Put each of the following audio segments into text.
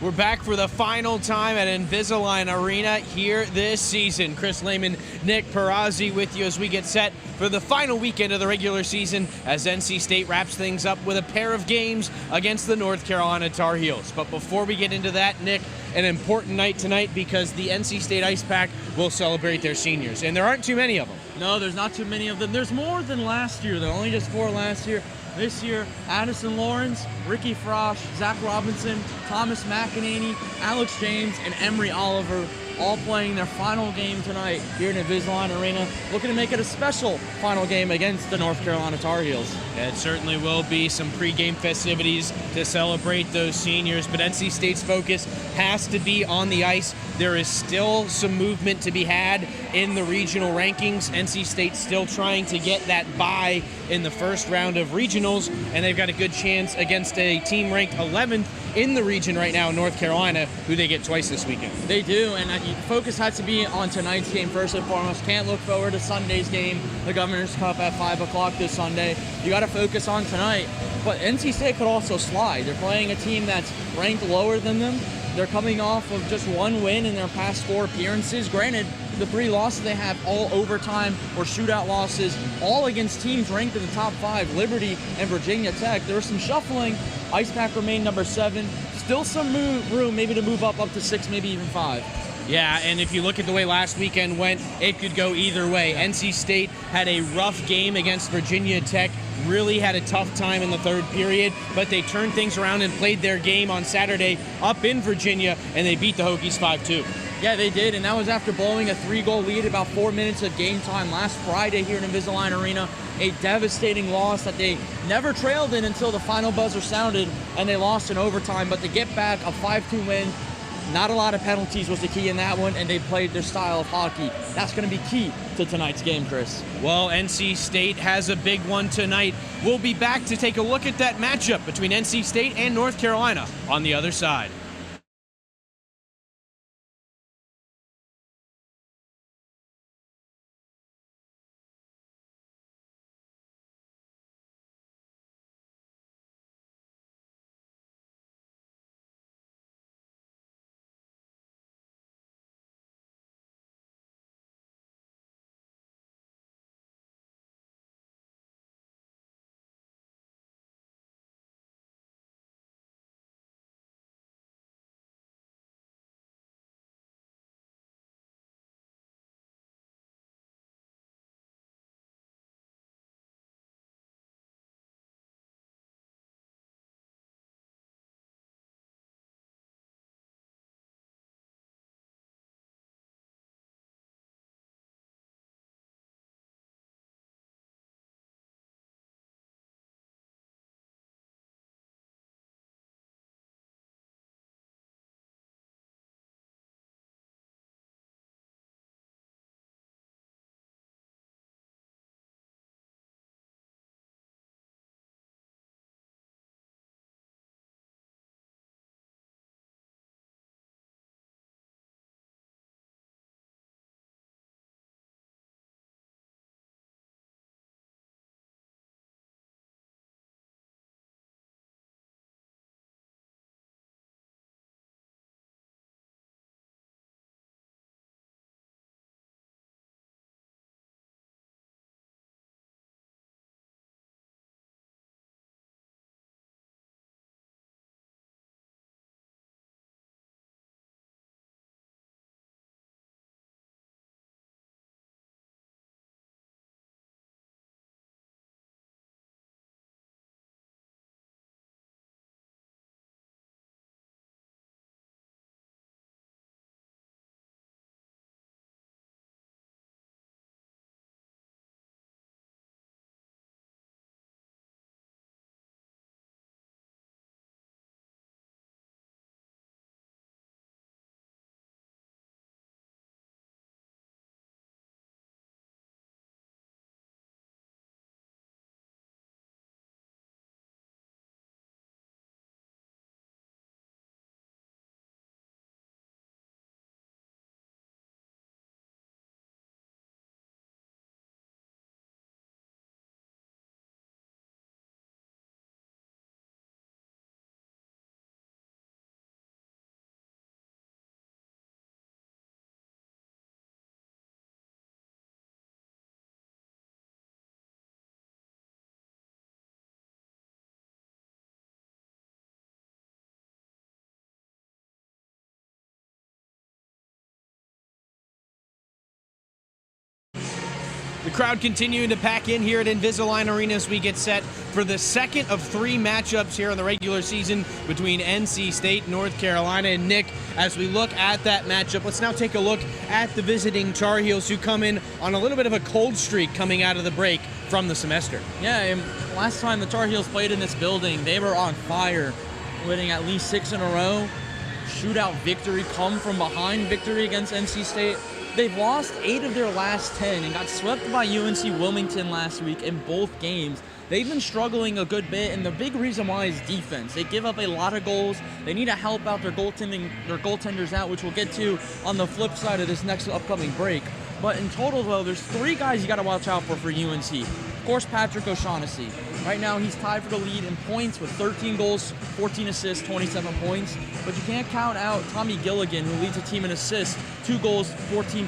We're back for the final time at Invisalign Arena here this season. Chris Lehman, Nick Perazzi with you as we get set for the final weekend of the regular season as NC State wraps things up with a pair of games against the North Carolina Tar Heels. But before we get into that, Nick, an important night tonight because the NC State Ice Pack will celebrate their seniors, and there aren't too many of them. No, there's not too many of them. There's more than last year, though. Only just 4 last year. This year, Addison Lawrence, Ricky Frosch, Zach Robinson, Thomas McEnany, Alex James, and Emery Oliver all playing their final game tonight here in Invisalign Arena, looking to make it a special final game against the North Carolina Tar Heels. It certainly will be some pregame festivities to celebrate those seniors, but NC State's focus has to be on the ice. There is still some movement to be had in the regional rankings. NC State's still trying to get that bye in the first round of regionals, and they've got a good chance against a team ranked 11th in the region right now, North Carolina, who they get twice this weekend. They do, and focus has to be on tonight's game first and foremost. Can't look forward to Sunday's game, the Governor's Cup at 5 o'clock this Sunday. You got to focus on tonight. But NC State could also slide. They're playing a team that's ranked lower than them. They're coming off of just 1 win in their past 4 appearances. Granted, the 3 losses they have all overtime or shootout losses, all against teams ranked in the top 5, Liberty and Virginia Tech. There was some shuffling. Ice Pack remained number 7. Still some room maybe to move up to 6, maybe even 5. Yeah, and if you look at the way last weekend went, it could go either way. Yeah. NC State had a rough game against Virginia Tech, really had a tough time in the third period, but they turned things around and played their game on Saturday up in Virginia, and they beat the Hokies 5-2. Yeah, they did, and that was after blowing a 3-goal lead about 4 minutes of game time last Friday here in Invisalign Arena. A devastating loss that they never trailed in until the final buzzer sounded, and they lost in overtime. But to get back a 5-2 win, not a lot of penalties was the key in that one, and they played their style of hockey. That's going to be key to tonight's game, Chris. Well, NC State has a big one tonight. We'll be back to take a look at that matchup between NC State and North Carolina on the other side. The crowd continuing to pack in here at Invisalign Arena as we get set for the second of 3 matchups here in the regular season between NC State, North Carolina. And Nick, as we look at that matchup, let's now take a look at the visiting Tar Heels, who come in on a little bit of a cold streak coming out of the break from the semester. Yeah, and last time the Tar Heels played in this building, they were on fire, winning at least 6 in a row. Shootout victory, come from behind victory against NC State. They've lost 8 of their last 10 and got swept by UNC Wilmington last week in both games. They've been struggling a good bit, and the big reason why is defense. They give up a lot of goals. They need to help out their goaltenders out, which we'll get to on the flip side of this next upcoming break. But in total, though, there's 3 guys you got to watch out for UNC. Of course, Patrick O'Shaughnessy. Right now, he's tied for the lead in points with 13 goals, 14 assists, 27 points. But you can't count out Tommy Gilligan, who leads the team in assists, 2 goals, 14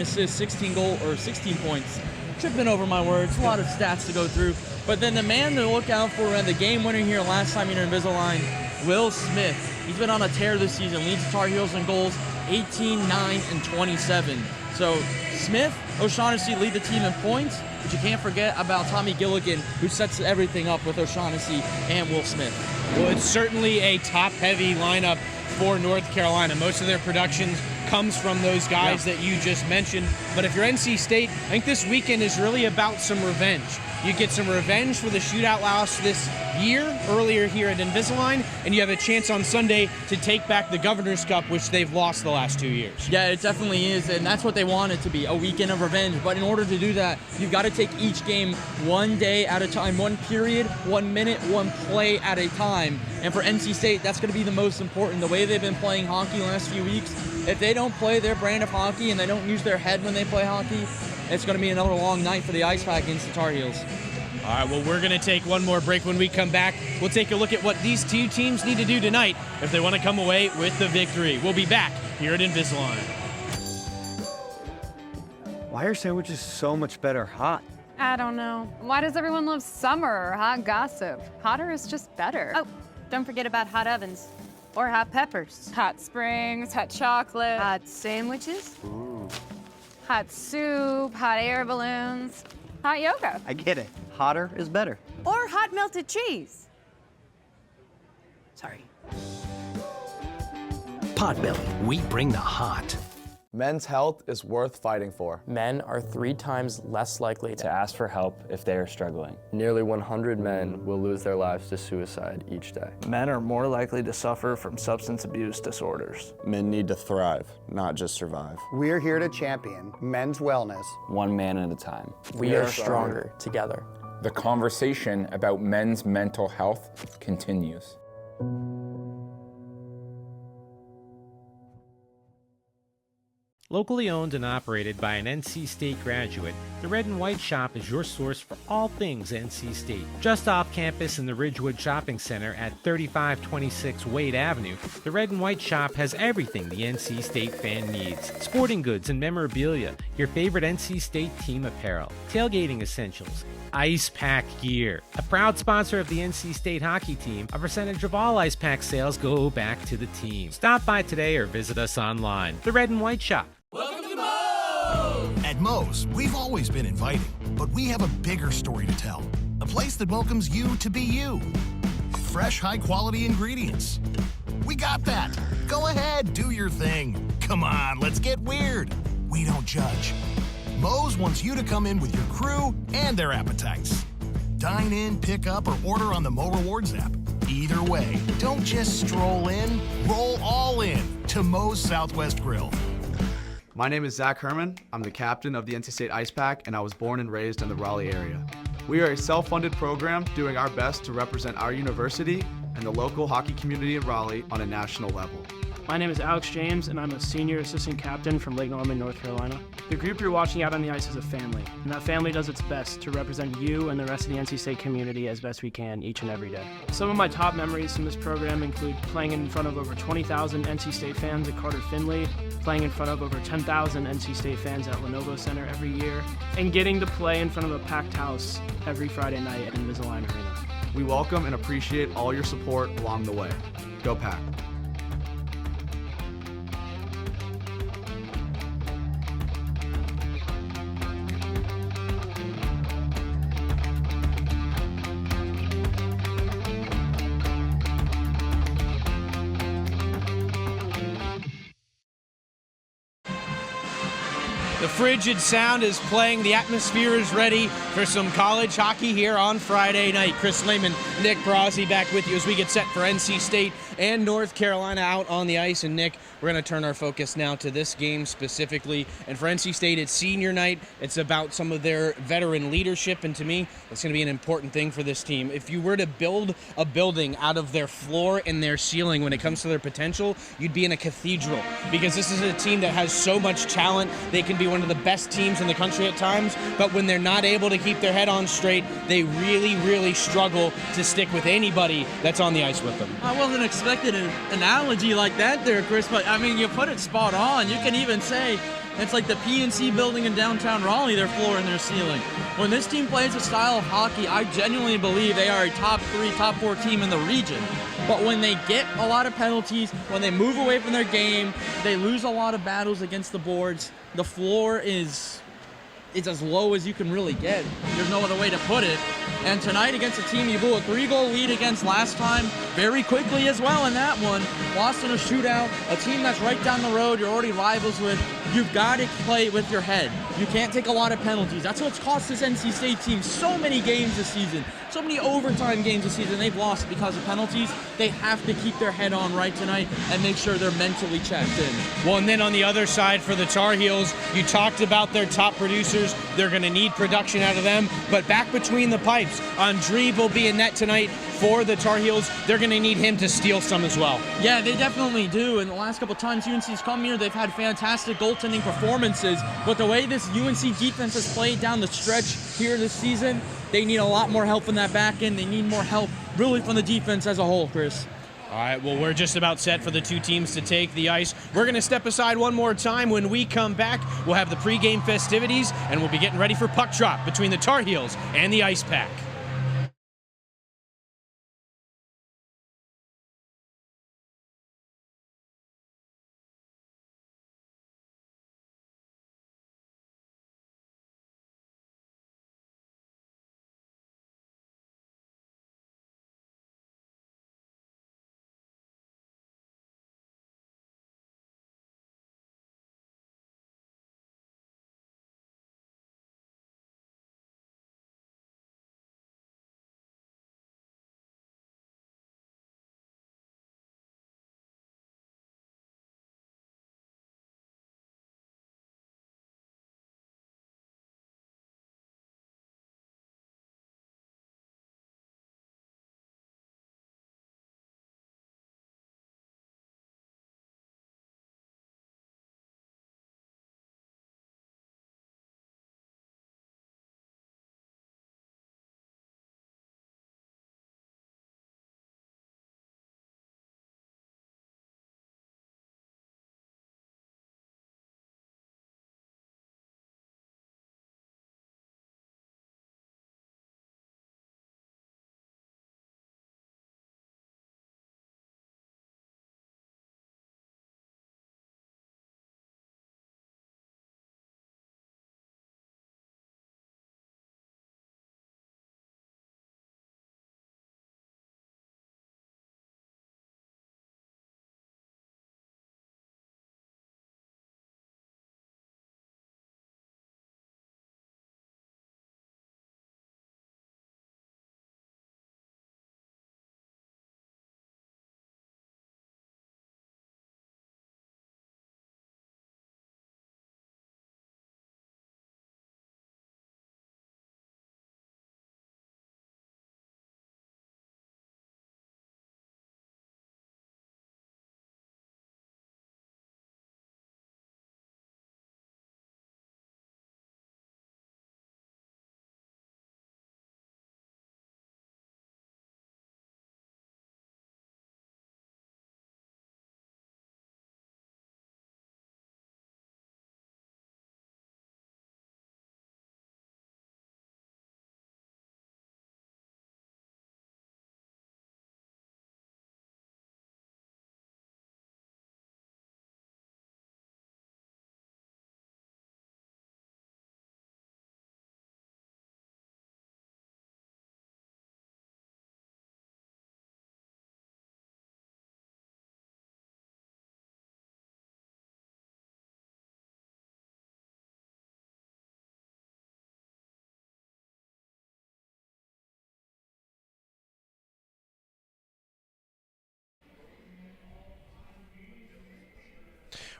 assists, 16 points. Tripping over my words, a lot of stats to go through. But then the man to look out for, the game winner here last time in Invisalign, Will Smith. He's been on a tear this season, leads the Tar Heels in goals, 18, 9, and 27. So Smith, O'Shaughnessy lead the team in points, but you can't forget about Tommy Gilligan, who sets everything up with O'Shaughnessy and Will Smith. Well, it's certainly a top-heavy lineup for North Carolina. Most of their productions comes from those guys that you just mentioned. But if you're NC State, I think this weekend is really about some revenge. You get some revenge for the shootout loss this year, earlier here at Invisalign, and you have a chance on Sunday to take back the Governor's Cup, which they've lost the last 2 years. Yeah, it definitely is, and that's what they want it to be, a weekend of revenge. But in order to do that, you've got to take each game one day at a time, one period, 1 minute, one play at a time. And for NC State, that's going to be the most important. The way they've been playing hockey the last few weeks, if they don't play their brand of hockey and they don't use their head when they play hockey, it's going to be another long night for the Ice Pack against the Tar Heels. All right, well, we're going to take one more break. When we come back, we'll take a look at what these 2 teams need to do tonight if they want to come away with the victory. We'll be back here at Invisalign. Why are sandwiches so much better hot? I don't know. Why does everyone love summer or hot gossip? Hotter is just better. Oh, don't forget about hot ovens or hot peppers. Hot springs, hot chocolate, Hot sandwiches. Ooh, hot soup, hot air balloons, hot yoga. I get it. Hotter is better. Or hot melted cheese. Sorry. Potbelly, we bring the hot. Men's health is worth fighting for. Men are 3 times less likely to ask for help if they are struggling. Nearly 100 men will lose their lives to suicide each day. Men are more likely to suffer from substance abuse disorders. Men need to thrive, not just survive. We're here to champion men's wellness. 1 man at a time. We are stronger together. The conversation about men's mental health continues. Locally owned and operated by an NC State graduate, the Red and White Shop is your source for all things NC State. Just off campus in the Ridgewood Shopping Center at 3526 Wade Avenue, the Red and White Shop has everything the NC State fan needs. Sporting goods and memorabilia, your favorite NC State team apparel, tailgating essentials, Ice Pack gear. A proud sponsor of the NC State hockey team, a percentage of all Ice Pack sales go back to the team. Stop by today or visit us online. The Red and White Shop. Welcome to Moe's! At Moe's, we've always been inviting, but we have a bigger story to tell. A place that welcomes you to be you. Fresh, high-quality ingredients. We got that. Go ahead, do your thing. Come on, let's get weird. We don't judge. Moe's wants you to come in with your crew and their appetites. Dine in, pick up, or order on the Mo Rewards app. Either way, don't just stroll in, roll all in to Moe's Southwest Grill. My name is Zach Herman. I'm the captain of the NC State Ice Pack, and I was born and raised in the Raleigh area. We are a self-funded program doing our best to represent our university and the local hockey community in Raleigh on a national level. My name is Alex James, and I'm a senior assistant captain from Lake Norman, North Carolina. The group you're watching out on the ice is a family, and that family does its best to represent you and the rest of the NC State community as best we can each and every day. Some of my top memories from this program include playing in front of over 20,000 NC State fans at Carter Finley, playing in front of over 10,000 NC State fans at Lenovo Center every year, and getting to play in front of a packed house every Friday night at Invisalign Arena. We welcome and appreciate all your support along the way. Go Pack! The frigid sound is playing. The atmosphere is ready for some college hockey here on Friday night. Chris Lehman, Nick Brasi back with you as we get set for NC State and North Carolina out on the ice. And Nick, we're going to turn our focus now to this game specifically. And for NC State, it's senior night. It's about some of their veteran leadership. And to me, it's going to be an important thing for this team. If you were to build a building out of their floor and their ceiling when it comes to their potential, you'd be in a cathedral. Because this is a team that has so much talent. They can be one of the best teams in the country at times, but when they're not able to keep their head on straight, they really, really struggle to stick with anybody that's on the ice with them. I wasn't expecting an analogy like that there, Chris, but I mean, you put it spot on. You can even say it's like the PNC building in downtown Raleigh, their floor and their ceiling. When this team plays a style of hockey, I genuinely believe they are a top 3, top 4 team in the region. But when they get a lot of penalties, when they move away from their game, they lose a lot of battles against the boards. The floor is as low as you can really get. There's no other way to put it. And tonight against a team you blew a 3-goal lead against last time, very quickly as well in that one, lost in a shootout, a team that's right down the road, you're already rivals with, you've got to play with your head. You can't take a lot of penalties. That's what's cost this NC State team so many games this season, so many overtime games this season. They've lost because of penalties. They have to keep their head on right tonight and make sure they're mentally checked in. Well, and then on the other side for the Tar Heels, you talked about their top producers. They're going to need production out of them, but back between the pipes, Andre will be in net tonight for the Tar Heels. They're going to need him to steal some as well. Yeah, they definitely do. And the last couple times UNC's come here, they've had fantastic goaltending performances. But the way this UNC defense has played down the stretch here this season, they need a lot more help from that back end. They need more help really from the defense as a whole, Chris. All right, well, we're just about set for the two teams to take the ice. We're going to step aside one more time. When we come back, we'll have the pregame festivities, and we'll be getting ready for puck drop between the Tar Heels and the Ice Pack.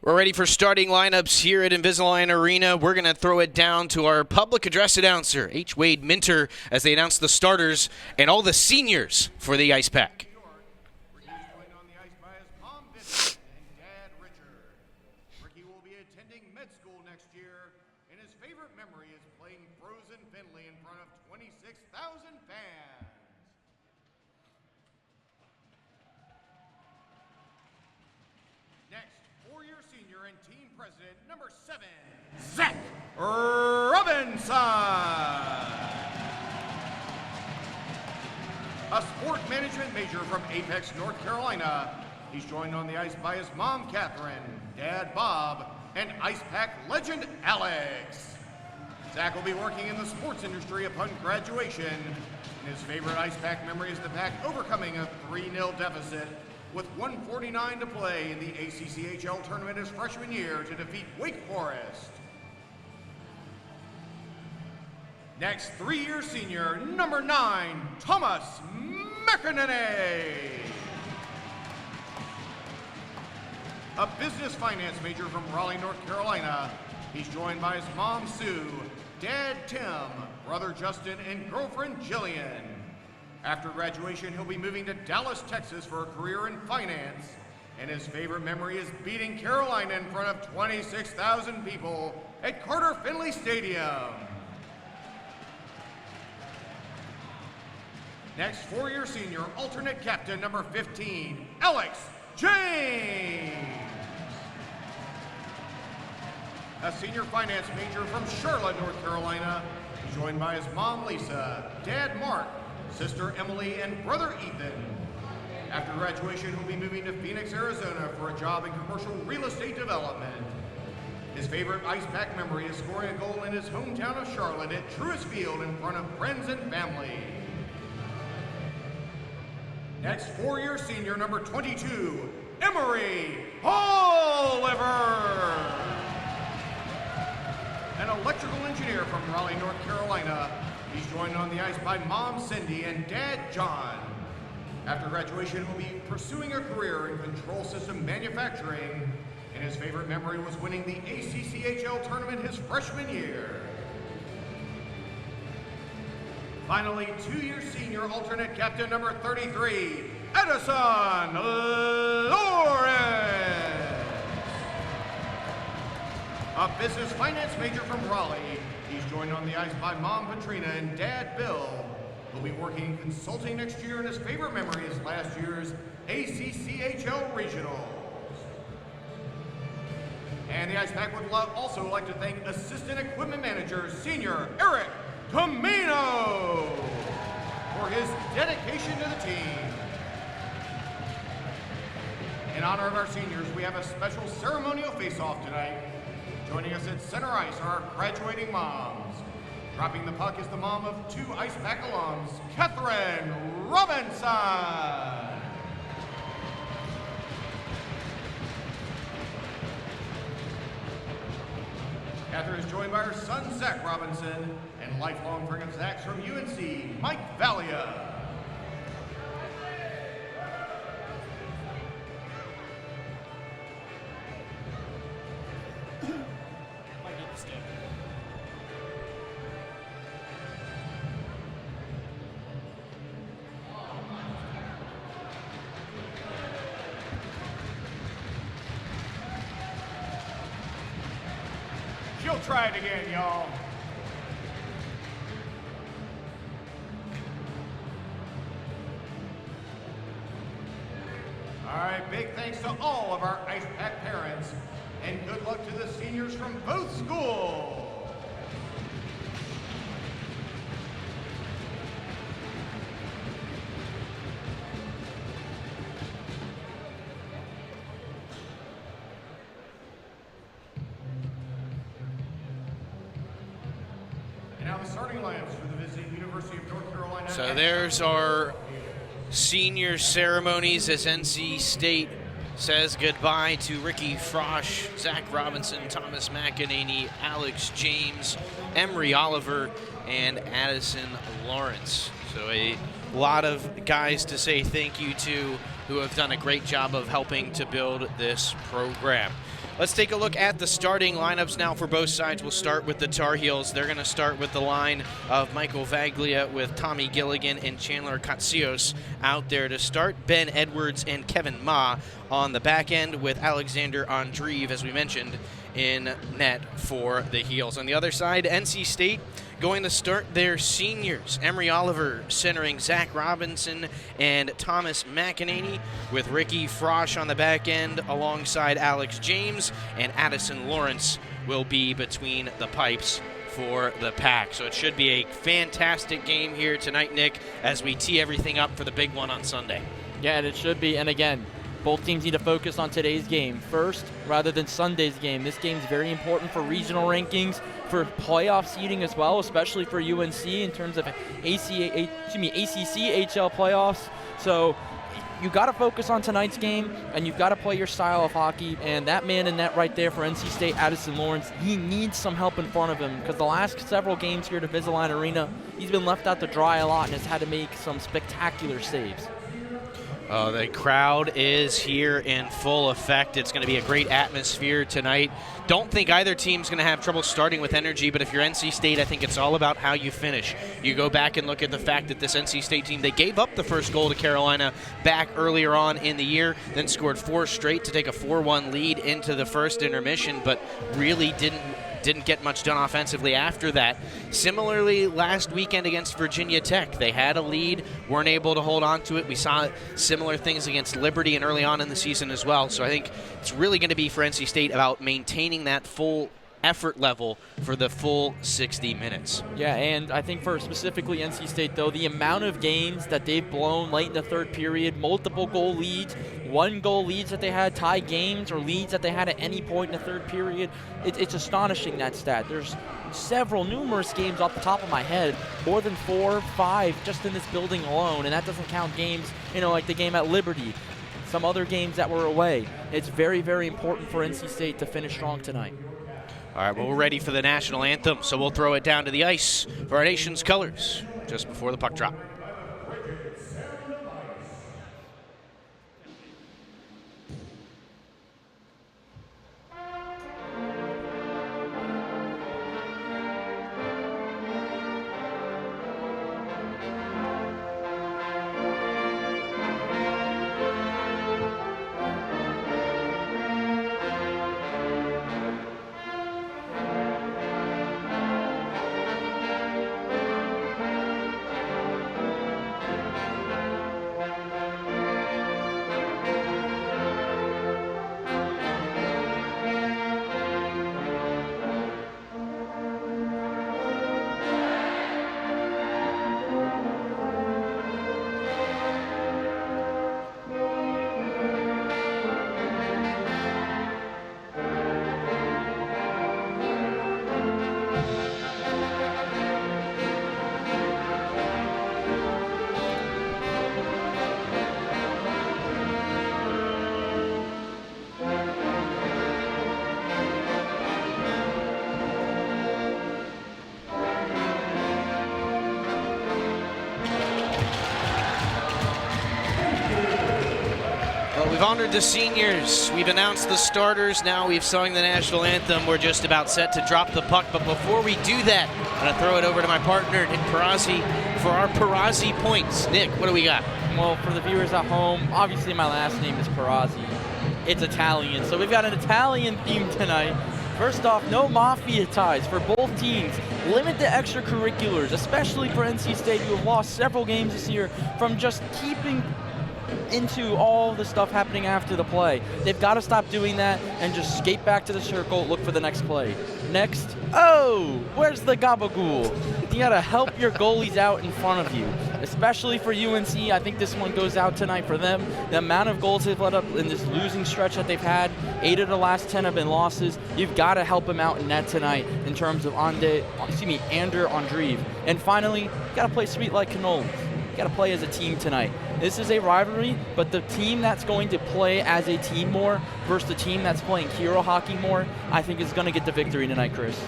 We're ready for starting lineups here at Invisalign Arena. We're going to throw it down to our public address announcer, H. Wade Minter, as they announce the starters and all the seniors for the Ice Pack. Robinson, a sport management major from Apex, North Carolina. He's joined on the ice by his mom, Catherine, dad, Bob, and Ice Pack legend, Alex. Zach will be working in the sports industry upon graduation. And his favorite Ice Pack memory is the Pack overcoming a 3-0 deficit with 1:49 to play in the ACCHL tournament his freshman year to defeat Wake Forest. Next, 3-year senior, number 9, Thomas McInerney. A business finance major from Raleigh, North Carolina. He's joined by his mom, Sue, dad, Tim, brother, Justin, and girlfriend, Jillian. After graduation, he'll be moving to Dallas, Texas for a career in finance. And his favorite memory is beating Carolina in front of 26,000 people at Carter Finley Stadium. Next, 4-year senior, alternate captain, number 15, Alex James. A senior finance major from Charlotte, North Carolina. He's joined by his mom, Lisa, dad, Mark, sister, Emily, and brother, Ethan. After graduation, he'll be moving to Phoenix, Arizona for a job in commercial real estate development. His favorite Ice Pack memory is scoring a goal in his hometown of Charlotte at Truist Field in front of friends and family. Next, 4-year senior, number 22, Emery Oliver. An electrical engineer from Raleigh, North Carolina. He's joined on the ice by mom, Cindy, and dad, John. After graduation, he'll be pursuing a career in control system manufacturing, and his favorite memory was winning the ACCHL tournament his freshman year. Finally, 2-year senior alternate captain number 33, Edison Lawrence. A business finance major from Raleigh. He's joined on the ice by mom, Katrina, and dad, Bill. He'll be working in consulting next year, and his favorite memory is last year's ACCHL Regionals. And the Ice Pack would also like to thank assistant equipment manager, senior Eric Camino, for his dedication to the team. In honor of our seniors, we have a special ceremonial face-off tonight. Joining us at center ice are our graduating moms. Dropping the puck is the mom of 2 Ice Pack alums, Catherine Robinson. Catherine is joined by her son, Zach Robinson, and lifelong friend of Zach's from UNC, Mike Valia. She'll try it again, y'all. All right, big thanks to all of our Ice Pack parents, and good luck to the seniors from both schools. Now the starting lineups for the visiting University of North Carolina. So there's our senior ceremonies as NC State says goodbye to Ricky Frosch, Zach Robinson, Thomas McInerney, Alex James, Emery Oliver, and Addison Lawrence. So a lot of guys to say thank you to who have done a great job of helping to build this program. Let's take a look at the starting lineups now for both sides. We'll start with the Tar Heels. They're going to start with the line of Michael Vaglia with Tommy Gilligan and Chandler Katsios out there to start. Ben Edwards and Kevin Ma on the back end with Alexander Andreev, as we mentioned, in net for the Heels. On the other side, NC State going to start their seniors. Emery Oliver centering Zach Robinson and Thomas McEnany, with Ricky Frosch on the back end alongside Alex James, and Addison Lawrence will be between the pipes for the Pack. So it should be a fantastic game here tonight, Nick, as we tee everything up for the big one on Sunday. Yeah, and it should be. And again, both teams need to focus on today's game first rather than Sunday's game. This game is very important for regional rankings, for playoff seeding as well, especially for UNC in terms of ACC HL playoffs. So you got to focus on tonight's game, and you've got to play your style of hockey. And that man in net right there for NC State, Addison Lawrence, he needs some help in front of him, because the last several games here at Invisalign Arena, he's been left out to dry a lot and has had to make some spectacular saves. The crowd is here in full effect. It's going to be a great atmosphere tonight. Don't think either team's going to have trouble starting with energy, but if you're NC State, I think it's all about how you finish. You go back and look at the fact that this NC State team, they gave up the first goal to Carolina back earlier on in the year, then scored 4 straight to take a 4-1 lead into the first intermission, but really didn't get much done offensively after that. Similarly, last weekend against Virginia Tech, they had a lead, weren't able to hold on to it. We saw similar things against Liberty and early on in the season as well. So I think it's really going to be for NC State about maintaining that full effort level for the full 60 minutes. Yeah, and I think for specifically NC State, though, the amount of games that they've blown late in the third period, multiple goal leads, 1-goal leads that they had, tie games or leads that they had at any point in the third period, it's astonishing, that stat. There's numerous games off the top of my head, more than 4, 5 just in this building alone, and that doesn't count games, like the game at Liberty, some other games that were away. It's very, very important for NC State to finish strong tonight. All right, well, we're ready for the national anthem, so we'll throw it down to the ice for our nation's colors just before the puck drop. We've honored the seniors. We've announced the starters. Now we've sung the national anthem. We're just about set to drop the puck. But before we do that, I'm going to throw it over to my partner, Nick Perazzi, for our Perazzi points. Nick, what do we got? Well, for the viewers at home, obviously my last name is Perazzi. It's Italian, so we've got an Italian theme tonight. First off, no mafia ties for both teams. Limit the extracurriculars, especially for NC State, who have lost several games this year from just keeping into all the stuff happening after the play. They've got to stop doing that and just skate back to the circle, look for the next play. Next, where's the gabagool? You got to help your goalies out in front of you, especially for UNC. I think this one goes out tonight for them. The amount of goals they've let up in this losing stretch that they've had, 8 of the last 10 have been losses. You've got to help them out in net tonight in terms of Ander Andreev. And finally, you got to play sweet like cannoli. You got to play as a team tonight. This is a rivalry, but the team that's going to play as a team more versus the team that's playing hero hockey more, I think is going to get the victory tonight, Chris.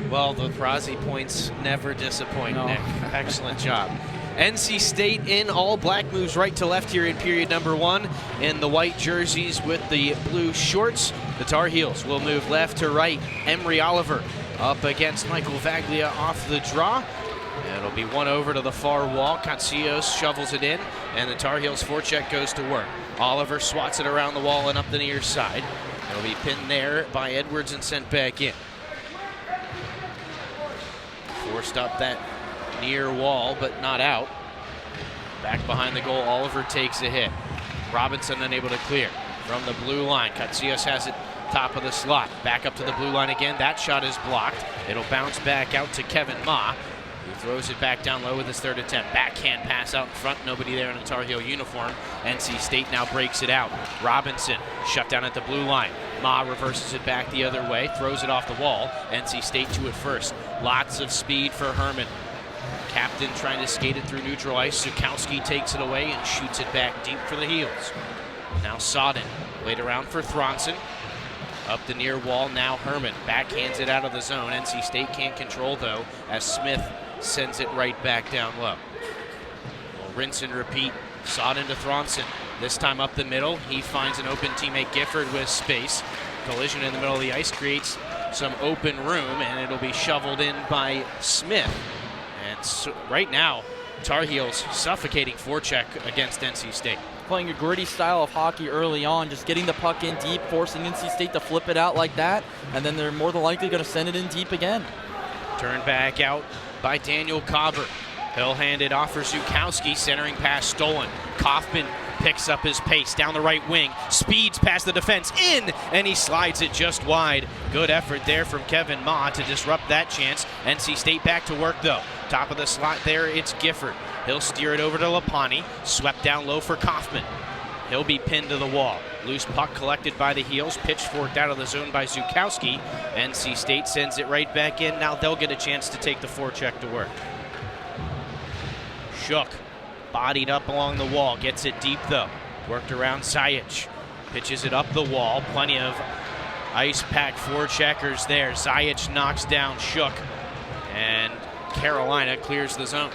Well, the Perazzi points never disappoint, Nick. Excellent job. NC State in all black moves right to left here in period number 1 in the white jerseys with the blue shorts. The Tar Heels will move left to right. Emery Oliver up against Michael Vaglia off the draw. It'll be one over to the far wall. Katsios shovels it in, and the Tar Heels forecheck goes to work. Oliver swats it around the wall and up the near side. It'll be pinned there by Edwards and sent back in. Forced up that near wall, but not out. Back behind the goal, Oliver takes a hit. Robinson unable to clear from the blue line. Katsios has it top of the slot. Back up to the blue line again. That shot is blocked. It'll bounce back out to Kevin Ma, who throws it back down low with his third attempt. Backhand pass out in front. Nobody there in a Tar Heel uniform. NC State now breaks it out. Robinson shut down at the blue line. Ma reverses it back the other way. Throws it off the wall. NC State to it first. Lots of speed for Herman. Captain trying to skate it through neutral ice. Zukowski takes it away and shoots it back deep for the Heels. Now Sodden laid around for Thronson. Up the near wall, now Herman backhands it out of the zone. NC State can't control though, as Smith sends it right back down low. We'll rinse and repeat. Sodden to Thronson. This time up the middle. He finds an open teammate, Gifford, with space. Collision in the middle of the ice creates some open room, and it'll be shoveled in by Smith. And so right now, Tar Heels suffocating forecheck against NC State. Playing a gritty style of hockey early on, just getting the puck in deep, forcing NC State to flip it out like that, and then they're more than likely going to send it in deep again. Turned back out by Daniel Cobber. He'll hand it off for Zukowski, centering pass stolen. Kaufman picks up his pace down the right wing, speeds past the defense, in, and he slides it just wide. Good effort there from Kevin Ma to disrupt that chance. NC State back to work though. Top of the slot there, it's Gifford. He'll steer it over to Lapani, swept down low for Kaufman. He'll be pinned to the wall. Loose puck collected by the Heels, pitchforked out of the zone by Zukowski. NC State sends it right back in. Now they'll get a chance to take the forecheck to work. Shook, bodied up along the wall, gets it deep though. Worked around Zajic, pitches it up the wall. Plenty of ice pack forecheckers there. Zajic knocks down Shook, and Carolina clears the zone.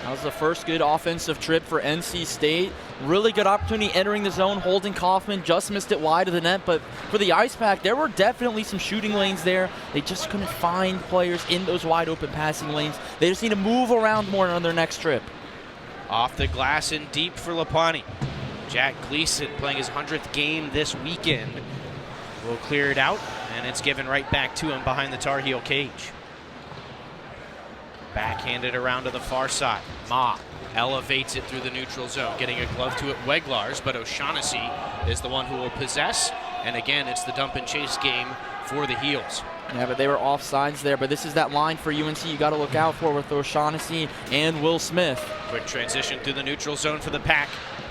That was the first good offensive trip for NC State. Really good opportunity entering the zone, holding Kaufman, just missed it wide of the net. But for the Ice Pack, there were definitely some shooting lanes there. They just couldn't find players in those wide open passing lanes. They just need to move around more on their next trip. Off the glass and deep for Lapani. Jack Gleason playing his 100th game this weekend will clear it out, and it's given right back to him behind the Tar Heel cage. Backhanded around to the far side. Ma elevates it through the neutral zone, getting a glove to it, Weglars, but O'Shaughnessy is the one who will possess. And again, it's the dump and chase game for the Heels. Yeah, but they were offsides there. But this is that line for UNC you got to look out for with O'Shaughnessy and Will Smith. Quick transition through the neutral zone for the Pack.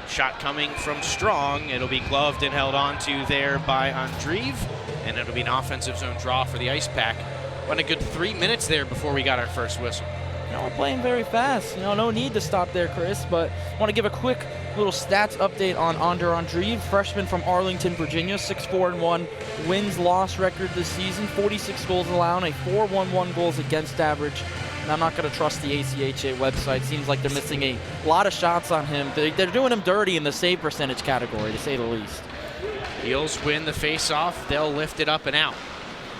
Shot coming from Strong. It'll be gloved and held onto there by Andreev. And it'll be an offensive zone draw for the Ice Pack. Went a good 3 minutes there before we got our first whistle. We're playing very fast. No need to stop there, Chris, but I want to give a quick little stats update on Andre Andreev, freshman from Arlington, Virginia, 6-4-1 wins-loss record this season, 46 goals allowed, a 4.11 goals against average. And I'm not going to trust the ACHA website. Seems like they're missing a lot of shots on him. They're doing him dirty in the save percentage category, to say the least. Heels win the face-off. They'll lift it up and out.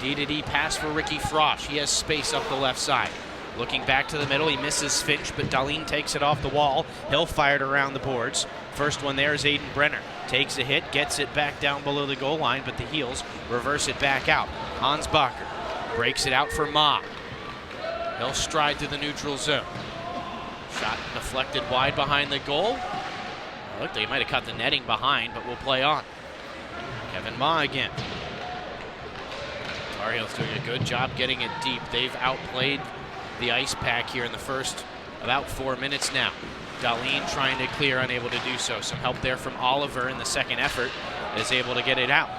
D-to-D pass for Ricky Frosch. He has space up the left side. Looking back to the middle, he misses Finch, but Darlene takes it off the wall. He'll fire it around the boards. First one there is Aiden Brenner. Takes a hit, gets it back down below the goal line, but the Heels reverse it back out. Hans Bacher breaks it out for Ma. He'll stride through the neutral zone. Shot deflected wide behind the goal. Looked like he might have cut the netting behind, but we'll play on. Kevin Ma again. Tar Heels doing a good job getting it deep. They've outplayed the Ice Pack here in the first about 4 minutes now. Darlene trying to clear, unable to do so. Some help there from Oliver in the second effort, is able to get it out.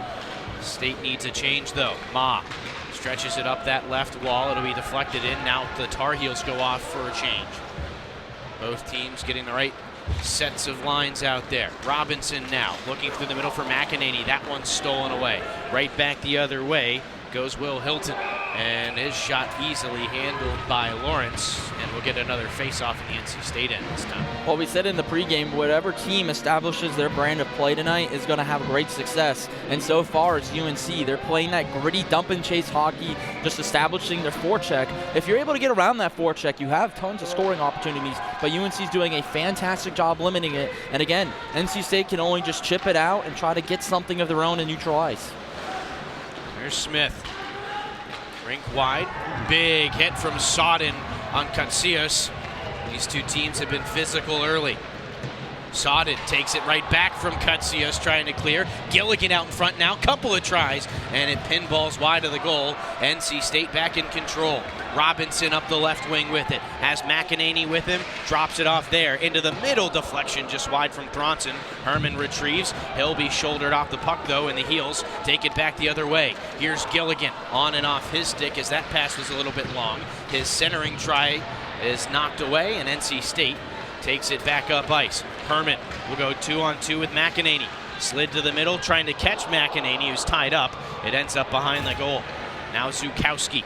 State needs a change though. Ma stretches it up that left wall. It'll be deflected in. Now the Tar Heels go off for a change. Both teams getting the right sets of lines out there. Robinson now looking through the middle for McEnany. That one's stolen away. Right back the other way goes Will Hilton. And his shot easily handled by Lawrence, and we'll get another face-off in the NC State end this time. Well, we said in the pregame, whatever team establishes their brand of play tonight is going to have great success. And so far, it's UNC. They're playing that gritty dump and chase hockey, just establishing their forecheck. If you're able to get around that forecheck, you have tons of scoring opportunities, but UNC's doing a fantastic job limiting it. And again, NC State can only just chip it out and try to get something of their own in neutral ice. There's Smith. Rink wide. Big hit from Sodden on Catsius. These two teams have been physical early. Sodden takes it right back from Catsius, trying to clear. Gilligan out in front now. Couple of tries, and it pinballs wide of the goal. NC State back in control. Robinson up the left wing with it. Has McEnany with him. Drops it off there. Into the middle deflection, just wide from Thronson. Herman retrieves. He'll be shouldered off the puck, though, and the Heels take it back the other way. Here's Gilligan on and off his stick as that pass was a little bit long. His centering try is knocked away, and NC State takes it back up ice. Herman will go 2-on-2 with McEnany. Slid to the middle, trying to catch McEnany, who's tied up. It ends up behind the goal. Now Zukowski.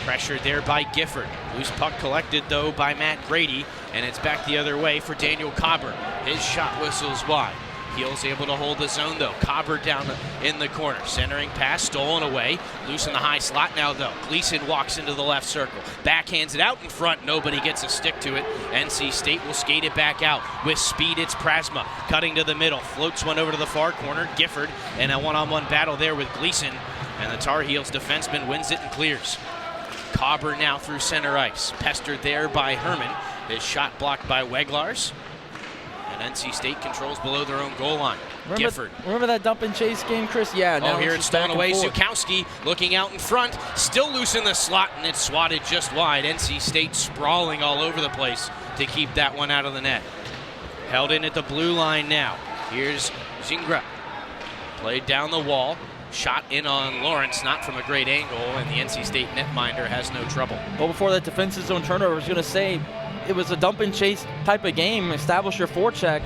Pressured there by Gifford. Loose puck collected, though, by Matt Grady, and it's back the other way for Daniel Cobber. His shot whistles wide. Heels able to hold the zone, though. Cobber down in the corner. Centering pass, stolen away. Loose in the high slot now, though. Gleason walks into the left circle. Backhands it out in front. Nobody gets a stick to it. NC State will skate it back out. With speed, it's Prasma. Cutting to the middle. Floats one over to the far corner. Gifford, and a one-on-one battle there with Gleason. And the Tar Heels defenseman wins it and clears. Cobber now through center ice. Pestered there by Herman. His shot blocked by Weglars. And NC State controls below their own goal line. Gifford. Remember that dump and chase game, Chris? Yeah. Oh, here it's stolen away. Zukowski looking out in front. Still loose in the slot, and it's swatted just wide. NC State sprawling all over the place to keep that one out of the net. Held in at the blue line now. Here's Zingra. Played down the wall. Shot in on Lawrence, not from a great angle, and the NC State netminder has no trouble. Well, before that defensive zone turnover, I was going to say it was a dump and chase type of game. Establish your forecheck,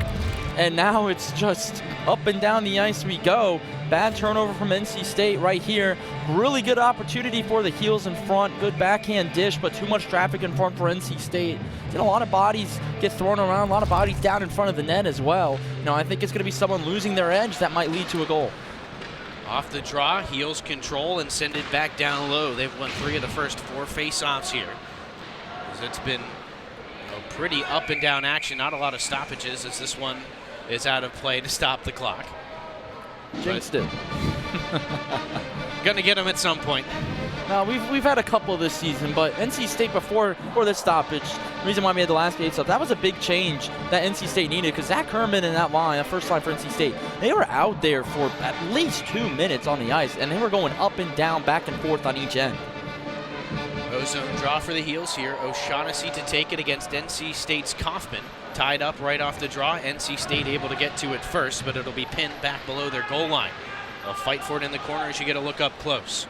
and now it's just up and down the ice we go. Bad turnover from NC State right here. Really good opportunity for the Heels in front. Good backhand dish, but too much traffic in front for NC State. A lot of bodies get thrown around, a lot of bodies down in front of the net as well. I think it's going to be someone losing their edge that might lead to a goal. Off the draw, Heels control and send it back down low. They've won 3 of the first 4 face-offs here. It's been pretty up and down action, not a lot of stoppages as this one is out of play to stop the clock. Jinxed it. Gonna get them at some point. Now, we've had a couple this season, but NC State before the stoppage, the reason why we had the last game, that was a big change that NC State needed, because Zach Herman in that line, that first line for NC State, they were out there for at least 2 minutes on the ice, and they were going up and down, back and forth on each end. Ozone draw for the Heels here. O'Shaughnessy to take it against NC State's Kaufman. Tied up right off the draw. NC State able to get to it first, but it'll be pinned back below their goal line. They'll fight for it in the corner as you get a look up close.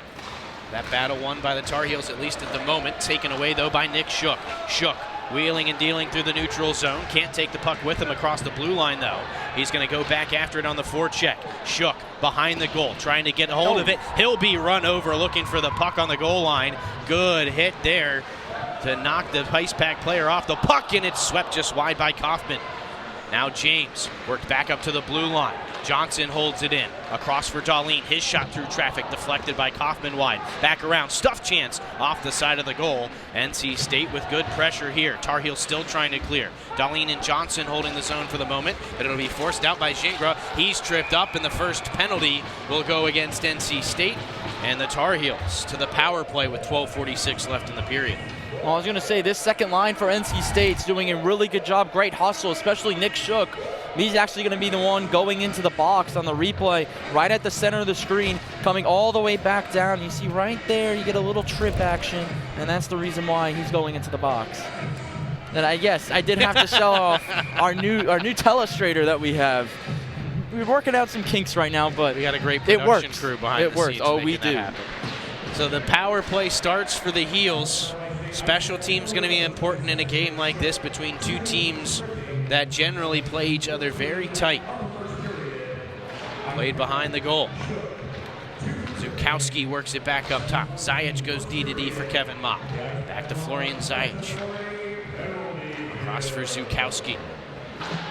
That battle won by the Tar Heels, at least at the moment. Taken away, though, by Nick Shook. Shook wheeling and dealing through the neutral zone. Can't take the puck with him across the blue line, though. He's going to go back after it on the forecheck. Shook behind the goal, trying to get a hold of it. He'll be run over looking for the puck on the goal line. Good hit there to knock the Ice Pack player off the puck, and it's swept just wide by Kaufman. Now James worked back up to the blue line. Johnson holds it in. Across for Darlene. His shot through traffic deflected by Kaufman wide. Back around. Stuff chance off the side of the goal. NC State with good pressure here. Tar Heels still trying to clear. Darlene and Johnson holding the zone for the moment, but it'll be forced out by Gingras. He's tripped up, and the first penalty will go against NC State. And the Tar Heels to the power play with 12:46 left in the period. Well, I was going to say, this second line for NC State's doing a really good job. Great hustle, especially Nick Shook. He's actually going to be the one going into the box on the replay, right at the center of the screen, coming all the way back down. You see right there, you get a little trip action, and that's the reason why he's going into the box. And I did have to show off our new telestrator that we have. We're working out some kinks right now, but we got a great production crew behind the scenes. It works. Oh, we do. So the power play starts for the Heels. Special teams going to be important in a game like this between two teams that generally play each other very tight. Played behind the goal. Zukowski works it back up top. Zajic goes D to D for Kevin Ma. Back to Florian Zajic. Cross for Zukowski.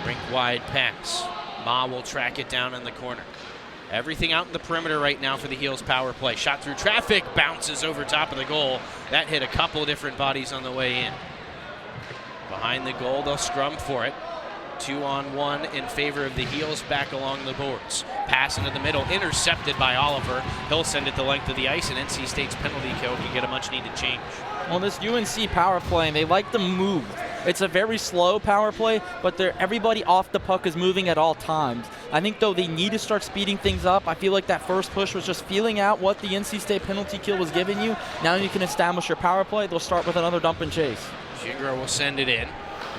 Rink wide pass. Ma will track it down in the corner. Everything out in the perimeter right now for the Heels power play. Shot through traffic, bounces over top of the goal. That hit a couple different bodies on the way in. Behind the goal, they'll scrum for it. 2-on-1 in favor of the Heels back along the boards. Pass into the middle, intercepted by Oliver. He'll send it the length of the ice, and NC State's penalty kill can get a much-needed change. Well, this UNC power play, they like to move. It's a very slow power play, but everybody off the puck is moving at all times. I think, though, they need to start speeding things up. I feel like that first push was just feeling out what the NC State penalty kill was giving you. Now you can establish your power play. They'll start with another dump and chase. Gingras will send it in.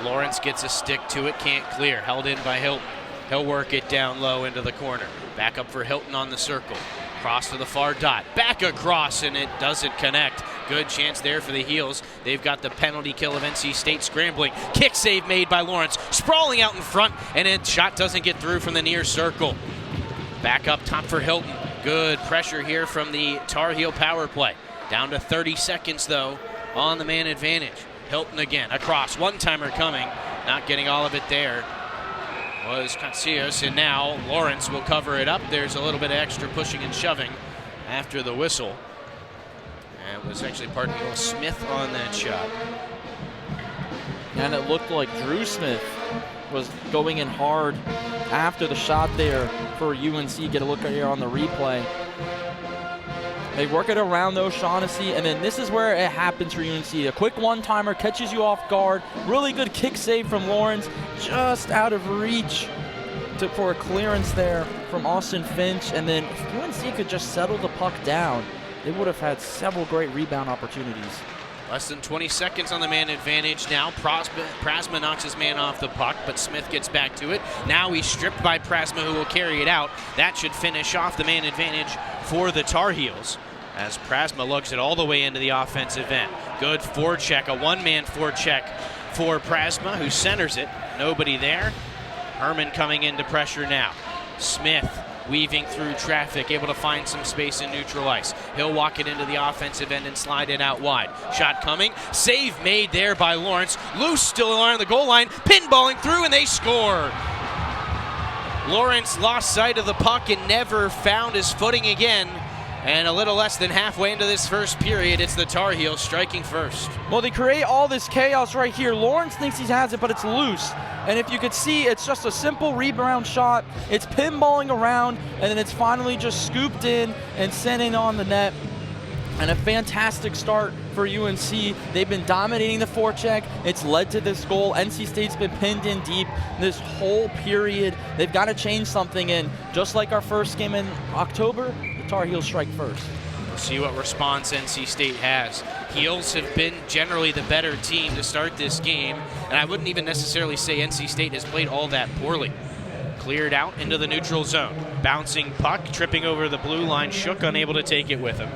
Lawrence gets a stick to it, can't clear. Held in by Hilton. He'll work it down low into the corner. Back up for Hilton on the circle. Cross to the far dot. Back across, and it doesn't connect. Good chance there for the Heels. They've got the penalty kill of NC State scrambling. Kick save made by Lawrence. Sprawling out in front, and a shot doesn't get through from the near circle. Back up top for Hilton. Good pressure here from the Tar Heel power play. Down to 30 seconds, though, on the man advantage. Hilton again, across, one-timer coming, not getting all of it there was Casillas, and now Lawrence will cover it up. There's a little bit of extra pushing and shoving after the whistle. And it was actually, pardon me, Smith on that shot. And it looked like Drew Smith was going in hard after the shot there for UNC. Get a look here on the replay. They work it around the O'Shaughnessy, and then this is where it happens for UNC. A quick one-timer catches you off guard. Really good kick save from Lawrence, just out of reach for a clearance there from Austin Finch. And then if UNC could just settle the puck down, they would have had several great rebound opportunities. Less than 20 seconds on the man advantage now. Prasma knocks his man off the puck, but Smith gets back to it. Now he's stripped by Prasma, who will carry it out. That should finish off the man advantage for the Tar Heels, as Prasma lugs it all the way into the offensive end. Good forecheck, a one-man forecheck for Prasma, who centers it. Nobody there. Herman coming into pressure now. Smith weaving through traffic, able to find some space in neutral ice. He'll walk it into the offensive end and slide it out wide. Shot coming. Save made there by Lawrence. Loose still on the goal line. Pinballing through, and they score. Lawrence lost sight of the puck and never found his footing again. And a little less than halfway into this first period, it's the Tar Heels striking first. Well, they create all this chaos right here. Lawrence thinks he has it, but it's loose. And if you could see, it's just a simple rebound shot. It's pinballing around, and then it's finally just scooped in and sent in on the net. And a fantastic start for UNC. They've been dominating the forecheck. It's led to this goal. NC State's been pinned in deep this whole period. They've got to change something, and just like our first game in October, the Tar Heels strike first. We'll see what response NC State has. Heels have been generally the better team to start this game, and I wouldn't even necessarily say NC State has played all that poorly. Cleared out into the neutral zone. Bouncing puck, tripping over the blue line. Shook unable to take it with him.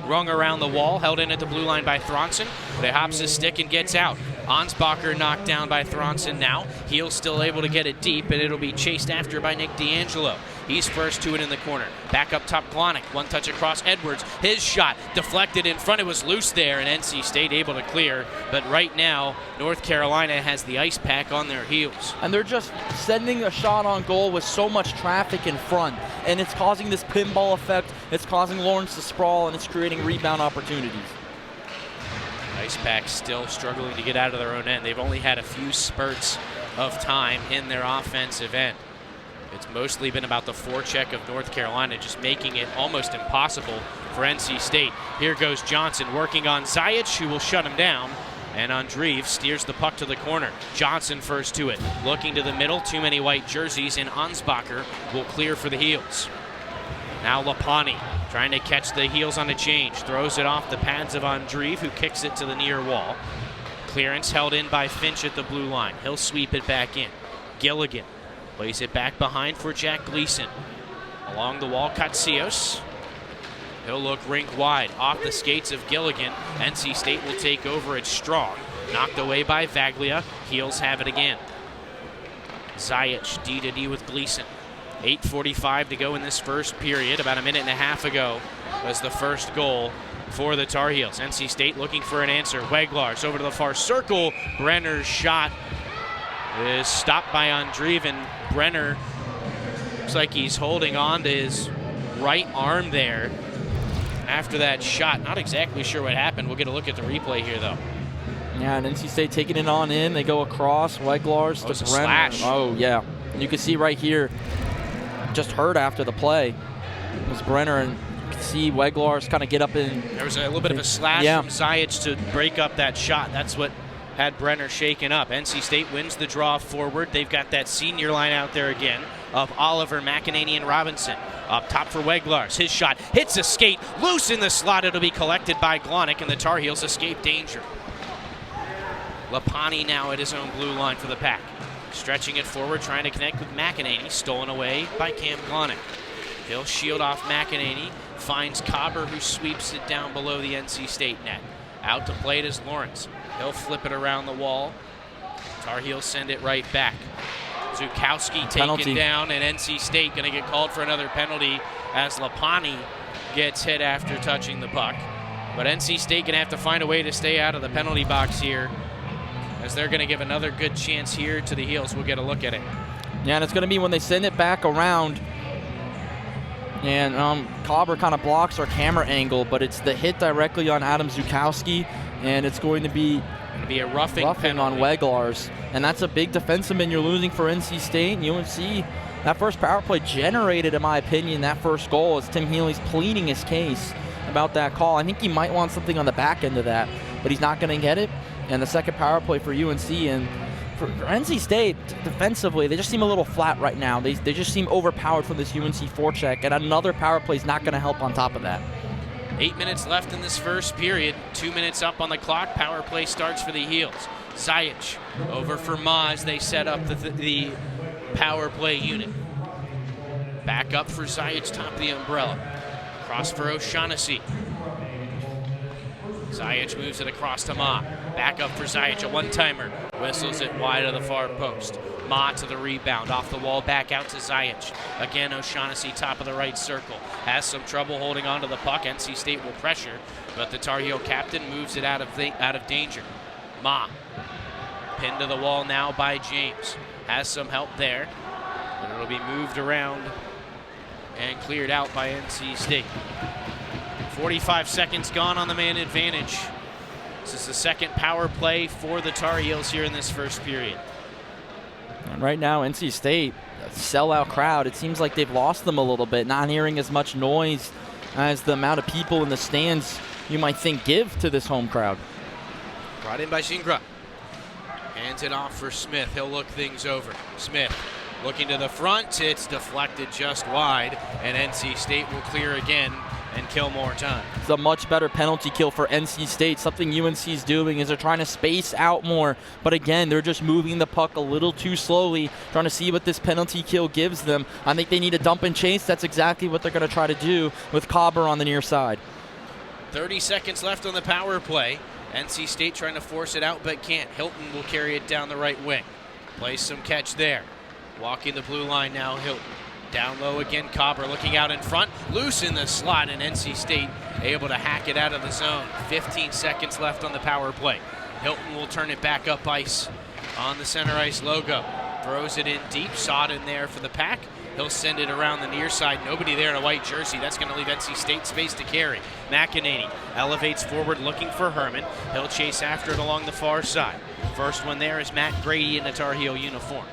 Rung around the wall, held in at the blue line by Thronson, but it hops his stick and gets out. Ansbacher knocked down by Thronson now. Heels still able to get it deep, and it'll be chased after by Nick D'Angelo. He's first to it in the corner. Back up top, Glonick. One touch across Edwards. His shot deflected in front. It was loose there, and NC State able to clear. But right now, North Carolina has the ice pack on their heels. And they're just sending a shot on goal with so much traffic in front. And it's causing this pinball effect. It's causing Lawrence to sprawl, and it's creating rebound opportunities. Ice pack still struggling to get out of their own end. They've only had a few spurts of time in their offensive end. It's mostly been about the forecheck of North Carolina, just making it almost impossible for NC State. Here goes Johnson working on Zajic, who will shut him down. And Andreev steers the puck to the corner. Johnson first to it. Looking to the middle, too many white jerseys, and Ansbacher will clear for the Heels. Now Lapani trying to catch the Heels on a change. Throws it off the pads of Andreev, who kicks it to the near wall. Clearance held in by Finch at the blue line. He'll sweep it back in. Gilligan plays it back behind for Jack Gleason. Along the wall, Catsios. He'll look rink wide off the skates of Gilligan. NC State will take over it strong. Knocked away by Vaglia. Heels have it again. Zajic D to D with Gleason. 8:45 to go in this first period. About a minute and a half ago, was the first goal for the Tar Heels. NC State looking for an answer. Weglars over to the far circle. Brenner's shot is stopped by Andreeven. Brenner looks like he's holding on to his right arm there after that shot. Not exactly sure what happened. We'll get a look at the replay here, though. Yeah, and NC State taking it on in. They go across. Weglars to Brenner. Slash. Oh, yeah. You can see right here, just hurt after the play, was Brenner, and you can see Weglars kind of get up in. There was a little bit of a slash from Zajic to break up that shot. That's what had Brenner shaken up. NC State wins the draw forward. They've got that senior line out there again of Oliver, McEnany, and Robinson. Up top for Weglars. His shot hits a skate, loose in the slot. It'll be collected by Glonick, and the Tar Heels escape danger. Lapani now at his own blue line for the Pack. Stretching it forward, trying to connect with McEnany. Stolen away by Cam Glonick. He'll shield off McEnany. Finds Cobber, who sweeps it down below the NC State net. Out to play it is Lawrence. He'll flip it around the wall. Tar Heels send it right back. Zukowski taken down, and NC State going to get called for another penalty as Lapani gets hit after touching the puck. But NC State going to have to find a way to stay out of the penalty box here, as they're going to give another good chance here to the Heels. We'll get a look at it. Yeah, and it's going to be when they send it back around. And Cobber kind of blocks our camera angle, but it's the hit directly on Adam Zukowski, and it's going to be a roughing penalty on Weglars. And that's a big defenseman you're losing for NC State. And UNC, that first power play generated, in my opinion, that first goal, as Tim Healy's pleading his case about that call. I think he might want something on the back end of that, but he's not going to get it. And the second power play for UNC, and for NC State, defensively, they just seem a little flat right now. They just seem overpowered from this UNC forecheck, and another power play is not going to help on top of that. 8 minutes left in this first period. 2 minutes up on the clock. Power play starts for the Heels. Zajic over for Ma as they set up the power play unit. Back up for Zajic, top of the umbrella. Cross for O'Shaughnessy. Zajic moves it across to Ma. Back up for Zajic, a one-timer. Whistles it wide of the far post. Ma to the rebound, off the wall, back out to Zajic. Again, O'Shaughnessy, top of the right circle. Has some trouble holding on to the puck. NC State will pressure, but the Tar Heel captain moves it out of danger. Ma, pinned to the wall now by James. Has some help there, and it'll be moved around and cleared out by NC State. 45 seconds gone on the man advantage. This is the second power play for the Tar Heels here in this first period. And right now, NC State, a sellout crowd. It seems like they've lost them a little bit, not hearing as much noise as the amount of people in the stands you might think give to this home crowd. Brought in by Gingras. Hands it off for Smith. He'll look things over. Smith looking to the front. It's deflected just wide, and NC State will clear again and kill more time. It's a much better penalty kill for NC State. Something UNC is doing is they're trying to space out more, but again, they're just moving the puck a little too slowly, trying to see what this penalty kill gives them. I think they need a dump and chase. That's exactly what they're going to try to do with Cobber on the near side. 30 seconds left on the power play. NC State trying to force it out, but can't. Hilton will carry it down the right wing. Plays some catch there. Walking the blue line now, Hilton. Down low again, Cobber looking out in front. Loose in the slot, and NC State able to hack it out of the zone. 15 seconds left on the power play. Hilton will turn it back up ice on the center ice logo. Throws it in deep, Sod in there for the Pack. He'll send it around the near side. Nobody there in a white jersey. That's going to leave NC State space to carry. McEnany elevates forward looking for Herman. He'll chase after it along the far side. First one there is Matt Grady in the Tar Heel uniform.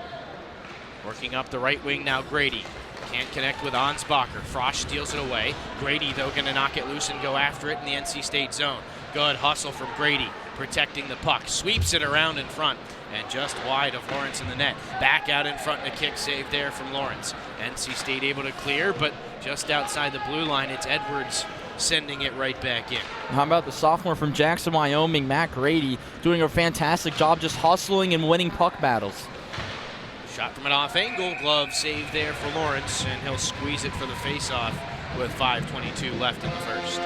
Working up the right wing now, Grady. Can't connect with Ansbacher. Frosch steals it away. Grady, though, going to knock it loose and go after it in the NC State zone. Good hustle from Grady, protecting the puck. Sweeps it around in front, and just wide of Lawrence in the net. Back out in front, and a kick save there from Lawrence. NC State able to clear, but just outside the blue line, it's Edwards sending it right back in. How about the sophomore from Jackson, Wyoming, Matt Grady, doing a fantastic job just hustling and winning puck battles. Shot from an off angle, glove save there for Lawrence, and he'll squeeze it for the faceoff with 5:22 left in the first.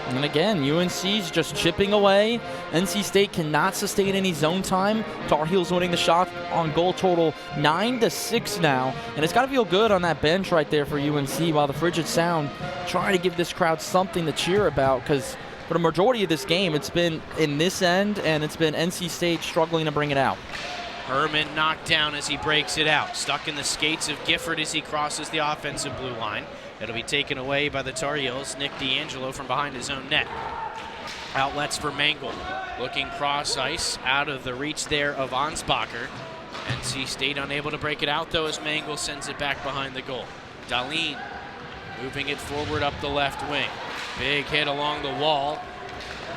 And again, UNC's just chipping away. NC State cannot sustain any zone time. Tar Heels winning the shot on goal total 9-6 now. And it's got to feel good on that bench right there for UNC while the Frigid Sound trying to give this crowd something to cheer about, because for the majority of this game, it's been in this end, and it's been NC State struggling to bring it out. Herman knocked down as he breaks it out. Stuck in the skates of Gifford as he crosses the offensive blue line. It'll be taken away by the Tar Heels. Nick D'Angelo from behind his own net. Outlets for Mangle. Looking cross ice, out of the reach there of Ansbacher. NC State unable to break it out, though, as Mangle sends it back behind the goal. Dahlin moving it forward up the left wing. Big hit along the wall.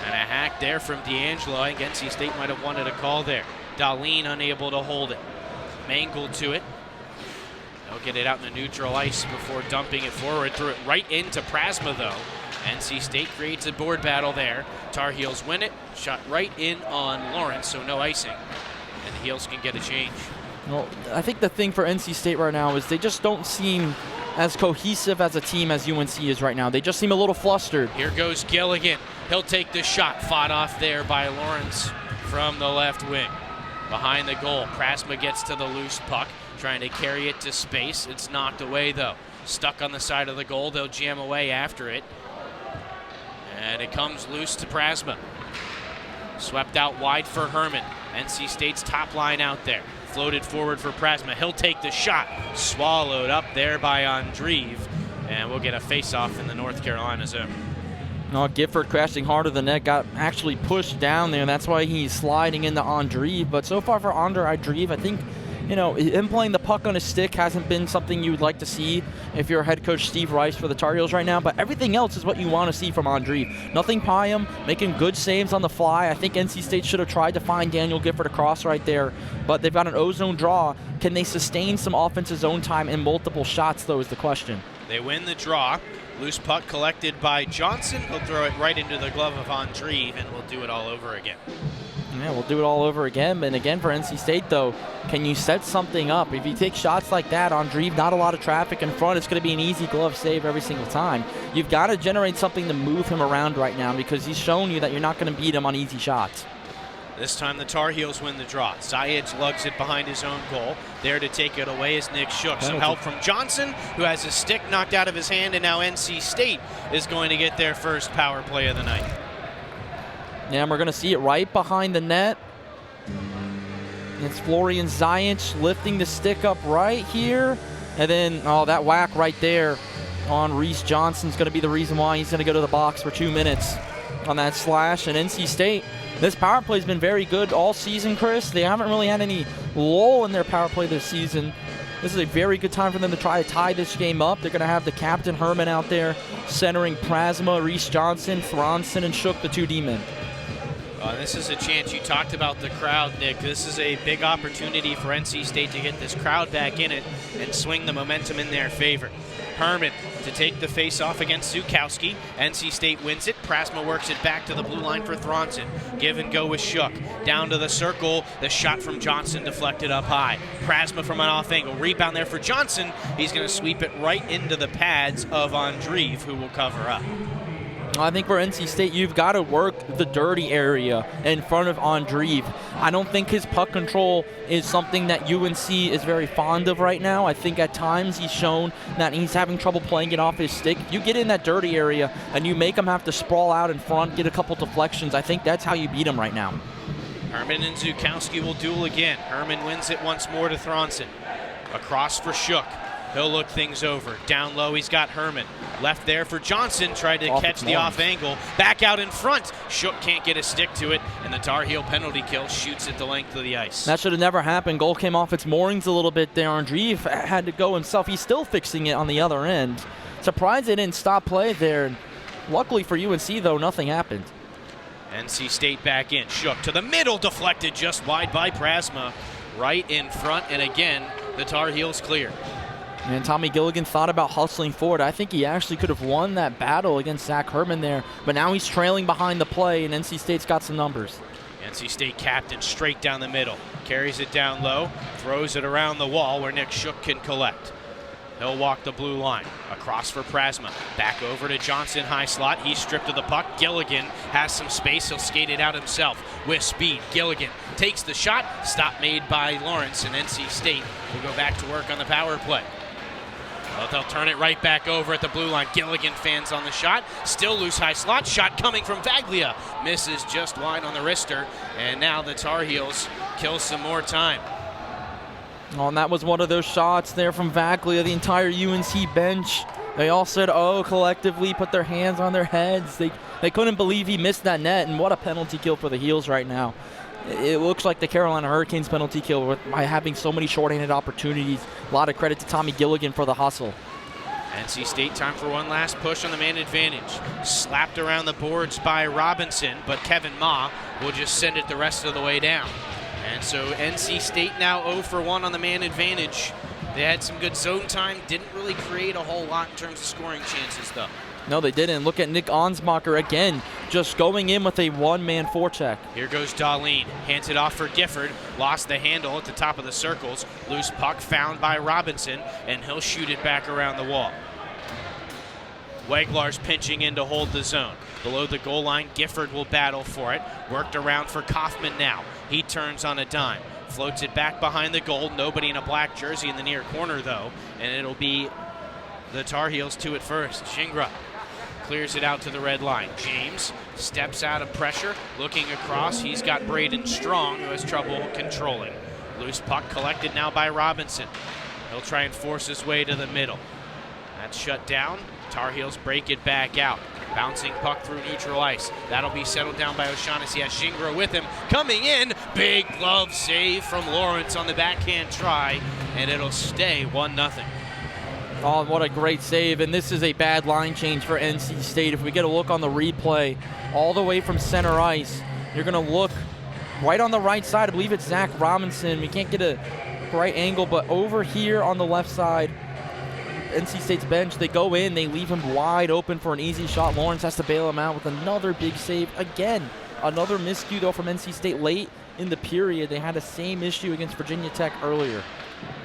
And a hack there from D'Angelo. I think NC State might have wanted a call there. Dahlin unable to hold it. Mangle to it. They'll get it out in the neutral ice before dumping it forward. Threw it right into Prasma, though. NC State creates a board battle there. Tar Heels win it. Shot right in on Lawrence, so no icing. And the Heels can get a change. Well, I think the thing for NC State right now is they just don't seem as cohesive as a team as UNC is right now. They just seem a little flustered. Here goes Gilligan. He'll take the shot. Fought off there by Lawrence from the left wing. Behind the goal, Prasma gets to the loose puck, trying to carry it to space. It's knocked away, though. Stuck on the side of the goal. They'll jam away after it. And it comes loose to Prasma. Swept out wide for Herman. NC State's top line out there. Floated forward for Prasma. He'll take the shot. Swallowed up there by Andreev. And we'll get a face-off in the North Carolina zone. No, Gifford crashing hard to the net, got actually pushed down there. That's why he's sliding into Andreev. But so far for Andreev, I think, him playing the puck on his stick hasn't been something you would like to see if you're head coach Steve Rice for the Tar Heels right now. But everything else is what you want to see from Andreev. Nothing by him, making good saves on the fly. I think NC State should have tried to find Daniel Gifford across right there. But they've got an O-zone draw. Can they sustain some offensive zone time in multiple shots, though, is the question. They win the draw. Loose puck collected by Johnson. He'll throw it right into the glove of Andreev, and we'll do it all over again. Yeah, we'll do it all over again. And again, for NC State, though, can you set something up? If you take shots like that, Andreev, not a lot of traffic in front, it's going to be an easy glove save every single time. You've got to generate something to move him around right now, because he's shown you that you're not going to beat him on easy shots. This time the Tar Heels win the draw. Zayed lugs it behind his own goal. There to take it away is Nick Shook. Some help from Johnson, who has his stick knocked out of his hand, and now NC State is going to get their first power play of the night. Yeah, and we're going to see it right behind the net. It's Florian Zayed lifting the stick up right here. And then, that whack right there on Reese Johnson's going to be the reason why he's going to go to the box for 2 minutes on that slash. And NC State, this power play has been very good all season, Chris. They haven't really had any lull in their power play this season. This is a very good time for them to try to tie this game up. They're going to have the captain Herman out there centering Prasma, Reese Johnson, Thronson, and Shook, the 2 D-men. This is a chance. You talked about the crowd, Nick. This is a big opportunity for NC State to get this crowd back in it and swing the momentum in their favor. Herman to take the face-off against Zukowski. NC State wins it. Prasma works it back to the blue line for Thronson. Give and go with Shook. Down to the circle. The shot from Johnson deflected up high. Prasma from an off angle. Rebound there for Johnson. He's going to sweep it right into the pads of Andreev, who will cover up. I think for NC State, you've got to work the dirty area in front of Andreev. I don't think his puck control is something that UNC is very fond of right now. I think at times he's shown that he's having trouble playing it off his stick. If you get in that dirty area and you make him have to sprawl out in front, get a couple deflections, I think that's how you beat him right now. Herman and Zukowski will duel again. Herman wins it once more to Thronson. Across for Shook. He'll look things over. Down low, he's got Herman. Left there for Johnson, tried to catch the off angle. Back out in front. Shook can't get a stick to it, and the Tar Heel penalty kill shoots it the length of the ice. That should have never happened. Goal came off its moorings a little bit there. Andreev had to go himself. He's still fixing it on the other end. Surprised they didn't stop play there. Luckily for UNC, though, nothing happened. NC State back in. Shook to the middle, deflected just wide by Prasma. Right in front, and again, the Tar Heels clear. And Tommy Gilligan thought about hustling forward. I think he actually could have won that battle against Zach Herman there, but now he's trailing behind the play, and NC State's got some numbers. NC State captain straight down the middle. Carries it down low, throws it around the wall where Nick Shook can collect. He'll walk the blue line. Across for Prasma. Back over to Johnson, high slot. He's stripped of the puck. Gilligan has some space. He'll skate it out himself with speed. Gilligan takes the shot. Stop made by Lawrence, and NC State will go back to work on the power play. Well, they'll turn it right back over at the blue line. Gilligan fans on the shot. Still loose high slot. Shot coming from Vaglia. Misses just wide on the wrister. And now the Tar Heels kill some more time. Oh, and that was one of those shots there from Vaglia. The entire UNC bench, they all said, oh, collectively, put their hands on their heads. They couldn't believe he missed that net, and what a penalty kill for the Heels right now. It looks like the Carolina Hurricanes penalty kill by having so many shorthanded opportunities. A lot of credit to Tommy Gilligan for the hustle. NC State time for one last push on the man advantage. Slapped around the boards by Robinson, but Kevin Ma will just send it the rest of the way down. And so NC State now 0 for 1 on the man advantage. They had some good zone time, didn't really create a whole lot in terms of scoring chances though. No, they didn't. Look at Nick Ansmacher again, just going in with a one-man forecheck. Here goes Darlene, hands it off for Gifford, lost the handle at the top of the circles. Loose puck found by Robinson, and he'll shoot it back around the wall. Weglar's pinching in to hold the zone. Below the goal line, Gifford will battle for it. Worked around for Kaufman now. He turns on a dime. Floats it back behind the goal. Nobody in a black jersey in the near corner, though. And it'll be the Tar Heels to it first. Shingra clears it out to the red line. James steps out of pressure. Looking across, he's got Braden Strong, who has trouble controlling. Loose puck collected now by Robinson. He'll try and force his way to the middle. That's shut down. Tar Heels break it back out. Bouncing puck through neutral ice. That'll be settled down by O'Shaughnessy. He has Shingra with him. Coming in. Big glove save from Lawrence on the backhand try. And it'll stay 1-0. Oh, what a great save. And this is a bad line change for NC State. If we get a look on the replay, all the way from center ice, you're going to look right on the right side. I believe it's Zach Robinson. We can't get a right angle, but over here on the left side, NC State's bench, they go in, they leave him wide open for an easy shot. Lawrence has to bail him out with another big save. Again, another miscue though from NC State late in the period. They had the same issue against Virginia Tech earlier.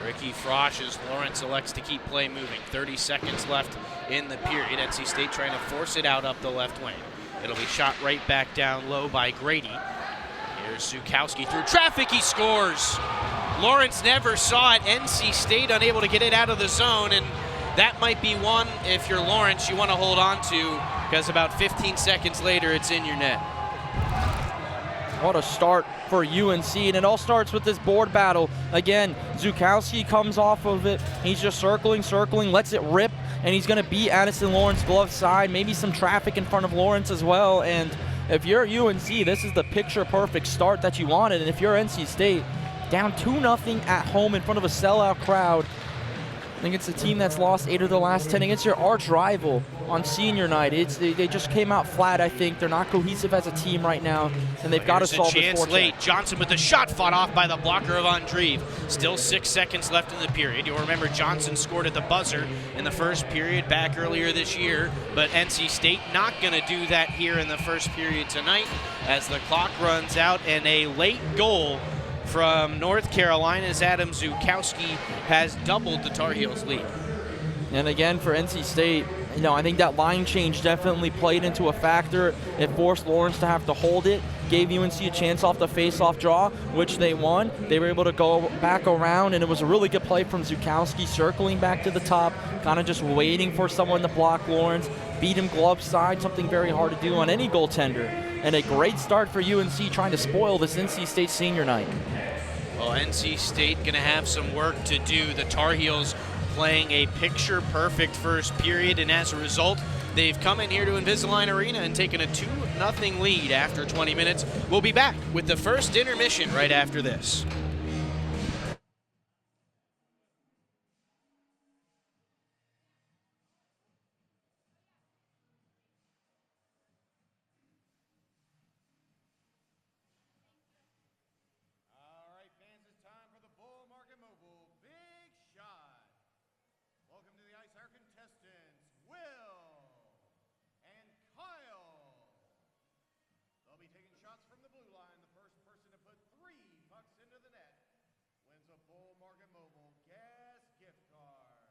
Ricky Frosch as Lawrence elects to keep play moving. 30 seconds left in the period. NC State trying to force it out up the left lane. It'll be shot right back down low by Grady. Here's Zukowski through traffic, he scores! Lawrence never saw it. NC State unable to get it out of the zone, and that might be one, if you're Lawrence, you want to hold on to, because about 15 seconds later, it's in your net. What a start for UNC, and it all starts with this board battle. Again, Zukowski comes off of it. He's just circling, lets it rip, and he's going to beat Addison Lawrence glove side. Maybe some traffic in front of Lawrence as well, and if you're UNC, this is the picture-perfect start that you wanted, and if you're NC State, down 2-0 at home in front of a sellout crowd, against a team that's lost 8 of the last 10, against your arch rival on senior night. They just came out flat, I think. They're not cohesive as a team right now, and they've got to solve this chance late. Johnson with the shot fought off by the blocker of Andreev. Still 6 seconds left in the period. You'll remember Johnson scored at the buzzer in the first period back earlier this year, but NC State not going to do that here in the first period tonight as the clock runs out, and a late goal from North Carolina's Adam Zukowski has doubled the Tar Heels lead. And again, for NC State, I think that line change definitely played into a factor. It forced Lawrence to have to hold it, gave UNC a chance off the face-off draw, which they won. They were able to go back around, and it was a really good play from Zukowski, circling back to the top, kind of just waiting for someone to block Lawrence, beat him glove side, something very hard to do on any goaltender. And a great start for UNC trying to spoil this NC State senior night. Well, NC State going to have some work to do. The Tar Heels playing a picture-perfect first period, and as a result, they've come in here to Invisalign Arena and taken a 2-0 lead after 20 minutes. We'll be back with the first intermission right after this. Bull Market Mobile gas gift card.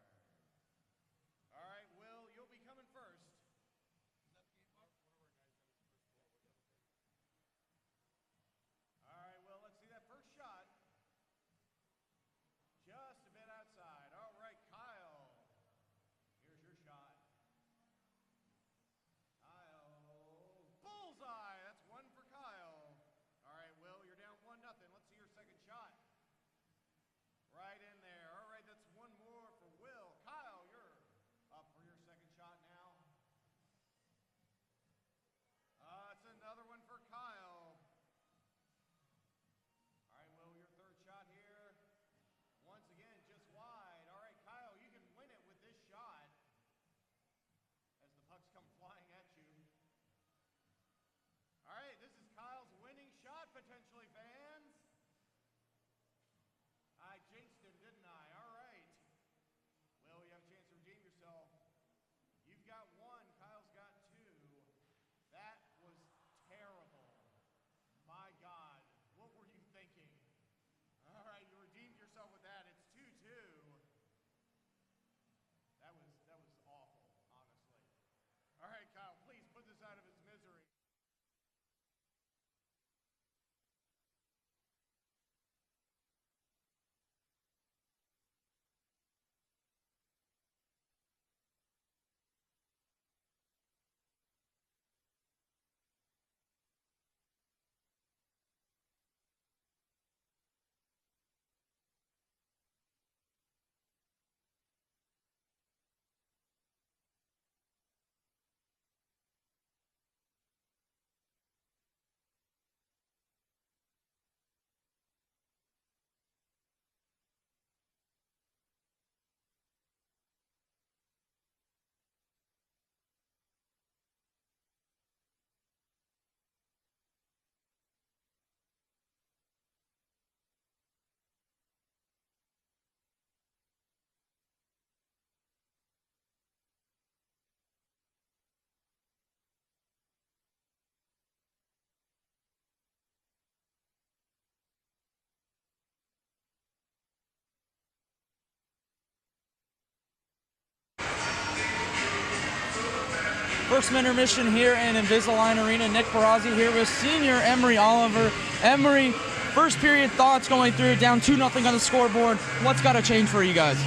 First intermission here in Invisalign Arena. Nick Perazzi here with senior Emery Oliver. Emery, first period thoughts going through, down 2-0 on the scoreboard. What's got to change for you guys?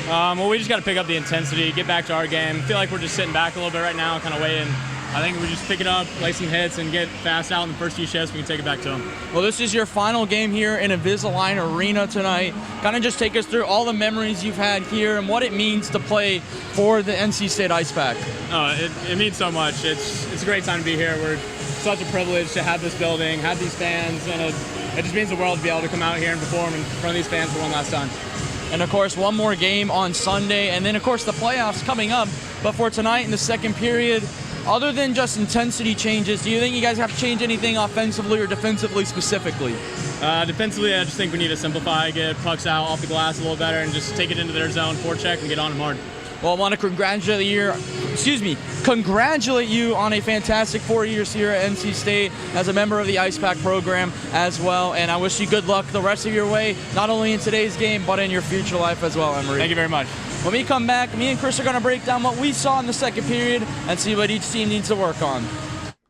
Well, we just got to pick up the intensity, get back to our game. I feel like we're just sitting back a little bit right now, kind of waiting. I think we just pick it up, play some hits, and get fast out in the first few shifts. We can take it back to them. Well, this is your final game here in Invisalign Arena tonight. Kind of just take us through all the memories you've had here and what it means to play for the NC State Ice Pack. It means so much. It's a great time to be here. We're such a privilege to have this building, have these fans, and it just means the world to be able to come out here and perform in front of these fans for one last time. And of course, one more game on Sunday, and then of course the playoffs coming up. But for tonight in the second period, other than just intensity changes, do you think you guys have to change anything offensively or defensively specifically? Defensively, I just think we need to simplify, get pucks out off the glass a little better, and just take it into their zone, forecheck, and get on them hard. Well, I want to congratulate you on a fantastic 4 years here at NC State as a member of the Ice Pack program as well. And I wish you good luck the rest of your way, not only in today's game, but in your future life as well, Emery. Thank you very much. When we come back, me and Chris are going to break down what we saw in the second period and see what each team needs to work on.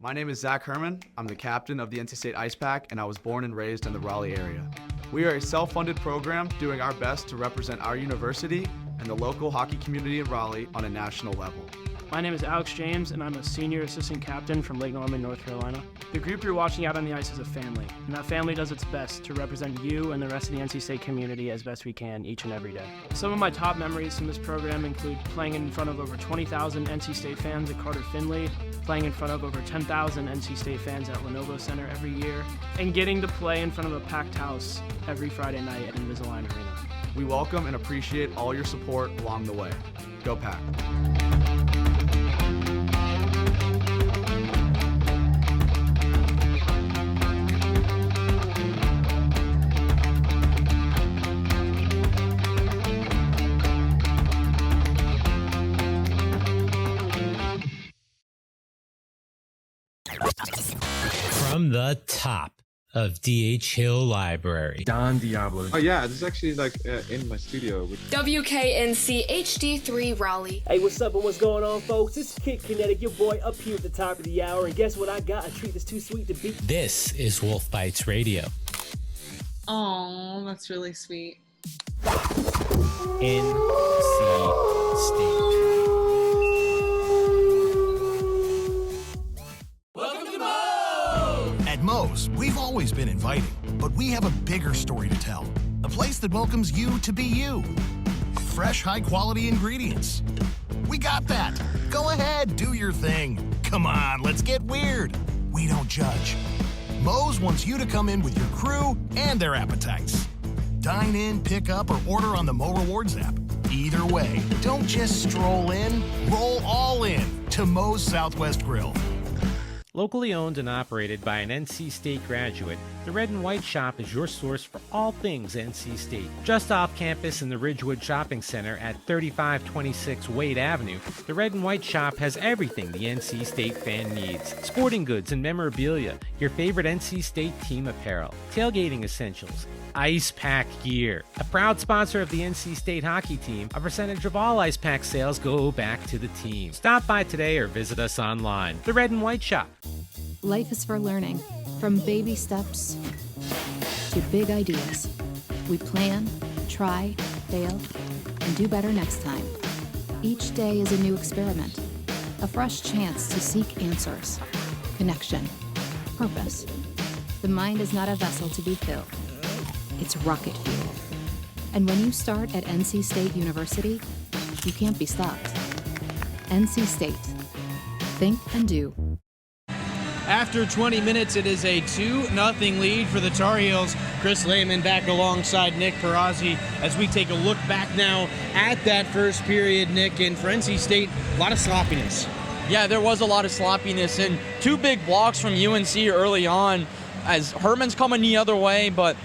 My name is Zach Herman. I'm the captain of the NC State Ice Pack, and I was born and raised in the Raleigh area. We are a self-funded program doing our best to represent our university and the local hockey community in Raleigh on a national level. My name is Alex James, and I'm a senior assistant captain from Lake Norman, North Carolina. The group you're watching out on the ice is a family, and that family does its best to represent you and the rest of the NC State community as best we can each and every day. Some of my top memories from this program include playing in front of over 20,000 NC State fans at Carter Finley, playing in front of over 10,000 NC State fans at Lenovo Center every year, and getting to play in front of a packed house every Friday night at Invisalign Arena. We welcome and appreciate all your support along the way. Go Pack! From the top of D.H. Hill Library, Don Diablo. Oh yeah, this is actually in my studio. WKNC HD3 Raleigh. Hey, what's up and what's going on, folks? It's Kid Kinetic, your boy, up here at the top of the hour. And guess what I got? A treat that's too sweet to beat. This is Wolf Bites Radio. Oh, that's really sweet. NC State. At Moe's, we've always been inviting, but we have a bigger story to tell. A place that welcomes you to be you. Fresh, high-quality ingredients. We got that. Go ahead, do your thing. Come on, let's get weird. We don't judge. Moe's wants you to come in with your crew and their appetites. Dine in, pick up, or order on the Mo Rewards app. Either way, don't just stroll in, roll all in to Moe's Southwest Grill. Locally owned and operated by an NC State graduate, the Red and White Shop is your source for all things NC State. Just off campus in the Ridgewood Shopping Center at 3526 Wade Avenue, the Red and White Shop has everything the NC State fan needs. Sporting goods and memorabilia, your favorite NC State team apparel, tailgating essentials, Ice Pack gear. A proud sponsor of the NC State hockey team, a percentage of all Ice Pack sales go back to the team. Stop by today or visit us online. The Red and White Shop. Life is for learning, from baby steps to big ideas. We plan, try, fail, and do better next time. Each day is a new experiment, a fresh chance to seek answers, connection, purpose. The mind is not a vessel to be filled. It's rocket fuel. And when you start at NC State University, you can't be stopped. NC State. Think and do. After 20 minutes, it is a 2-0 lead for the Tar Heels. Chris Lehman back alongside Nick Perazzi as we take a look back now at that first period, Nick. And for NC State, a lot of sloppiness. Yeah, there was a lot of sloppiness and two big blocks from UNC early on as Herman's coming the other way, but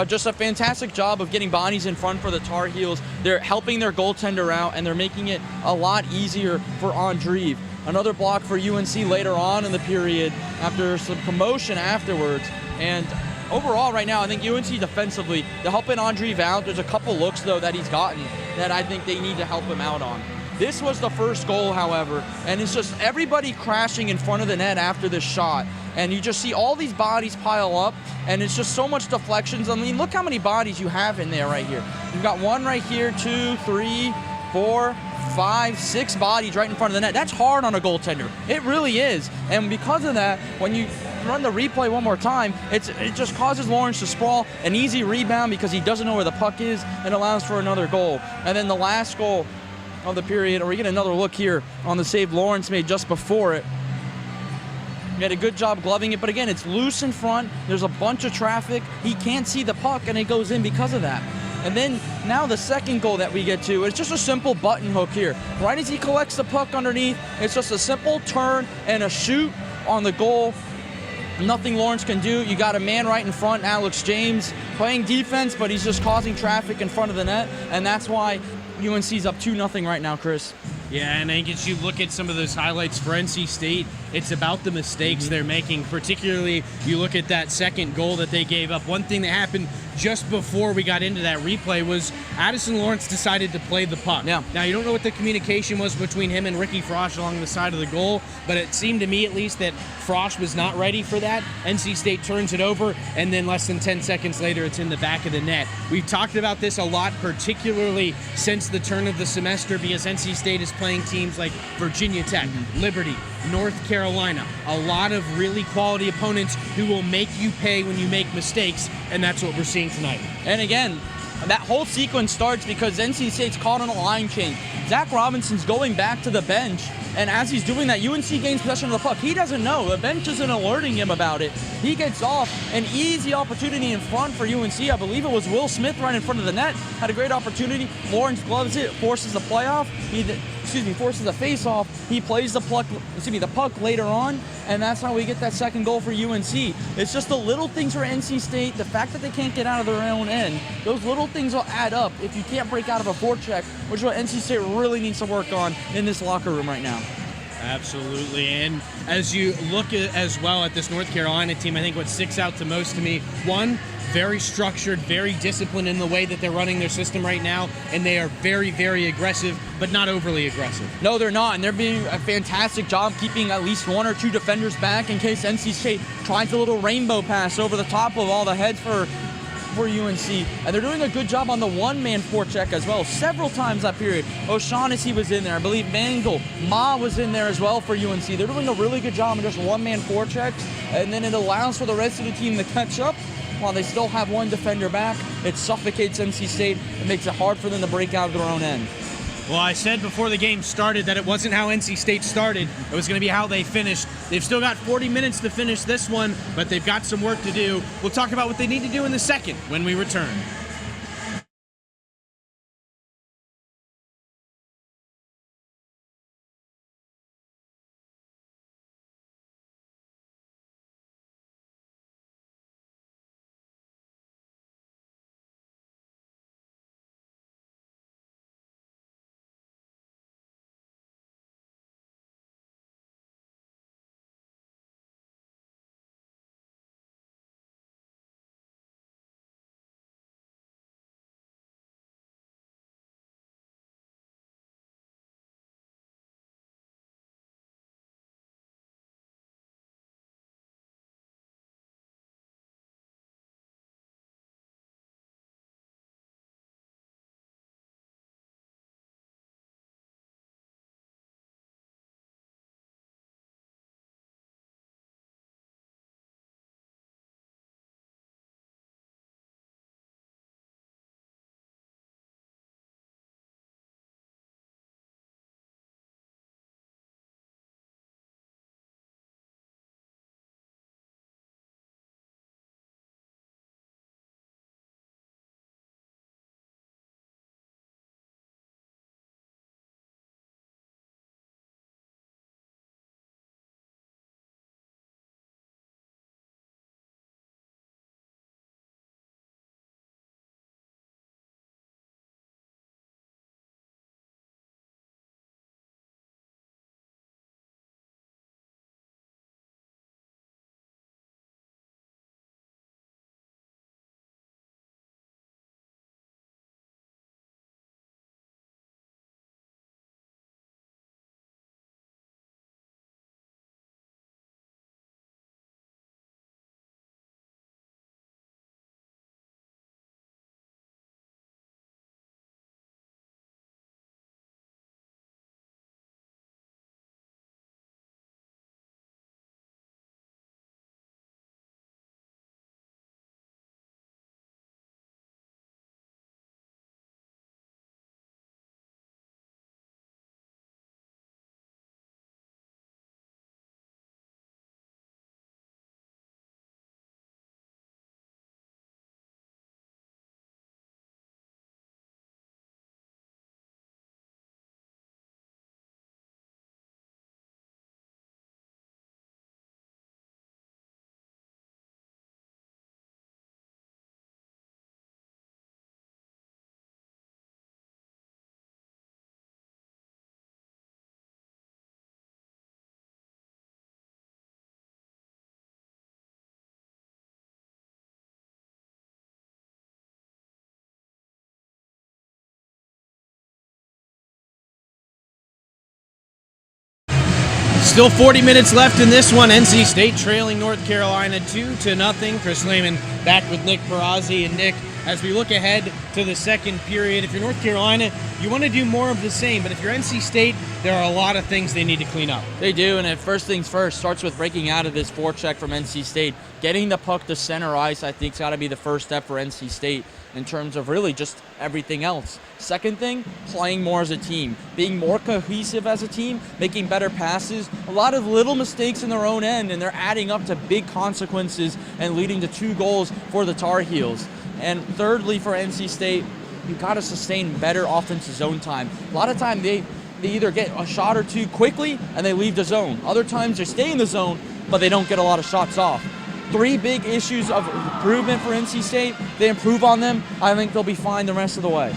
just a fantastic job of getting bodies in front for the Tar Heels. They're helping their goaltender out, and they're making it a lot easier for Andreev. Another block for UNC later on in the period after some commotion afterwards. And overall right now, I think UNC defensively, they're helping Andreev out. There's a couple looks, though, that he's gotten that I think they need to help him out on. This was the first goal, however, and it's just everybody crashing in front of the net after this shot. And you just see all these bodies pile up, and it's just so much deflections. I mean, look how many bodies you have in there right here. You've got one right here, 2, 3, 4, 5, 6 bodies right in front of the net. That's hard on a goaltender. It really is. And because of that, when you run the replay one more time, it just causes Lawrence to sprawl, an easy rebound because he doesn't know where the puck is, and allows for another goal. And then the last goal of the period, or we get another look here on the save Lawrence made just before it. He had a good job gloving it, but again, it's loose in front. There's a bunch of traffic. He can't see the puck, and it goes in because of that. And then now the second goal that we get to, it's just a simple button hook here. Right as he collects the puck underneath, it's just a simple turn and a shoot on the goal. Nothing Lawrence can do. You got a man right in front, Alex James, playing defense, but he's just causing traffic in front of the net, and that's why UNC's up 2-0 right now, Chris. Yeah, and I think as you look at some of those highlights for NC State, it's about the mistakes they're making. Particularly, you look at that second goal that they gave up. One thing that happened just before we got into that replay was Addison Lawrence decided to play the puck. Yeah. Now, you don't know what the communication was between him and Ricky Frosch along the side of the goal, but it seemed to me at least that Frosch was not ready for that. NC State turns it over, and then less than 10 seconds later, it's in the back of the net. We've talked about this a lot, particularly since the turn of the semester, because NC State is playing teams like Virginia Tech, Liberty, North Carolina, a lot of really quality opponents who will make you pay when you make mistakes, and that's what we're seeing tonight. And again, that whole sequence starts because NC State's caught on a line change. Zach Robinson's going back to the bench, and as he's doing that, UNC gains possession of the puck. He doesn't know. The bench isn't alerting him about it. He gets off. An easy opportunity in front for UNC. I believe it was Will Smith right in front of the net. Had a great opportunity. Lawrence gloves it, forces the playoff. Forces a face-off. He plays the puck later on, and that's how we get that second goal for UNC. It's just the little things for NC State. The fact that they can't get out of their own end, those little things will add up if you can't break out of a forecheck, which is what NC State really needs to work on in this locker room right now. Absolutely, and as you look at, as well at this North Carolina team, I think what sticks out the most to me, one, very structured, very disciplined in the way that they're running their system right now, and they are very, very aggressive, but not overly aggressive. No, they're not, and they're doing a fantastic job keeping at least one or two defenders back in case NC State tries a little rainbow pass over the top of all the heads for UNC, and they're doing a good job on the one-man forecheck as well. Several times that period, O'Shaughnessy was in there. I believe Mangle, Ma was in there as well for UNC. They're doing a really good job on just one-man forechecks, and then it allows for the rest of the team to catch up while they still have one defender back. It suffocates NC State. It makes it hard for them to break out of their own end. Well, I said before the game started that it wasn't how NC State started. It was going to be how they finished. They've still got 40 minutes to finish this one, but they've got some work to do. We'll talk about what they need to do in the second when we return. Still 40 minutes left in this one. NC State trailing North Carolina 2-0. Chris Lehman back with Nick Perazzi. And Nick, as we look ahead to the second period, if you're North Carolina, you want to do more of the same. But if you're NC State, there are a lot of things they need to clean up. They do, and first things first, starts with breaking out of this forecheck from NC State. Getting the puck to center ice, I think, has got to be the first step for NC State in terms of really just everything else. Second thing, playing more as a team, being more cohesive as a team, making better passes. A lot of little mistakes in their own end, and they're adding up to big consequences and leading to 2 goals for the Tar Heels. And thirdly, for NC State, you've got to sustain better offensive zone time. A lot of time they either get a shot or 2 quickly and they leave the zone. Other times they stay in the zone, but they don't get a lot of shots off. 3 big issues of improvement for NC State. They improve on them, I think they'll be fine the rest of the way.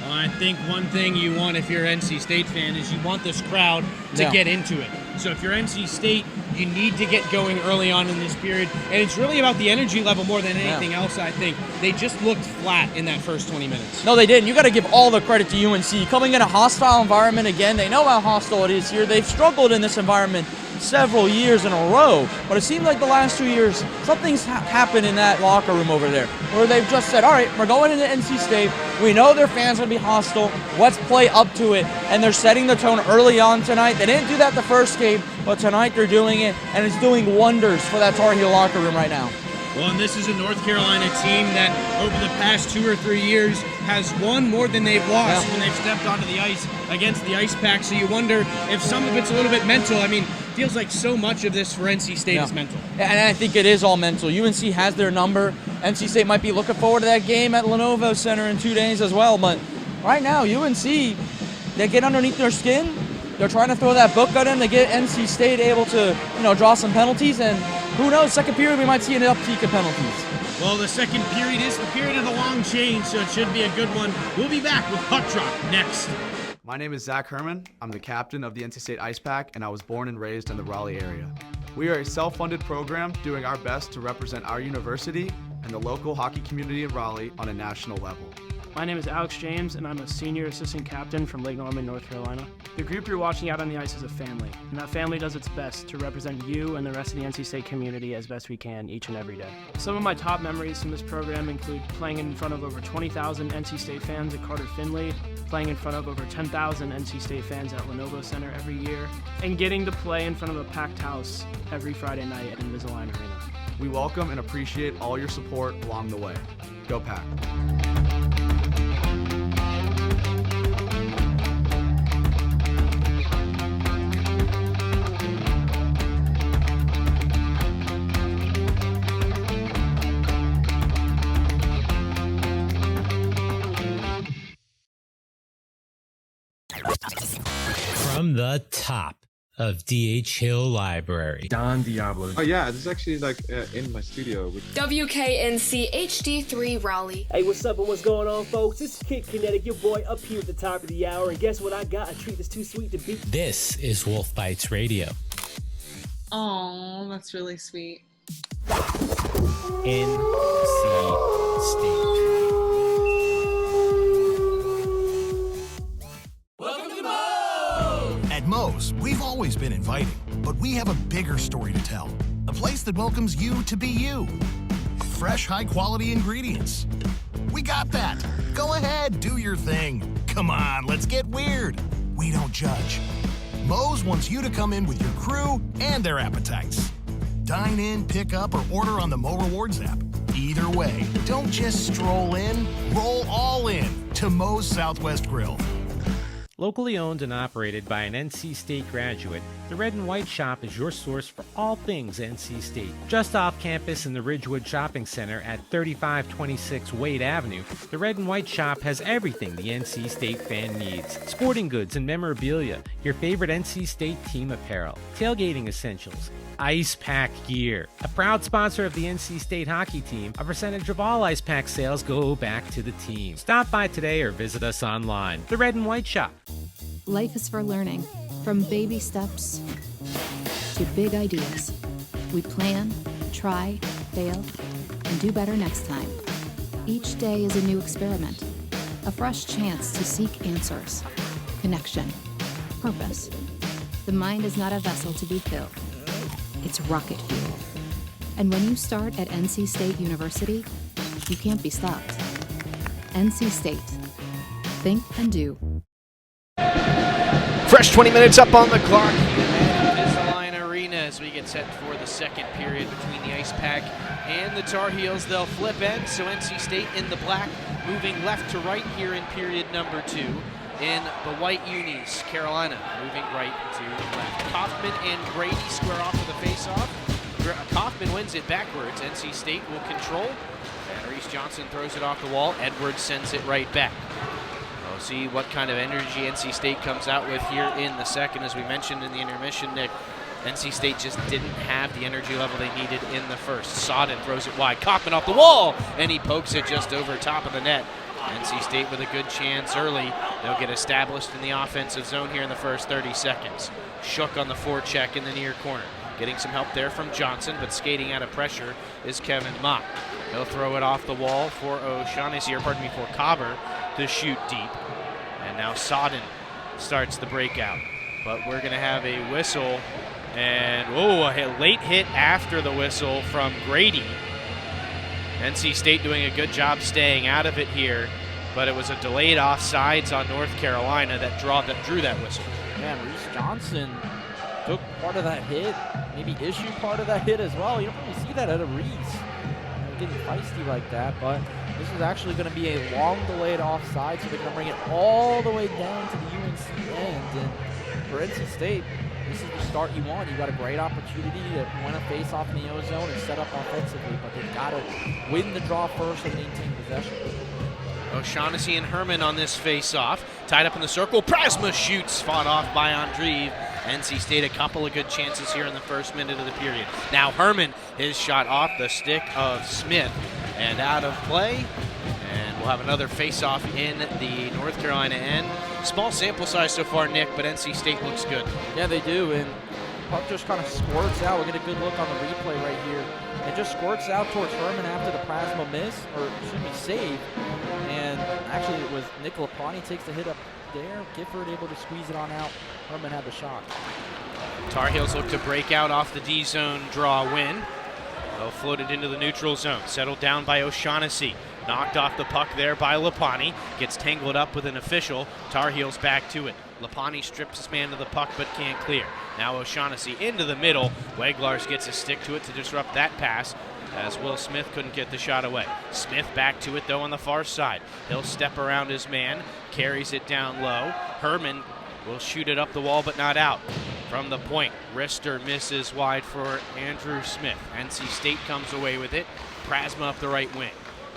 Well, I think one thing you want if you're an NC State fan is you want this crowd to get into it. So if you're NC State, you need to get going early on in this period. And it's really about the energy level more than anything else, I think. They just looked flat in that first 20 minutes. No, they didn't. You got to give all the credit to UNC. Coming in a hostile environment again, they know how hostile it is here. They've struggled in this environment several years in a row, but it seemed like the last 2 years, something's happened in that locker room over there, where they've just said, all right, we're going into NC State. We know their fans are going to be hostile. Let's play up to it. And they're setting the tone early on tonight. They didn't do that the first game, but tonight they're doing it, and it's doing wonders for that Tar Heel locker room right now. Well, and this is a North Carolina team that over the past 2 or 3 years has won more than they've lost when they've stepped onto the ice against the Ice Pack. So you wonder if some of it's a little bit mental. I mean, feels like so much of this for NC State is mental. And I think it is all mental. UNC has their number. NC State might be looking forward to that game at Lenovo Center in 2 days as well. But right now, UNC, they get underneath their skin. They're trying to throw that book at them to get NC State able to, draw some penalties. And who knows, second period we might see an uptick of penalties. Well, the second period is the period of the long change, so it should be a good one. We'll be back with Puck Drop next. My name is Zach Herman. I'm the captain of the NC State Ice Pack, and I was born and raised in the Raleigh area. We are a self-funded program doing our best to represent our university and the local hockey community in Raleigh on a national level. My name is Alex James, and I'm a senior assistant captain from Lake Norman, North Carolina. The group you're watching out on the ice is a family, and that family does its best to represent you and the rest of the NC State community as best we can each and every day. Some of my top memories from this program include playing in front of over 20,000 NC State fans at Carter Finley, playing in front of over 10,000 NC State fans at Lenovo Center every year, and getting to play in front of a packed house every Friday night at Invisalign Arena. We welcome and appreciate all your support along the way. Go Pack! From the top of D.H. Hill Library, Don Diablo. Oh yeah, this is actually in my studio. WKNC HD3 Raleigh. Hey, what's up and what's going on, folks? It's Kid Kinetic, your boy up here at the top of the hour, and guess what I got? A treat that's too sweet to beat. This is Wolf Bites Radio. Oh, that's really sweet. NC State. At Moe's, we've always been inviting, but we have a bigger story to tell. A place that welcomes you to be you. Fresh, high-quality ingredients. We got that. Go ahead, do your thing. Come on, let's get weird. We don't judge. Moe's wants you to come in with your crew and their appetites. Dine in, pick up, or order on the Mo Rewards app. Either way, don't just stroll in, roll all in to Moe's Southwest Grill. Locally owned and operated by an NC State graduate, the Red and White Shop is your source for all things NC State. Just off campus in the Ridgewood Shopping Center at 3526 Wade Avenue, the Red and White Shop has everything the NC State fan needs. Sporting goods and memorabilia, your favorite NC State team apparel, tailgating essentials, Ice Pack gear. A proud sponsor of the NC State hockey team, a percentage of all Ice Pack sales go back to the team. Stop by today or visit us online. The Red and White Shop. Life is for learning, from baby steps to big ideas. We plan, try, fail, and do better next time. Each day is a new experiment, a fresh chance to seek answers, connection, purpose. The mind is not a vessel to be filled. It's rocket fuel. And when you start at NC State University, you can't be stopped. NC State. Think and do. Fresh 20 minutes up on the clock at Invisalign Arena as we get set for the second period between the Ice Pack and the Tar Heels. They'll flip ends, so NC State in the black, moving left to right here in period number 2. In the white unis, Carolina moving right to left. Kaufman and Grady square off with a face-off. Kaufman wins it backwards. NC State will control. And Reese Johnson throws it off the wall. Edwards sends it right back. We'll see what kind of energy NC State comes out with here in the second. As we mentioned in the intermission, Nick, NC State just didn't have the energy level they needed in the first. Sodden throws it wide. Kaufman off the wall, and he pokes it just over top of the net. NC State with a good chance early. They'll get established in the offensive zone here in the first 30 seconds. Shook on the forecheck in the near corner. Getting some help there from Johnson, but skating out of pressure is Kevin Mock. He'll throw it off the wall for O'Shaughnessy, or pardon me, for Cobber to shoot deep. And now Sodden starts the breakout. But we're going to have a whistle, and a late hit after the whistle from Grady. NC State doing a good job staying out of it here, but it was a delayed offsides on North Carolina that drew that whistle. Man, Reese Johnson took part of that hit, maybe issued part of that hit as well. You don't really see that out of Reese, getting feisty like that, but this is actually going to be a long delayed offside, so they're going to bring it all the way down to the UNC end. And for NC State, this is the start you want. You got a great opportunity to win a face-off in the O-zone and set up offensively, but they've got to win the draw first and maintain possession. O'Shaughnessy and Herman on this face-off. Tied up in the circle. Prasma shoots, fought off by Andreev. NC State a couple of good chances here in the first minute of the period. Now Herman, his shot off the stick of Smith and out of play. And we'll have another face-off in the North Carolina end. Small sample size so far, Nick, but NC State looks good. Yeah, they do, and puck just kind of squirts out. We'll get a good look on the replay right here. It just squirts out towards Herman after the Prasma miss, or should be save. And actually it was Nick Lapani takes the hit up there. Gifford able to squeeze it on out. Herman had the shot. Tar Heels look to break out off the D-zone draw win. They'll float it into the neutral zone. Settled down by O'Shaughnessy. Knocked off the puck there by Lapani. Gets tangled up with an official. Tar Heels back to it. Lapani strips his man to the puck but can't clear. Now O'Shaughnessy into the middle. Weglars gets a stick to it to disrupt that pass, as Will Smith couldn't get the shot away. Smith back to it though on the far side. He'll step around his man, carries it down low. Herman will shoot it up the wall but not out. From the point, Rister misses wide for Andrew Smith. NC State comes away with it. Prasma up the right wing.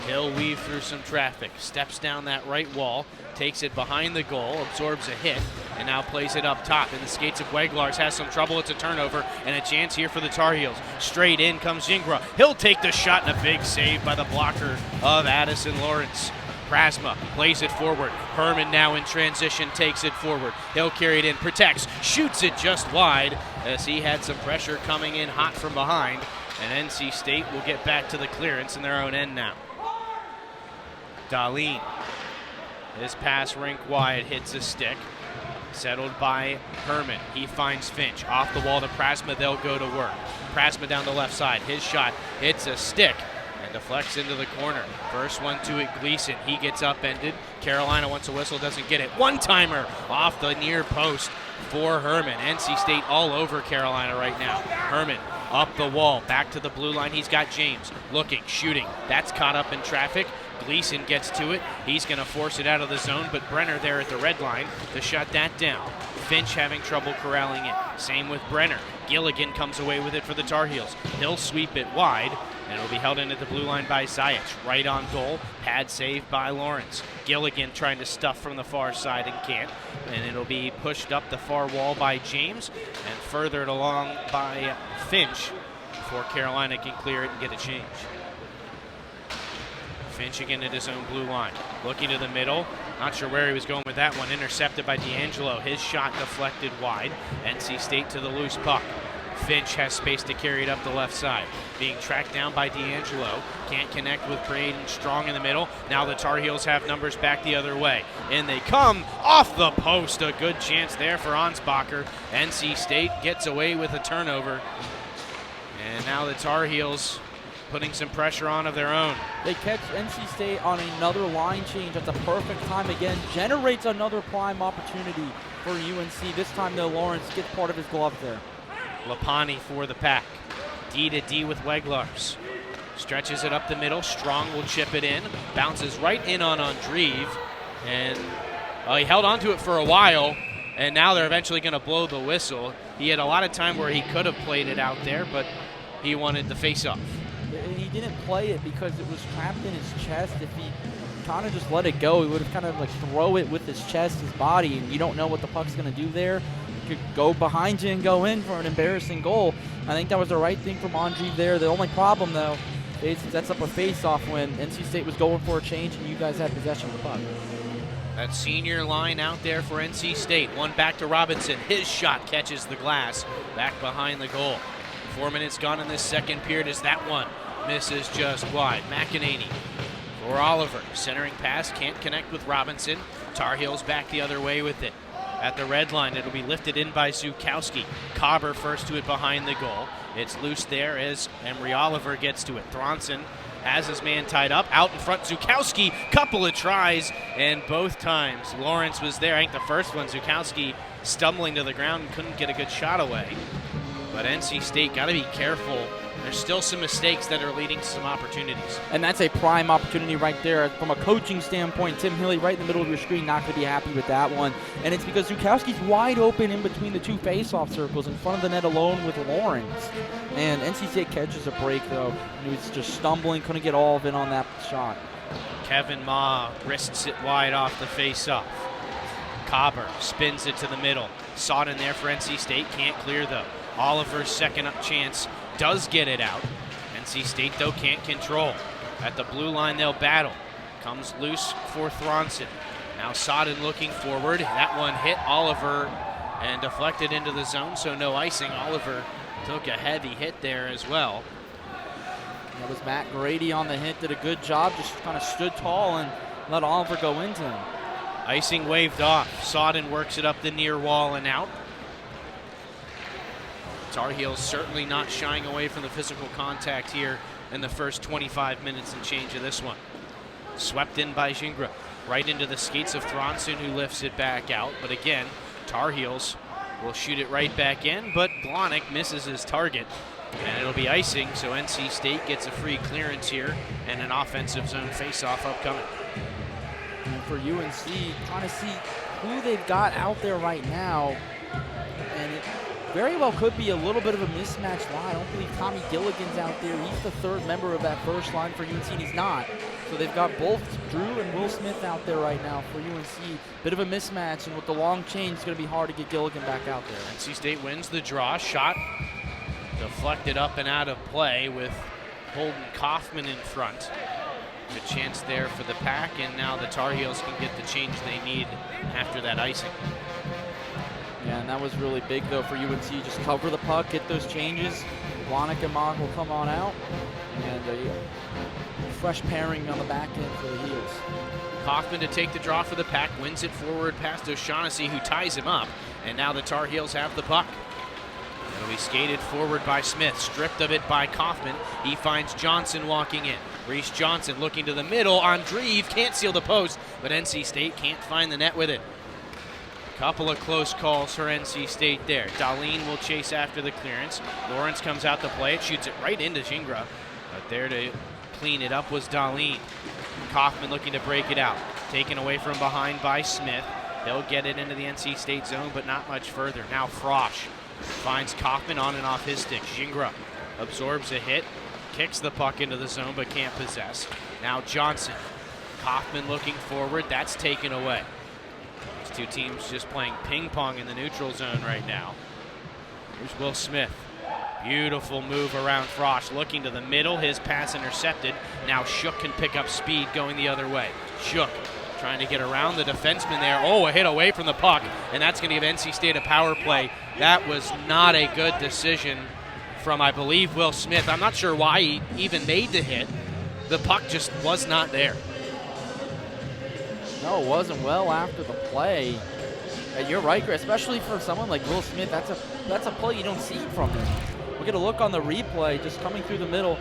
He'll weave through some traffic, steps down that right wall, takes it behind the goal, absorbs a hit, and now plays it up top. In the skates of Weglars, has some trouble. It's a turnover and a chance here for the Tar Heels. Straight in comes Jingra. He'll take the shot and a big save by the blocker of Addison Lawrence. Prasma plays it forward. Herman now in transition takes it forward. He'll carry it in, protects, shoots it just wide as he had some pressure coming in hot from behind. And NC State will get back to the clearance in their own end now. Dahlin, his pass rink wide, hits a stick. Settled by Herman. He finds Finch. Off the wall to Prasma, they'll go to work. Prasma down the left side. His shot hits a stick and deflects into the corner. First one to it, Gleason. He gets upended. Carolina wants a whistle, doesn't get it. One-timer off the near post for Herman. NC State all over Carolina right now. Herman up the wall, back to the blue line. He's got James looking, shooting. That's caught up in traffic. Gleason gets to it. He's going to force it out of the zone, but Brenner there at the red line to shut that down. Finch having trouble corralling it. Same with Brenner. Gilligan comes away with it for the Tar Heels. He'll sweep it wide, and it'll be held in at the blue line by Zajic. Right on goal. Pad saved by Lawrence. Gilligan trying to stuff from the far side and can't. And it'll be pushed up the far wall by James and furthered along by Finch before Carolina can clear it and get a change. Finch again at his own blue line. Looking to the middle. Not sure where he was going with that one. Intercepted by D'Angelo. His shot deflected wide. NC State to the loose puck. Finch has space to carry it up the left side. Being tracked down by D'Angelo. Can't connect with Braden Strong in the middle. Now the Tar Heels have numbers back the other way. And they come off the post. A good chance there for Ansbacher. NC State gets away with a turnover. And now the Tar Heels putting some pressure on of their own. They catch NC State on another line change at the perfect time again. Generates another prime opportunity for UNC. This time, though, Lawrence gets part of his glove there. Lapani for the Pack. D to D with Weglars. Stretches it up the middle. Strong will chip it in. Bounces right in on Andreev. And he held on to it for a while. And now they're eventually going to blow the whistle. He had a lot of time where he could have played it out there, but he wanted the face-off. He didn't play it because it was trapped in his chest. If he kind of just let it go, he would have kind of like throw it with his chest, his body, and you don't know what the puck's going to do there. Could go behind you and go in for an embarrassing goal. I think that was the right thing from Andreev there. The only problem, though, is it sets up a face-off when NC State was going for a change and you guys had possession of the puck. That senior line out there for NC State. One back to Robinson. His shot catches the glass back behind the goal. 4 minutes gone in this second period as that one misses just wide. McEnany for Oliver. Centering pass, can't connect with Robinson. Tar Heels back the other way with it. At the red line, it'll be lifted in by Zukowski. Cobber first to it behind the goal. It's loose there as Emery Oliver gets to it. Thronson has his man tied up. Out in front, Zukowski. Couple of tries, and both times Lawrence was there. I think the first one, Zukowski stumbling to the ground and couldn't get a good shot away. But NC State got to be careful. There's still some mistakes that are leading to some opportunities. And that's a prime opportunity right there. From a coaching standpoint, Tim Hilly right in the middle of your screen, not going to be happy with that one. And it's because Zukowski's wide open in between the two face-off circles in front of the net alone with Lawrence. And NC State catches a break, though. He was just stumbling, couldn't get all of it on that shot. Kevin Ma wrists it wide off the face-off. Cobber spins it to the middle. Sodden there for NC State, can't clear though. Oliver's second up chance does get it out. NC State, though, can't control. At the blue line, they'll battle. Comes loose for Thronson. Now Sodden looking forward. That one hit Oliver and deflected into the zone, so no icing. Oliver took a heavy hit there as well. That was Matt Grady on the hit, did a good job, just kind of stood tall and let Oliver go into him. Icing waved off. Sodden works it up the near wall and out. Tar Heels certainly not shying away from the physical contact here in the first 25 minutes and change of this one. Swept in by Gingras, right into the skates of Thronson, who lifts it back out. But again, Tar Heels will shoot it right back in, but Blahnik misses his target. And it'll be icing, so NC State gets a free clearance here and an offensive zone faceoff upcoming. And for UNC, trying to see who they've got out there right now. And it very well could be a little bit of a mismatched line. I don't believe Tommy Gilligan's out there. He's the third member of that first line for UNC, and he's not. So they've got both Drew and Will Smith out there right now for UNC. Bit of a mismatch, and with the long change, it's going to be hard to get Gilligan back out there. NC State wins the draw. Shot deflected up and out of play with Holden Kaufman in front. Good chance there for the Pack, and now the Tar Heels can get the change they need after that icing. Yeah, and that was really big, though, for UNC. Just cover the puck, get those changes. Blahnik and Mog will come on out. And a fresh pairing on the back end for the Heels. Kaufman to take the draw for the Pack, wins it forward past O'Shaughnessy, who ties him up. And now the Tar Heels have the puck. It'll be skated forward by Smith, stripped of it by Kaufman. He finds Johnson walking in. Reese Johnson looking to the middle. Andreev can't seal the post, but NC State can't find the net with it. Couple of close calls for NC State there. Darlene will chase after the clearance. Lawrence comes out to play it, shoots it right into Gingras. But there to clean it up was Darlene. Kaufman looking to break it out. Taken away from behind by Smith. They'll get it into the NC State zone, but not much further. Now Frosch finds Kaufman on and off his stick. Gingras absorbs a hit, kicks the puck into the zone, but can't possess. Now Johnson. Kaufman looking forward. That's taken away. These two teams just playing ping pong in the neutral zone right now. Here's Will Smith. Beautiful move around Frosch, looking to the middle. His pass intercepted. Now Shook can pick up speed going the other way. Shook trying to get around the defenseman there. Oh, a hit away from the puck, and that's going to give NC State a power play. That was not a good decision from, I believe, Will Smith. I'm not sure why he even made the hit. The puck just was not there. No, it wasn't well after the play. And you're right, Chris, especially for someone like Will Smith. That's a play you don't see from him. We'll get a look on the replay, just coming through the middle.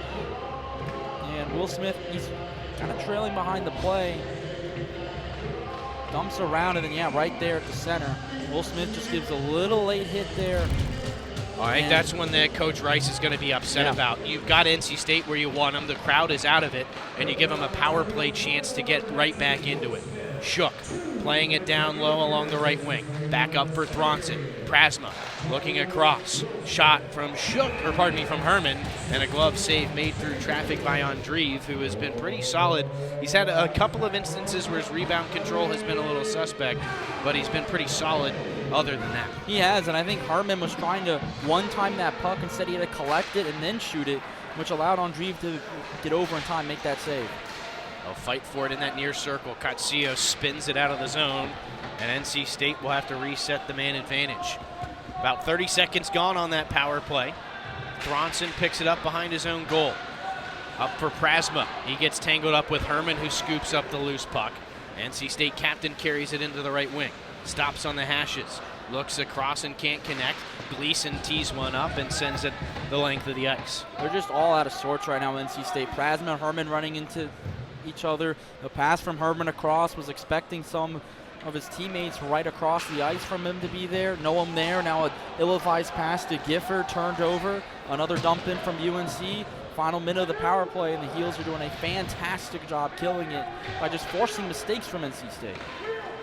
And Will Smith, he's kind of trailing behind the play. Dumps around, and then, yeah, right there at the center. Will Smith just gives a little late hit there. I think that's one that Coach Rice is going to be upset about. You've got NC State where you want them. The crowd is out of it, and you give them a power play chance to get right back into it. Shook, playing it down low along the right wing. Back up for Thronson. Prasma looking across. Shot from from Herman, and a glove save made through traffic by Andreev, who has been pretty solid. He's had a couple of instances where his rebound control has been a little suspect, but he's been pretty solid other than that. He has, and I think Herman was trying to one-time that puck. Instead, he had to collect it and then shoot it, which allowed Andreev to get over in time, make that save. They'll fight for it in that near circle. Katsuo spins it out of the zone, and NC State will have to reset the man advantage. About 30 seconds gone on that power play. Thronson picks it up behind his own goal. Up for Prasma. He gets tangled up with Herman, who scoops up the loose puck. NC State captain carries it into the right wing. Stops on the hashes. Looks across and can't connect. Gleason tees one up and sends it the length of the ice. They're just all out of sorts right now, NC State. Prasma and Herman running into each other. The pass from Herman across, was expecting some of his teammates right across the ice from him to be there. No one there. Now an ill-advised pass to Gifford, turned over. Another dump in from UNC. Final minute of the power play, and the Heels are doing a fantastic job killing it by just forcing mistakes from NC State.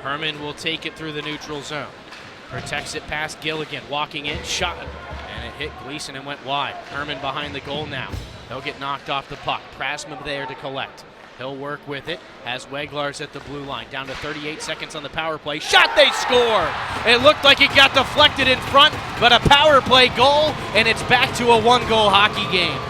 Herman will take it through the neutral zone. Protects it past Gilligan, walking in, shot, and it hit Gleason and went wide. Herman behind the goal now. He'll get knocked off the puck. Prasma there to collect. He'll work with it. Has Weglars at the blue line. Down to 38 seconds on the power play. Shot, they score! It looked like it got deflected in front, but a power play goal, and it's back to a one-goal hockey game.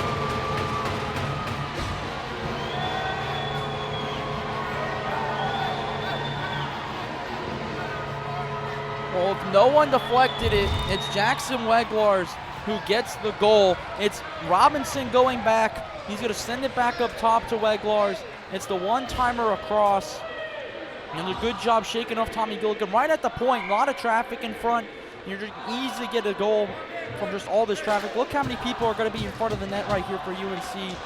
Well, if no one deflected it, it's Jackson Weglars who gets the goal. It's Robinson going back. He's going to send it back up top to Weglars. It's the one-timer across. And a good job shaking off Tommy Gilligan right at the point. A lot of traffic in front. You're just easy to get a goal from just all this traffic. Look how many people are going to be in front of the net right here for UNC.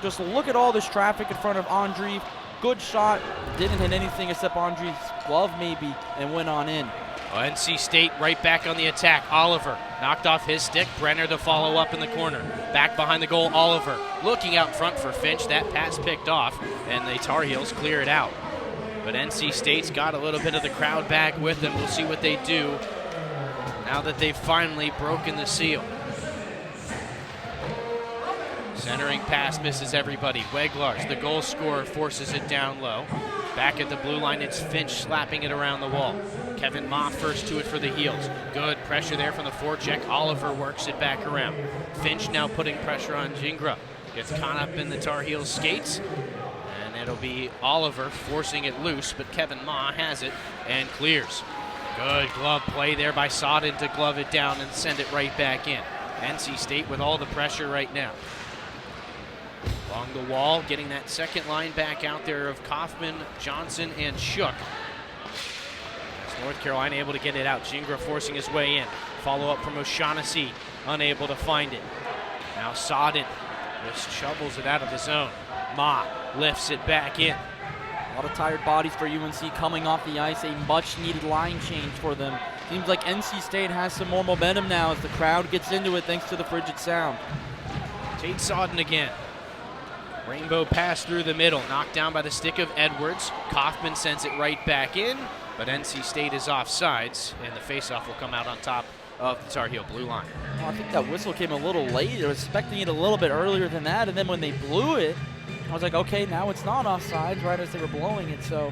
Just look at all this traffic in front of Andreev. Good shot. Didn't hit anything except Andreev's glove maybe, and went on in. Well, NC State right back on the attack. Oliver knocked off his stick. Brenner to follow up in the corner. Back behind the goal, Oliver looking out front for Finch. That pass picked off, and the Tar Heels clear it out. But NC State's got a little bit of the crowd back with them. We'll see what they do now that they've finally broken the seal. Centering pass misses everybody. Weglars, the goal scorer, forces it down low. Back at the blue line, it's Finch slapping it around the wall. Kevin Ma first to it for the Heels. Good pressure there from the forecheck. Oliver works it back around. Finch now putting pressure on Gingras. Gets caught up in the Tar Heels skates. And it'll be Oliver forcing it loose, but Kevin Ma has it and clears. Good glove play there by Sodden to glove it down and send it right back in. NC State with all the pressure right now. Along the wall, getting that second line back out there of Kaufman, Johnson, and Shook. As North Carolina able to get it out. Gingras forcing his way in. Follow up from O'Shaughnessy, unable to find it. Now Sodden just shovels it out of the zone. Ma lifts it back in. A lot of tired bodies for UNC coming off the ice. A much-needed line change for them. Seems like NC State has some more momentum now as the crowd gets into it thanks to the frigid sound. Tate Sodden again. Rainbow pass through the middle, knocked down by the stick of Edwards. Kaufman sends it right back in, but NC State is offsides, and the faceoff will come out on top of the Tar Heel blue line. Well, I think that whistle came a little late. I was expecting it a little bit earlier than that, and then when they blew it, I was like, okay, now it's not offsides right as they were blowing it, so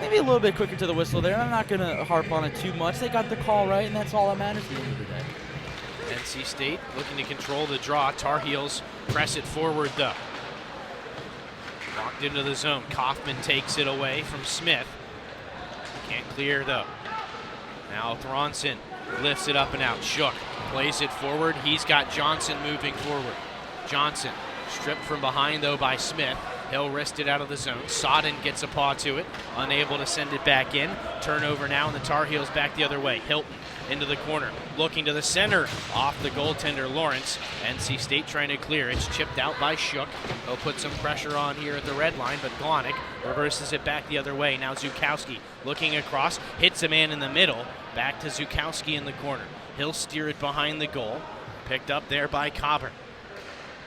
maybe a little bit quicker to the whistle there. I'm not going to harp on it too much. They got the call right, and that's all that matters at the end of the day. NC State looking to control the draw. Tar Heels press it forward, though. Walked into the zone. Kaufman takes it away from Smith. Can't clear though. Now Thronson lifts it up and out. Shook plays it forward. He's got Johnson moving forward. Johnson stripped from behind though by Smith. Hill wristed it out of the zone. Sodden gets a paw to it, unable to send it back in. Turnover now, and the Tar Heels back the other way. Hilton into the corner, looking to the center, off the goaltender Lawrence. NC State trying to clear. It's chipped out by Shook. He'll put some pressure on here at the red line, but Glonick reverses it back the other way. Now Zukowski looking across, hits a man in the middle. Back to Zukowski in the corner. He'll steer it behind the goal. Picked up there by Coburn.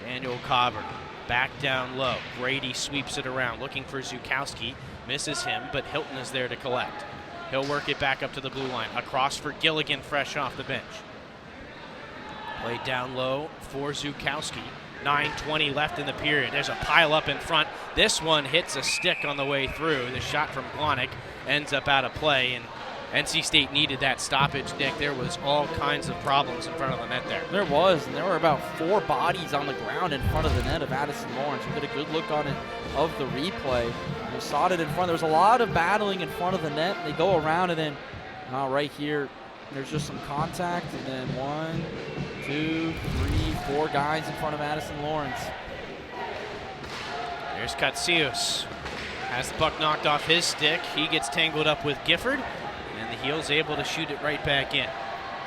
Daniel Coburn. Back down low. Brady sweeps it around, looking for Zukowski. Misses him, but Hilton is there to collect. He'll work it back up to the blue line. Across for Gilligan, fresh off the bench. Played down low for Zukowski. 9:20 left in the period. There's a pile up in front. This one hits a stick on the way through. The shot from Glonick ends up out of play, and NC State needed that stoppage, Nick. There was all kinds of problems in front of the net there. There was, and there were about 4 bodies on the ground in front of the net of Addison Lawrence. We get a good look on it of the replay. We saw it in front. There was a lot of battling in front of the net. They go around, and then right here, there's just some contact, and then 1, 2, 3, 4 guys in front of Addison Lawrence. There's Katsius. Has the puck knocked off his stick. He gets tangled up with Gifford. And the Heels able to shoot it right back in.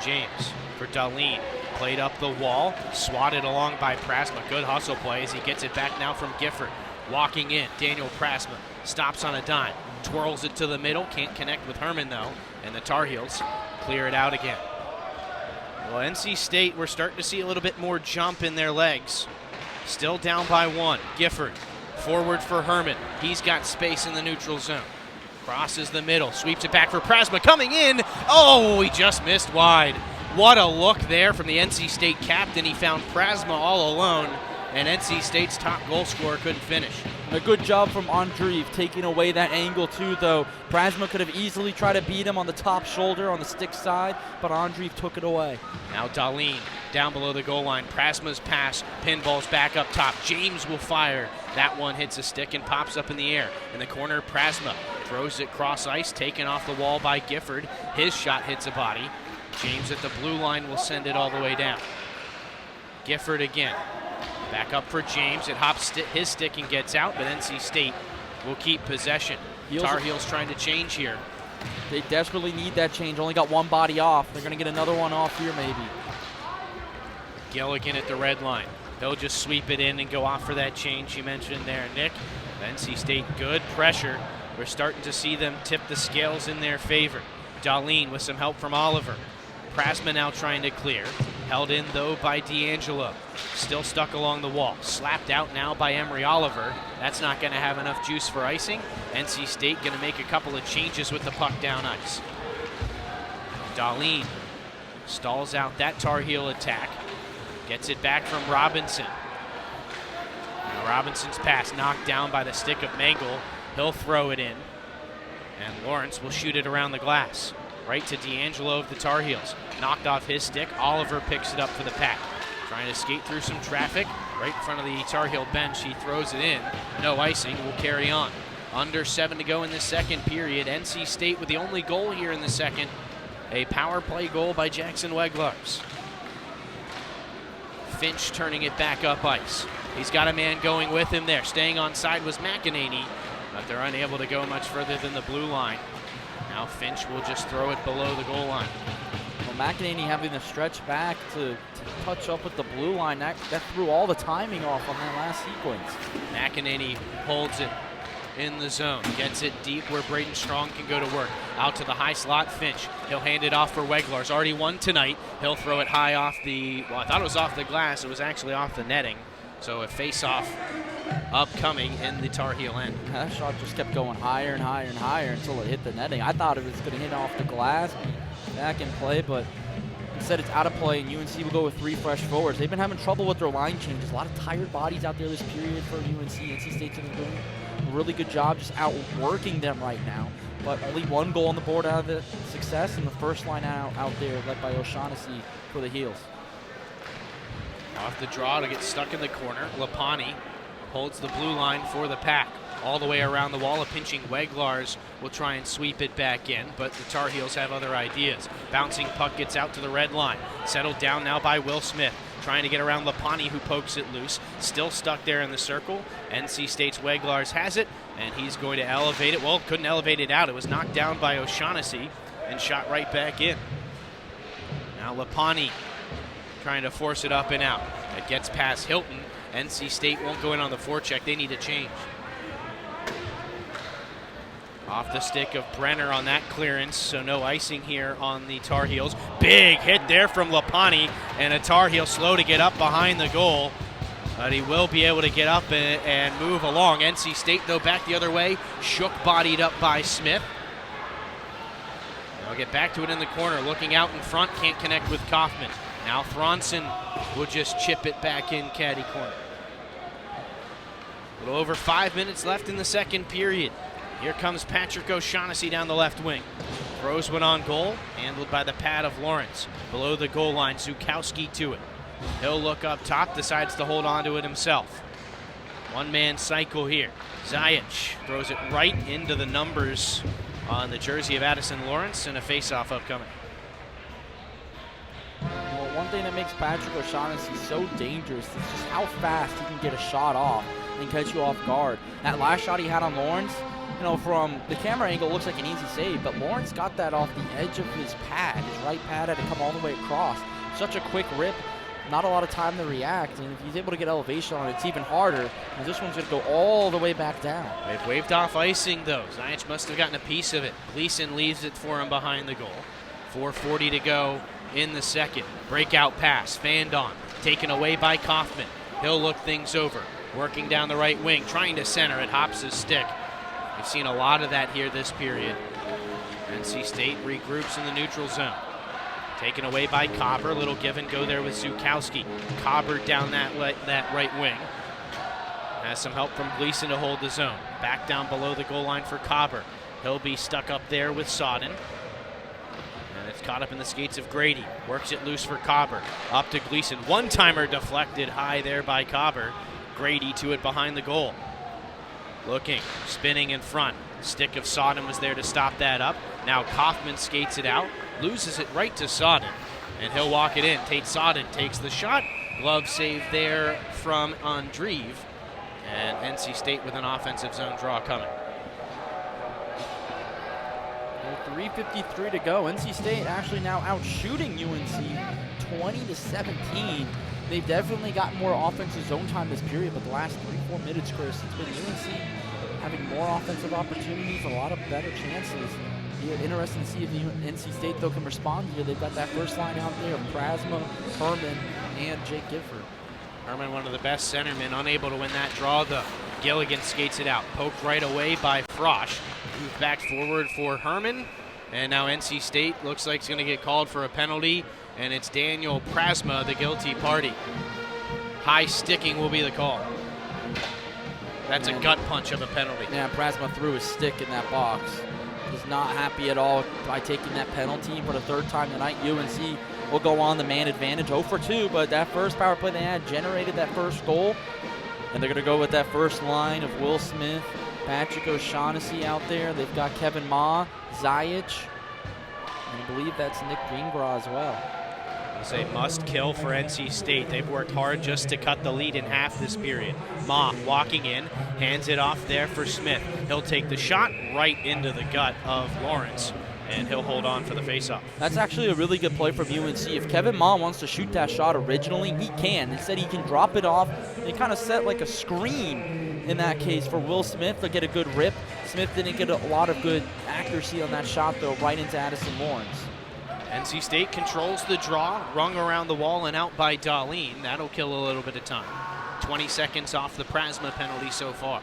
James for Darlene. Played up the wall. Swatted along by Prasma. Good hustle play as he gets it back now from Gifford. Walking in. Daniel Prasma stops on a dime. Twirls it to the middle. Can't connect with Herman though. And the Tar Heels clear it out again. Well, NC State, we're starting to see a little bit more jump in their legs. Still down by 1. Gifford forward for Herman. He's got space in the neutral zone. Crosses the middle, sweeps it back for Prasma, coming in. Oh, he just missed wide. What a look there from the NC State captain. He found Prasma all alone, and NC State's top goal scorer couldn't finish. A good job from Andreev taking away that angle too, though. Prasma could have easily tried to beat him on the top shoulder on the stick side, but Andreev took it away. Now Darlene down below the goal line. Prasma's pass, pinballs back up top. James will fire. That one hits a stick and pops up in the air. In the corner, Prasma throws it cross ice, taken off the wall by Gifford. His shot hits a body. James at the blue line will send it all the way down. Gifford again. Back up for James. It hops his stick and gets out, but NC State will keep possession. Tar Heels trying to change here. They desperately need that change. Only got 1 body off. They're going to get another one off here maybe. Gilligan at the red line. They'll just sweep it in and go off for that change you mentioned there, Nick. NC State, good pressure. We're starting to see them tip the scales in their favor. Darlene with some help from Oliver. Prasma now trying to clear. Held in, though, by D'Angelo. Still stuck along the wall. Slapped out now by Emery Oliver. That's not going to have enough juice for icing. NC State going to make a couple of changes with the puck down ice. Darlene stalls out that Tar Heel attack. Gets it back from Robinson. Now Robinson's pass knocked down by the stick of Mangle. He'll throw it in. And Lawrence will shoot it around the glass. Right to D'Angelo of the Tar Heels. Knocked off his stick. Oliver picks it up for the Pack. Trying to skate through some traffic. Right in front of the Tar Heel bench. He throws it in. No icing. Will carry on. Under 7 to go in the second period. NC State with the only goal here in the second. A power play goal by Jackson Weglars. Finch turning it back up ice. He's got a man going with him there. Staying on side was McEnany, but they're unable to go much further than the blue line. Now Finch will just throw it below the goal line. Well, McEnany having to stretch back to touch up with the blue line, that threw all the timing off on that last sequence. McEnany holds it in the zone, gets it deep where Braden Strong can go to work. Out to the high slot, Finch. He'll hand it off for Weglars. Already won tonight. He'll throw it high off the, well, I thought it was off the glass. It was actually off the netting. So a face-off upcoming in the Tar Heel end. That shot just kept going higher and higher and higher until it hit the netting. I thought it was going to hit off the glass, back in play, but instead it's out of play, and UNC will go with 3 fresh forwards. They've been having trouble with their line changes. A lot of tired bodies out there this period for UNC. NC State's doing a really good job just outworking them right now. But only 1 goal on the board out of the success, and the first line out there led by O'Shaughnessy for the Heels. Off the draw to get stuck in the corner. Lapani holds the blue line for the Pack. All the way around the wall, a pinching Weglars will try and sweep it back in, but the Tar Heels have other ideas. Bouncing puck gets out to the red line. Settled down now by Will Smith, trying to get around Lapani, who pokes it loose. Still stuck there in the circle. NC State's Weglars has it, and he's going to elevate it. Well, couldn't elevate it out. It was knocked down by O'Shaughnessy and shot right back in. Now Lapani trying to force it up and out. It gets past Hilton. NC State won't go in on the forecheck. They need a change. Off the stick of Brenner on that clearance, so no icing here on the Tar Heels. Big hit there from Lapani, and a Tar Heel slow to get up behind the goal. But he will be able to get up and move along. NC State, though, back the other way. Shook bodied up by Smith. They'll get back to it in the corner. Looking out in front, can't connect with Kaufman. Now Thronson will just chip it back in caddy corner. A little over 5 minutes left in the second period. Here comes Patrick O'Shaughnessy down the left wing. Throws one on goal, handled by the pad of Lawrence. Below the goal line, Zukowski to it. He'll look up top, decides to hold on to it himself. One-man cycle here. Zajic throws it right into the numbers on the jersey of Addison Lawrence, and a face-off upcoming. Well, one thing that makes Patrick O'Shaughnessy so dangerous is just how fast he can get a shot off and catch you off guard. That last shot he had on Lawrence, you know, from the camera angle, it looks like an easy save, but Lawrence got that off the edge of his pad. His right pad had to come all the way across. Such a quick rip, not a lot of time to react, and if he's able to get elevation on it, it's even harder, because this one's going to go all the way back down. They've waved off icing, though. Zajic must have gotten a piece of it. Gleason leaves it for him behind the goal. 4:40 to go in the second. Breakout pass, fanned on, taken away by Kaufman. He'll look things over, working down the right wing, trying to center it, hops his stick. We've seen a lot of that here this period. NC State regroups in the neutral zone. Taken away by Cobber. Little give and go there with Zukowski. Cobber down that right wing. Has some help from Gleason to hold the zone. Back down below the goal line for Cobber. He'll be stuck up there with Sodden. And it's caught up in the skates of Grady. Works it loose for Cobber. Up to Gleason. One-timer deflected high there by Cobber. Grady to it behind the goal. Looking, spinning in front. Stick of Sodden was there to stop that up. Now Kaufman skates it out, loses it right to Sodden, and he'll walk it in. Tate Sodden takes the shot. Glove save there from Andreev, and NC State with an offensive zone draw coming. 3:53 to go. NC State actually now out shooting UNC 20-17. They've definitely got more offensive zone time this period, but the last 3-4 minutes, Chris, it's been UNC having more offensive opportunities, a lot of better chances. Yeah, interesting to see if NC State, though, can respond here. They've got that first line out there of Prasma, Herman, and Jake Gifford. Herman, one of the best centermen, unable to win that draw, though. Gilligan skates it out, poked right away by Frosch. Moved back forward for Herman, and now NC State looks like it's going to get called for a penalty, and it's Daniel Prasma, the guilty party. High sticking will be the call. That's a gut punch of a penalty. Yeah, Prasma threw his stick in that box. Was not happy at all by taking that penalty for the third time tonight. UNC will go on the man advantage, 0 for 2, but that first power play they had generated that first goal. And they're going to go with that first line of Will Smith, Patrick O'Shaughnessy out there. They've got Kevin Ma, Zajic, and I believe that's Nick Greengraw as well. It's a must kill for NC State. They've worked hard just to cut the lead in half this period. Ma walking in, hands it off there for Smith. He'll take the shot right into the gut of Lawrence, and he'll hold on for the faceoff. That's actually a really good play from UNC. If Kevin Ma wants to shoot that shot originally, he can. Instead, he can drop it off. They kind of set like a screen in that case for Will Smith to get a good rip. Smith didn't get a lot of good accuracy on that shot, though, right into Addison Lawrence. NC State controls the draw, rung around the wall and out by Darlene. That'll kill a little bit of time. 20 seconds off the Prasma penalty so far.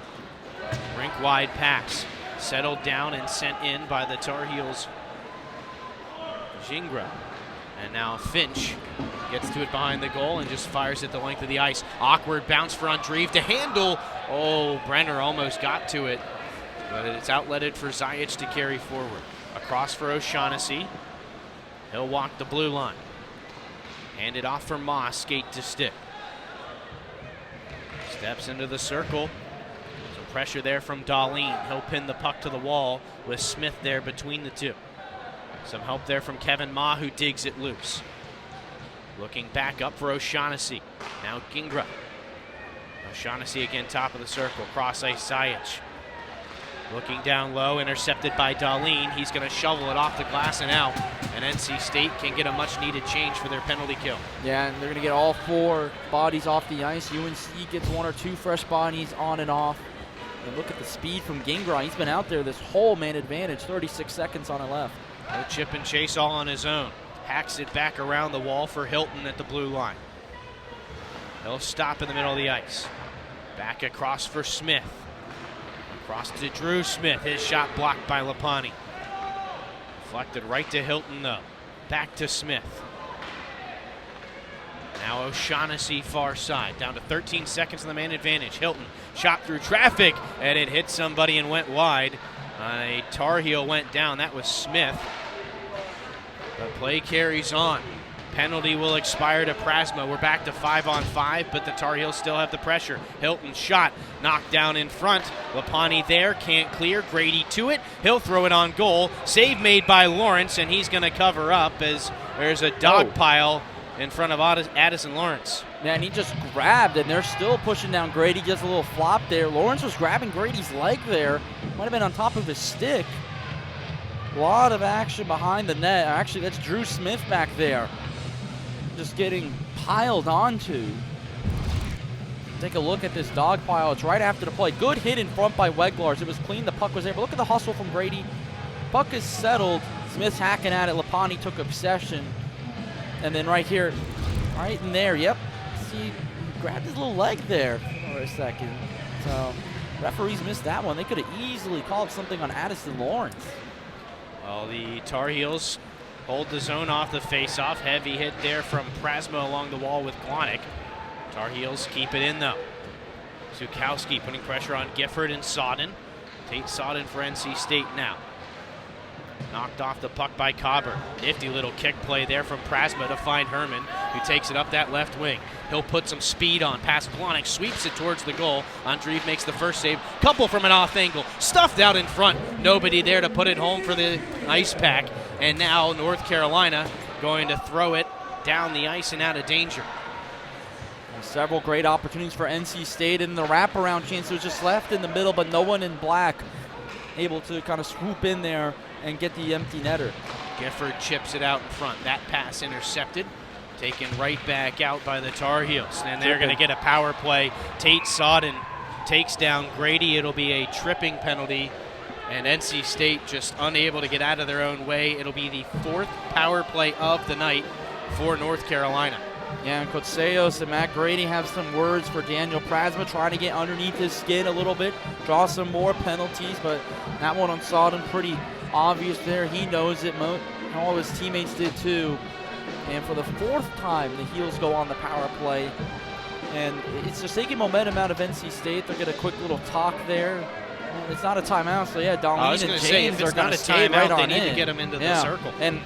Rink-wide pass, settled down and sent in by the Tar Heels' Gingras. And now Finch gets to it behind the goal and just fires it the length of the ice. Awkward bounce for Andreev to handle. Oh, Brenner almost got to it, but it's outletted for Zajic to carry forward. Across for O'Shaughnessy. He'll walk the blue line. Hand it off for Moss, skate to stick. Steps into the circle. Some pressure there from Darlene. He'll pin the puck to the wall with Smith there between the two. Some help there from Kevin Ma, who digs it loose. Looking back up for O'Shaughnessy. Now Gingra. O'Shaughnessy again, top of the circle. Cross ice, Zajic. Looking down low, intercepted by Darlene. He's going to shovel it off the glass and out. And NC State can get a much-needed change for their penalty kill. Yeah, and they're going to get all 4 bodies off the ice. UNC gets 1 or 2 fresh bodies on and off. And look at the speed from Gingra. He's been out there this whole man advantage, 36 seconds on the left. No chip and chase all on his own. Hacks it back around the wall for Hilton at the blue line. He'll stop in the middle of the ice. Back across for Smith. Across to Drew Smith. His shot blocked by Lapani. Deflected right to Hilton, though. Back to Smith. Now O'Shaughnessy far side. Down to 13 seconds on the man advantage. Hilton shot through traffic, and it hit somebody and went wide. A Tar Heel went down. That was Smith. The play carries on. Penalty will expire to Prasma. We're back to 5-on-5, but the Tar Heels still have the pressure. Hilton shot, knocked down in front. Lapani there, can't clear. Grady to it. He'll throw it on goal. Save made by Lawrence, and he's going to cover up as there's a dog pile in front of Addison Lawrence. Man, he just grabbed, and they're still pushing down Grady. Just a little flop there. Lawrence was grabbing Grady's leg there. Might have been on top of his stick. A lot of action behind the net. Actually, that's Drew Smith back there. Just getting piled onto. Take a look at this dog pile. It's right after the play. Good hit in front by Weglars. It was clean. The puck was there. But look at the hustle from Grady. Puck is settled. Smith's hacking at it. Lapani took a possession. And then right here, right in there, yep. See, grabbed his little leg there for a second. So referees missed that one. They could have easily called something on Addison Lawrence. Well, the Tar Heels hold the zone off the face-off. Heavy hit there from Prasma along the wall with Glonick. Tar Heels keep it in, though. Zukowski putting pressure on Gifford and Sodden. Tate Sodden for NC State now. Knocked off the puck by Cobber. Nifty little kick play there from Prasma to find Herman, who takes it up that left wing. He'll put some speed on. Past Glonick, sweeps it towards the goal. Andreev makes the first save. Couple from an off angle. Stuffed out in front. Nobody there to put it home for the Ice Pack. And now North Carolina going to throw it down the ice and out of danger. And several great opportunities for NC State, and the wraparound chance was just left in the middle, but no one in black able to kind of swoop in there and get the empty netter. Gifford chips it out in front. That pass intercepted. Taken right back out by the Tar Heels. And they're going to get a power play. Tate Sodden takes down Grady. It'll be a tripping penalty. And NC State just unable to get out of their own way. It'll be the 4th power play of the night for North Carolina. Yeah, and Coach Sayos and Matt Grady have some words for Daniel Prasma, trying to get underneath his skin a little bit, draw some more penalties, but that one on Sodden pretty obvious there. He knows it. All of his teammates did too. And for the 4th time, the Heels go on the power play. And it's just taking momentum out of NC State. They'll get a quick little talk there. Well, it's not a timeout, so yeah, Darlene and James are going to stay right on in. They need to get him into the circle. And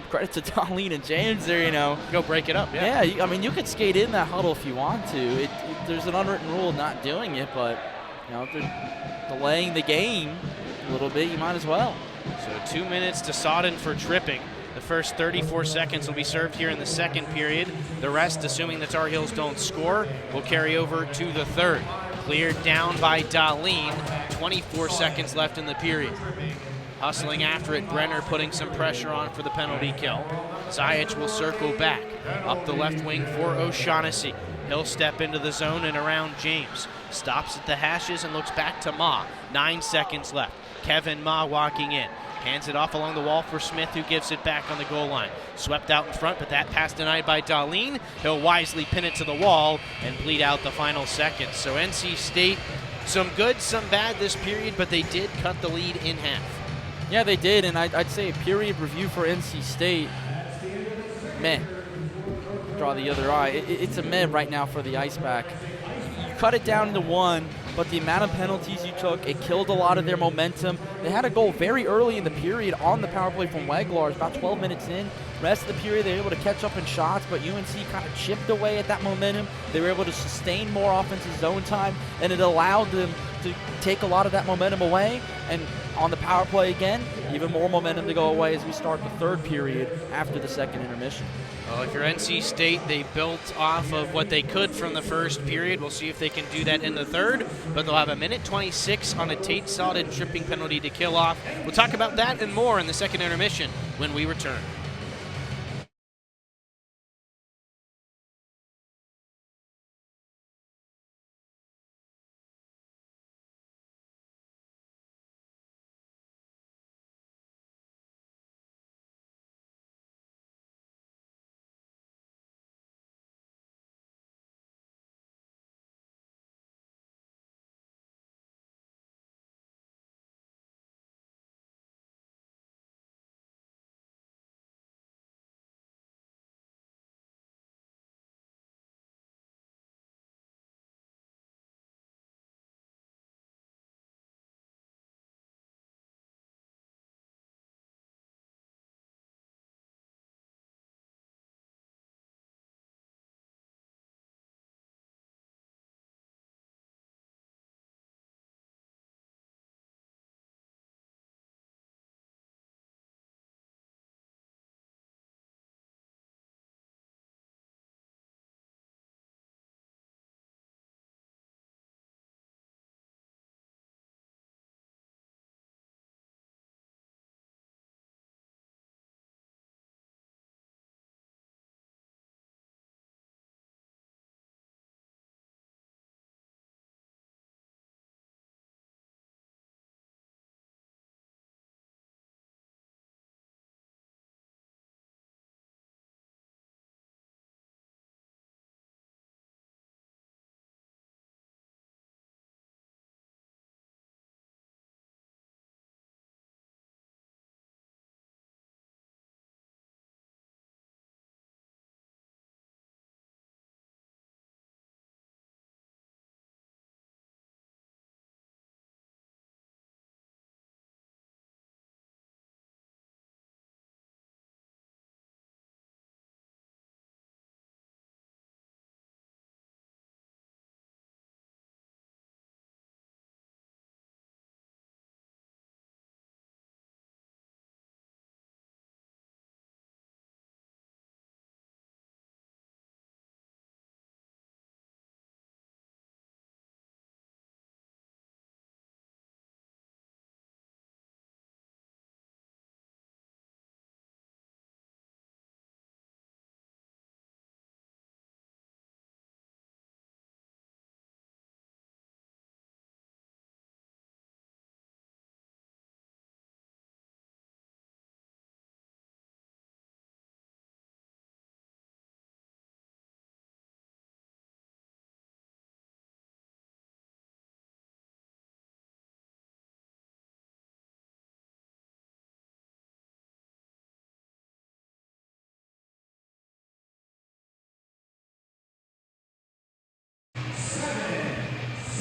credit to Darlene and James there, you know. Go break it up, yeah. Yeah, I mean, you could skate in that huddle if you want to. There's an unwritten rule of not doing it, but, you know, if they're delaying the game a little bit, you might as well. So 2 minutes to Sodden for tripping. The first 34 seconds will be served here in the second period. The rest, assuming the Tar Heels don't score, will carry over to the 3rd. Cleared down by Darlene. 24 seconds left in the period. Hustling after it, Brenner putting some pressure on for the penalty kill. Zajic will circle back. Up the left wing for O'Shaughnessy. He'll step into the zone and around James. Stops at the hashes and looks back to Ma. 9 seconds left. Kevin Ma walking in. Hands it off along the wall for Smith, who gives it back on the goal line. Swept out in front, but that pass denied by Darlene. He'll wisely pin it to the wall and bleed out the final seconds. So NC State, some good, some bad this period, but they did cut the lead in half. Yeah, they did, and I'd say a period review for NC State. Meh. Draw the other eye. It's a meh right now for the Ice Pack. You cut it down to 1, but the amount of penalties you took, it killed a lot of their momentum. They had a goal very early in the period on the power play from Weglars, about 12 minutes in. Rest of the period, they were able to catch up in shots, but UNC kind of chipped away at that momentum. They were able to sustain more offensive zone time, and it allowed them to take a lot of that momentum away. And on the power play again, even more momentum to go away as we start the third period after the second intermission. Well, if you're NC State, they built off of what they could from the first period. We'll see if they can do that in the third, but they'll have a minute 26 on a Tate Sodden tripping penalty to kill off. We'll talk about that and more in the second intermission when we return.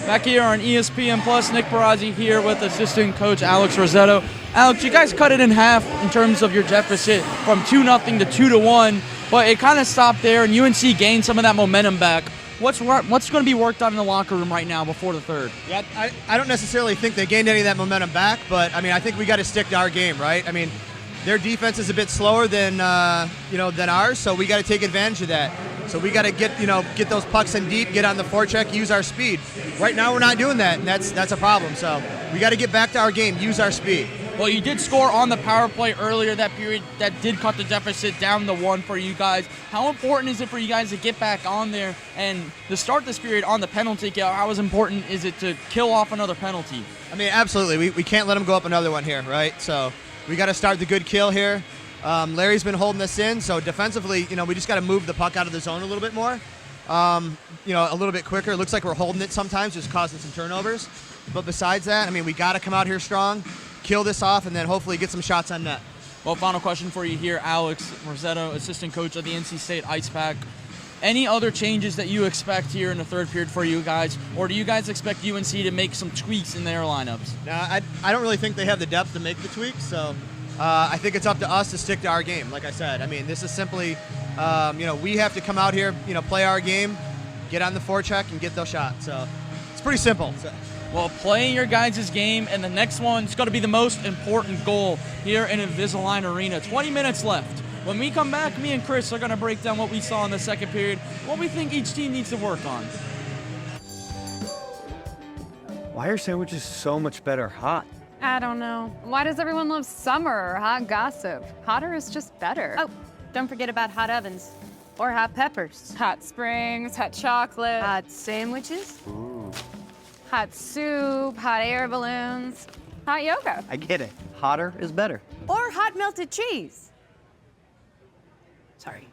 Back here on ESPN Plus, Nick Barazzi here with assistant coach Alex Rossetto. Alex, you guys cut it in half in terms of your deficit from 2-0 to 2-1, but it kind of stopped there, and UNC gained some of that momentum back. What's going to be worked on in the locker room right now before the third? Yeah, I don't necessarily think they gained any of that momentum back, but I mean, I think we got to stick to our game, right? I mean, their defense is a bit slower than than ours, so we got to take advantage of that. So we got to get those pucks in deep, get on the forecheck, use our speed. Right now we're not doing that, and that's a problem. So we got to get back to our game, use our speed. Well, you did score on the power play earlier that period. That did cut the deficit down to 1 for you guys. How important is it for you guys to get back on there and to start this period on the penalty kill? How important is it to kill off another penalty? I mean, absolutely. We can't let them go up another one here, right? So we got to start the good kill here. Larry's been holding us in, so defensively, we just got to move the puck out of the zone a little bit more, a little bit quicker. It looks like we're holding it sometimes, just causing some turnovers. But besides that, I mean, we got to come out here strong, kill this off, and then hopefully get some shots on net. Well, final question for you here, Alex Rossetto, assistant coach of the NC State Ice Pack. Any other changes that you expect here in the third period for you guys, or do you guys expect UNC to make some tweaks in their lineups? No, I don't really think they have the depth to make the tweaks, so I think it's up to us to stick to our game. Like I said, I mean, this is simply, we have to come out here, play our game, get on the forecheck, and get those shots. So it's pretty simple. Well, playing your guys' game, and the next one's going to be the most important goal here in Invisalign Arena. 20 minutes left. When we come back, me and Chris are going to break down what we saw in the second period, what we think each team needs to work on. Why are sandwiches so much better hot? I don't know. Why does everyone love summer or hot gossip? Hotter is just better. Oh, don't forget about hot ovens. Or hot peppers. Hot springs, hot chocolate. Hot sandwiches. Ooh. Hot soup, hot air balloons. Hot yoga. I get it. Hotter is better. Or hot melted cheese. Sorry.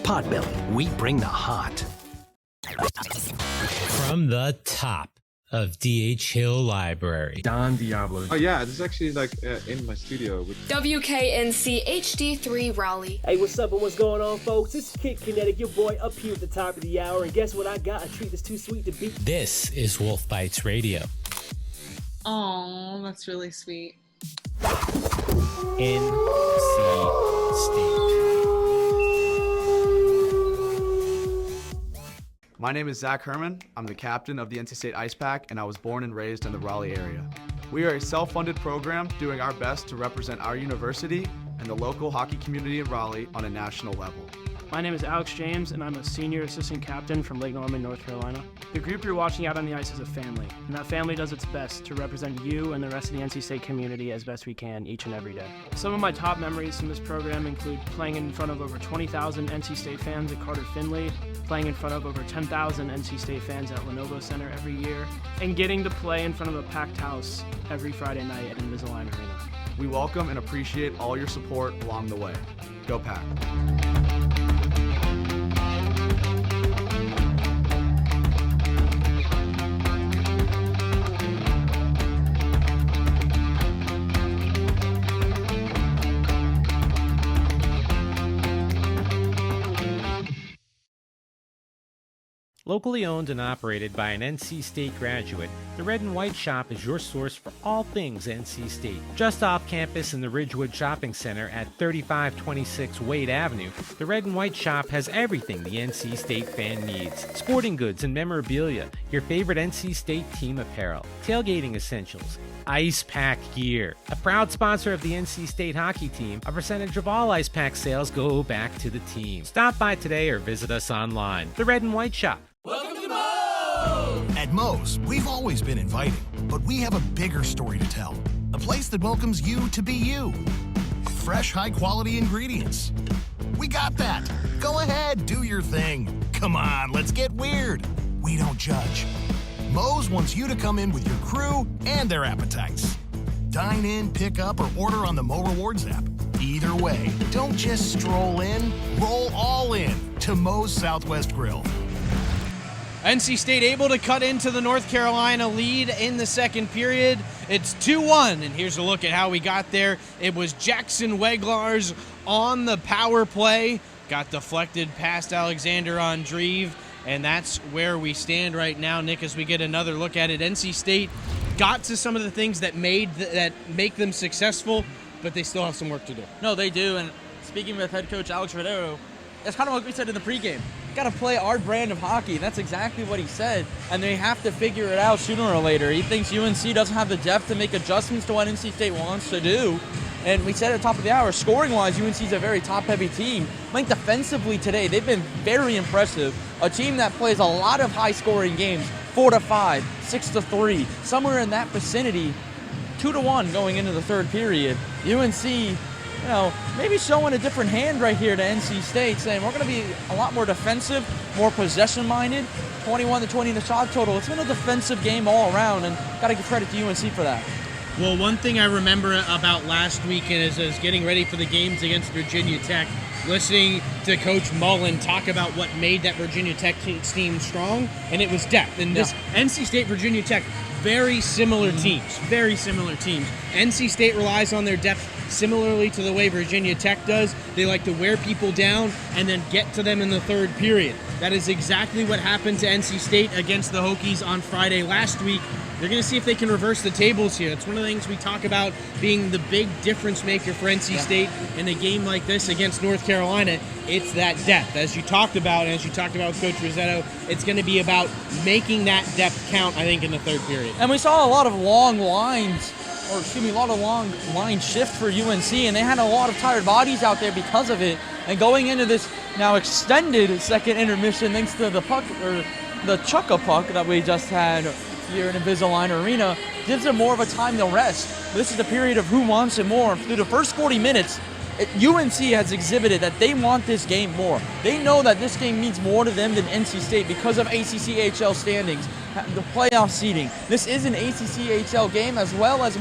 Potbelly, we bring the hot. From the top of D.H. Hill Library, Don Diablo. Oh yeah, this is actually in my studio. WKNC HD3 Raleigh. Hey, what's up and what's going on, folks? It's Kid Kinetic, your boy up here at the top of the hour. And guess what I got? A treat that's too sweet to beat. This is Wolf Bites Radio. Oh, that's really sweet. NC State. My name is Zach Herman. I'm the captain of the NC State Ice Pack, and I was born and raised in the Raleigh area. We are a self-funded program doing our best to represent our university and the local hockey community in Raleigh on a national level. My name is Alex James, and I'm a senior assistant captain from Lake Norman, North Carolina. The group you're watching out on the ice is a family, and that family does its best to represent you and the rest of the NC State community as best we can each and every day. Some of my top memories from this program include playing in front of over 20,000 NC State fans at Carter Finley, playing in front of over 10,000 NC State fans at Lenovo Center every year, and getting to play in front of a packed house every Friday night at Invisalign Arena. We welcome and appreciate all your support along the way. Go Pack! Locally owned and operated by an NC State graduate, the Red and White Shop is your source for all things NC State. Just off campus in the Ridgewood Shopping Center at 3526 Wade Avenue, the Red and White Shop has everything the NC State fan needs. Sporting goods and memorabilia, your favorite NC State team apparel, tailgating essentials, Ice Pack gear. A proud sponsor of the NC State hockey team, a percentage of all Ice Pack sales go back to the team. Stop by today or visit us online. The Red and White Shop. Welcome to Moe's! At Moe's, we've always been inviting, but we have a bigger story to tell. A place that welcomes you to be you. Fresh, high-quality ingredients. We got that. Go ahead, do your thing. Come on, let's get weird. We don't judge. Moe's wants you to come in with your crew and their appetites. Dine in, pick up, or order on the Mo Rewards app. Either way, don't just stroll in, roll all in to Moe's Southwest Grill. NC State able to cut into the North Carolina lead in the second period. It's 2-1, and here's a look at how we got there. It was Jackson Weglars on the power play. Got deflected past Alexander Andreev, and that's where we stand right now, Nick, as we get another look at it. NC State got to some of the things that make them successful, but they still have some work to do. No, they do, and speaking with head coach Alex Rodero, it's kind of what we said in the pregame. Got to play our brand of hockey. That's exactly what he said, and they have to figure it out sooner or later. He thinks UNC doesn't have the depth to make adjustments to what NC State wants to do, and we said at the top of the hour, scoring-wise, UNC is a very top-heavy team. I think defensively today, they've been very impressive. A team that plays a lot of high-scoring games, 4-5, 6-3, somewhere in that vicinity, 2-1 going into the third period. UNC, maybe showing a different hand right here to NC State, saying we're going to be a lot more defensive, more possession-minded. 21-20 in the shot total. It's been a defensive game all around, and got to give credit to UNC for that. Well, one thing I remember about last weekend is getting ready for the games against Virginia Tech, listening to Coach Mullen talk about what made that Virginia Tech team strong, and it was depth. And this NC State, Virginia Tech, very similar teams, very similar teams. NC State relies on their depth similarly to the way Virginia Tech does. They like to wear people down and then get to them in the third period. That is exactly what happened to NC State against the Hokies on Friday last week. They're going to see if they can reverse the tables here. It's one of the things we talk about being the big difference maker for NC State in a game like this against North Carolina. It's that depth. As you talked about with Coach Rossetto, it's going to be about making that depth count, I think, in the third period. And we saw a lot of long lines, a lot of long line shift for UNC, and they had a lot of tired bodies out there because of it. And going into this now extended second intermission, thanks to the puck, or the chuck-a-puck that we just had here in Invisalign Arena, gives them more of a time to rest. This is the period of who wants it more. Through the first 40 minutes, UNC has exhibited that they want this game more. They know that this game means more to them than NC State because of ACCHL standings, the playoff seeding. This is an ACCHL game as well as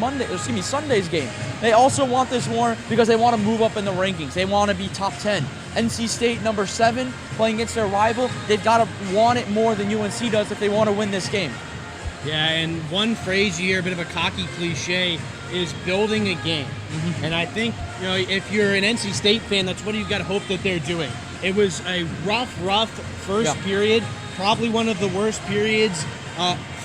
Sunday's game. They also want this more because they want to move up in the rankings. They want to be top 10. NC State, number 7, playing against their rival. They've got to want it more than UNC does if they want to win this game. Yeah, and one phrase you hear, a bit of a cocky cliche, is building a game. And I think, if you're an NC State fan, that's what you've got to hope that they're doing. It was a rough first period, probably one of the worst periods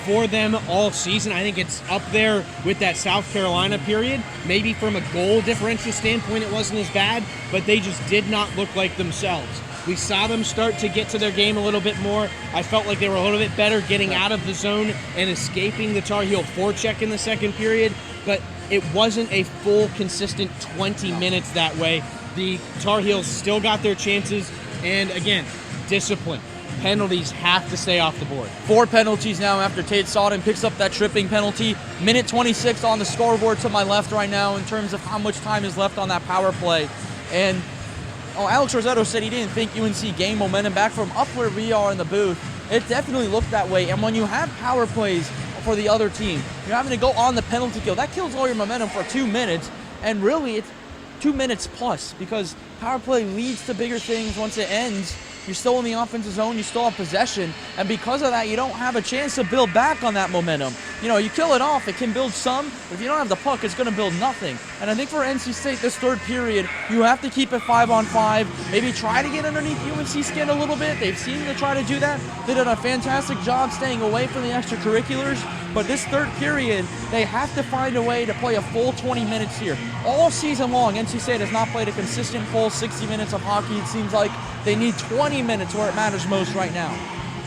for them all season. I think it's up there with that South Carolina period. Maybe from a goal differential standpoint, it wasn't as bad, but they just did not look like themselves. We saw them start to get to their game a little bit more. I felt like they were a little bit better getting out of the zone and escaping the Tar Heel forecheck in the second period, but it wasn't a full, consistent 20 minutes that way. The Tar Heels still got their chances, and again, discipline. Penalties have to stay off the board. 4 penalties now after Tate Sodden picks up that tripping penalty. Minute 26 on the scoreboard to my left right now in terms of how much time is left on that power play. And Alex Rossetto said he didn't think UNC gained momentum back from up where we are in the booth. It definitely looked that way. And when you have power plays for the other team, you're having to go on the penalty kill. That kills all your momentum for 2 minutes. And really, it's 2 minutes plus because power play leads to bigger things once it ends. You're still in the offensive zone, you still have possession, and because of that, you don't have a chance to build back on that momentum. You kill it off, it can build some, but if you don't have the puck, it's going to build nothing. And I think for NC State, this third period, you have to keep it 5-on-5, maybe try to get underneath UNC's skin a little bit. They've seemed to try to do that. They did a fantastic job staying away from the extracurriculars, but this third period, they have to find a way to play a full 20 minutes here. All season long, NC State has not played a consistent full 60 minutes of hockey. It seems like they need 20 minutes where it matters most right now.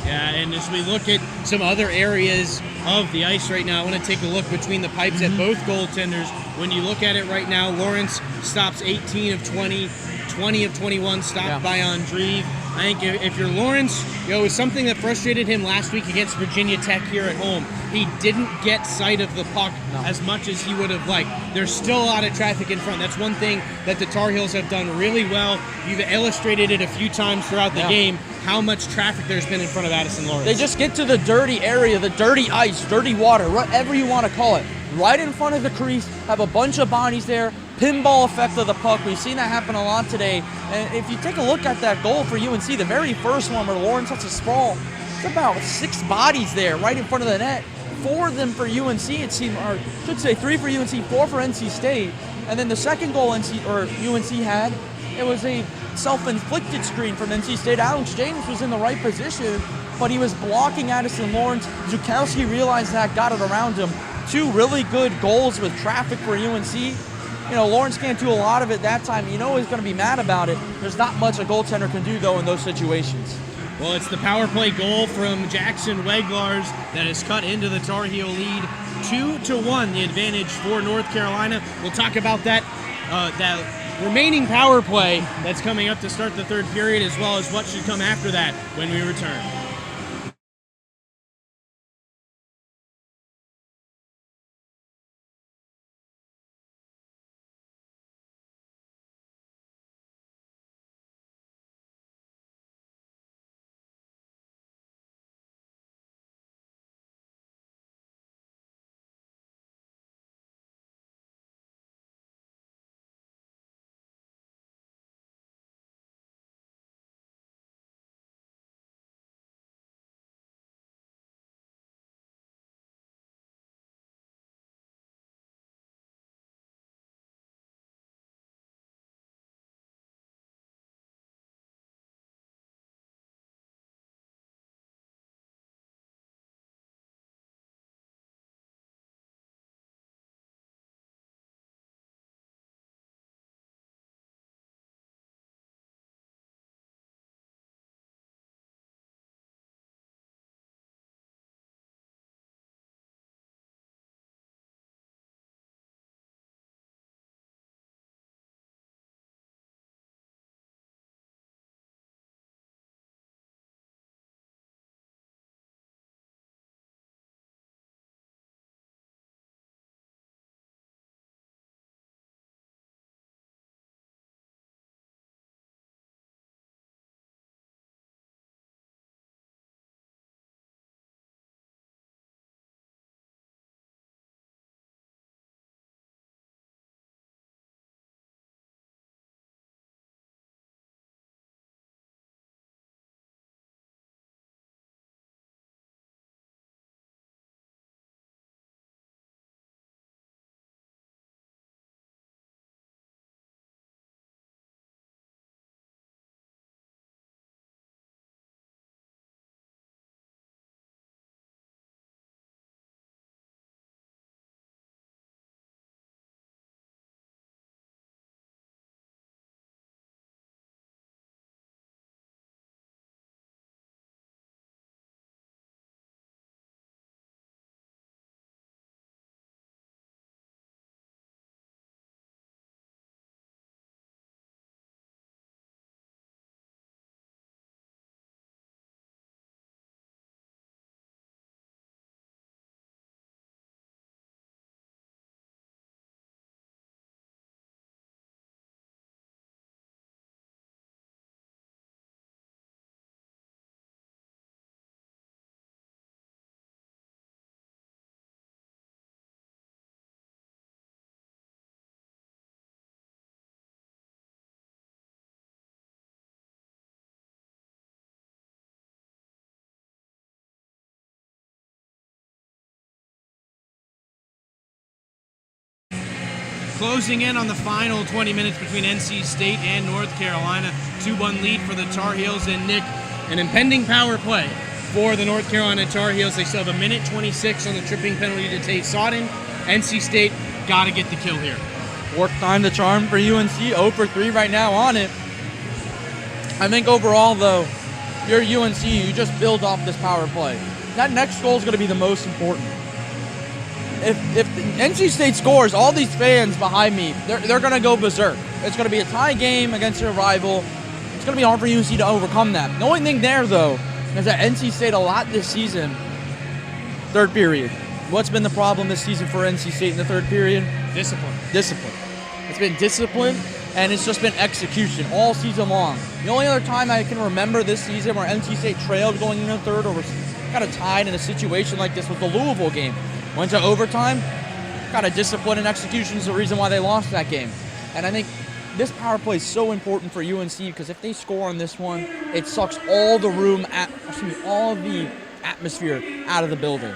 Yeah, and as we look at some other areas of the ice right now, I want to take a look between the pipes at both goaltenders. When you look at it right now, Lawrence stops 18 of 20, 20 of 21 stopped by Andreeve. I think if you're Lawrence, it was something that frustrated him last week against Virginia Tech here at home. He didn't get sight of the puck as much as he would have liked. There's still a lot of traffic in front. That's one thing that the Tar Heels have done really well. You've illustrated it a few times throughout the game, how much traffic there's been in front of Addison Lawrence. They just get to the dirty area, the dirty ice, dirty water, whatever you want to call it. Right in front of the crease, have a bunch of bodies there, pinball effect of the puck. We've seen that happen a lot today. And if you take a look at that goal for UNC, the very first one where Lawrence has a sprawl, it's about 6 bodies there right in front of the net. 4 of them for UNC, it seemed, or I should say 3 for UNC, 4 for NC State. And then the second goal UNC had, it was a self-inflicted screen from NC State. Alex James was in the right position, but he was blocking Addison Lawrence. Zukowski realized that, got it around him. 2 really good goals with traffic for UNC. Lawrence can't do a lot of it that time. He's going to be mad about it. There's not much a goaltender can do, though, in those situations. Well, it's the power play goal from Jackson Weglars that has cut into the Tar Heel lead. 2-1, the advantage for North Carolina. We'll talk about that remaining power play that's coming up to start the third period, as well as what should come after that when we return. closing in on the final 20 minutes between NC State and North Carolina. 2-1 lead for the Tar Heels, and Nick, an impending power play for the North Carolina Tar Heels. They still have 1:26 on the tripping penalty to Tate Sodden. NC State got to get the kill here. Fourth time the charm for UNC, 0 for 3 right now on it. I think overall, though, you're UNC, you just build off this power play. That next goal is going to be the most important. If NC State scores, all these fans behind me, they're going to go berserk. It's going to be a tie game against their rival. It's going to be hard for UNC to overcome that. The only thing there, though, is that NC State a lot this season, third period. What's been the problem this season for NC State in the third period? Discipline. It's been discipline, and it's just been execution all season long. The only other time I can remember this season where NC State trailed going into the third or was kind of tied in a situation like this was the Louisville game. Went to overtime, kind of discipline and execution is the reason why they lost that game. And I think this power play is so important for UNC because if they score on this one, it sucks all the all the atmosphere out of the building.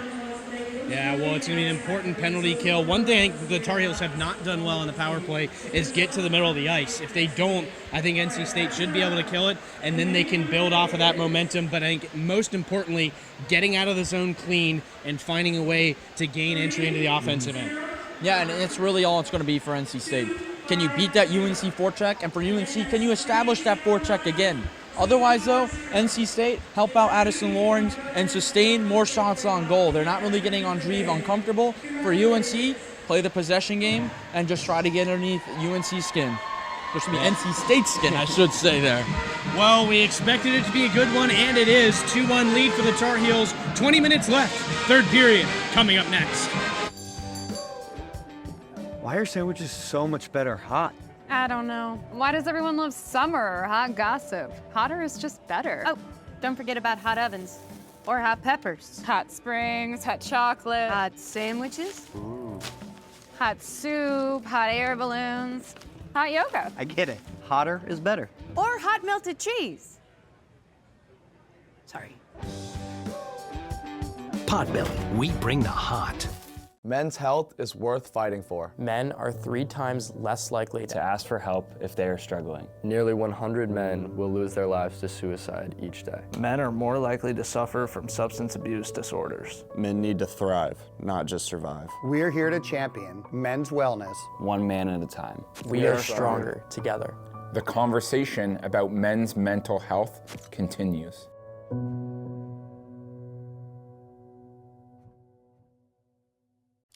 Yeah, well, it's going to be an important penalty kill. One thing I think the Tar Heels have not done well in the power play is get to the middle of the ice. If they don't, I think NC State should be able to kill it, and then they can build off of that momentum. But I think most importantly, getting out of the zone clean and finding a way to gain entry into the offensive end. Yeah, and it's really all it's going to be for NC State. Can you beat that UNC forecheck? And for UNC, can you establish that forecheck again? Otherwise, though, NC State, help out Addison Lawrence and sustain more shots on goal. They're not really getting Andreev uncomfortable. For UNC, play the possession game and just try to get underneath UNC's skin. There should be NC State's skin, I should say there. Well, we expected it to be a good one, and it is. 2-1 lead for the Tar Heels. 20 minutes left. Third period coming up next. Why are sandwiches so much better hot? I don't know. Why does everyone love summer or hot gossip? Hotter is just better. Oh, don't forget about hot ovens or hot peppers. Hot springs, hot chocolate, hot sandwiches, hot soup, hot air balloons, hot yoga. I get it. Hotter is better. Or hot melted cheese. Sorry. Potbelly, we bring the hot. Men's health is worth fighting for. Men are 3 times less likely to ask for help if they are struggling. Nearly 100 men will lose their lives to suicide each day. Men are more likely to suffer from substance abuse disorders. Men need to thrive, not just survive. We're here to champion men's wellness. One man at a time. We are stronger together. The conversation about men's mental health continues.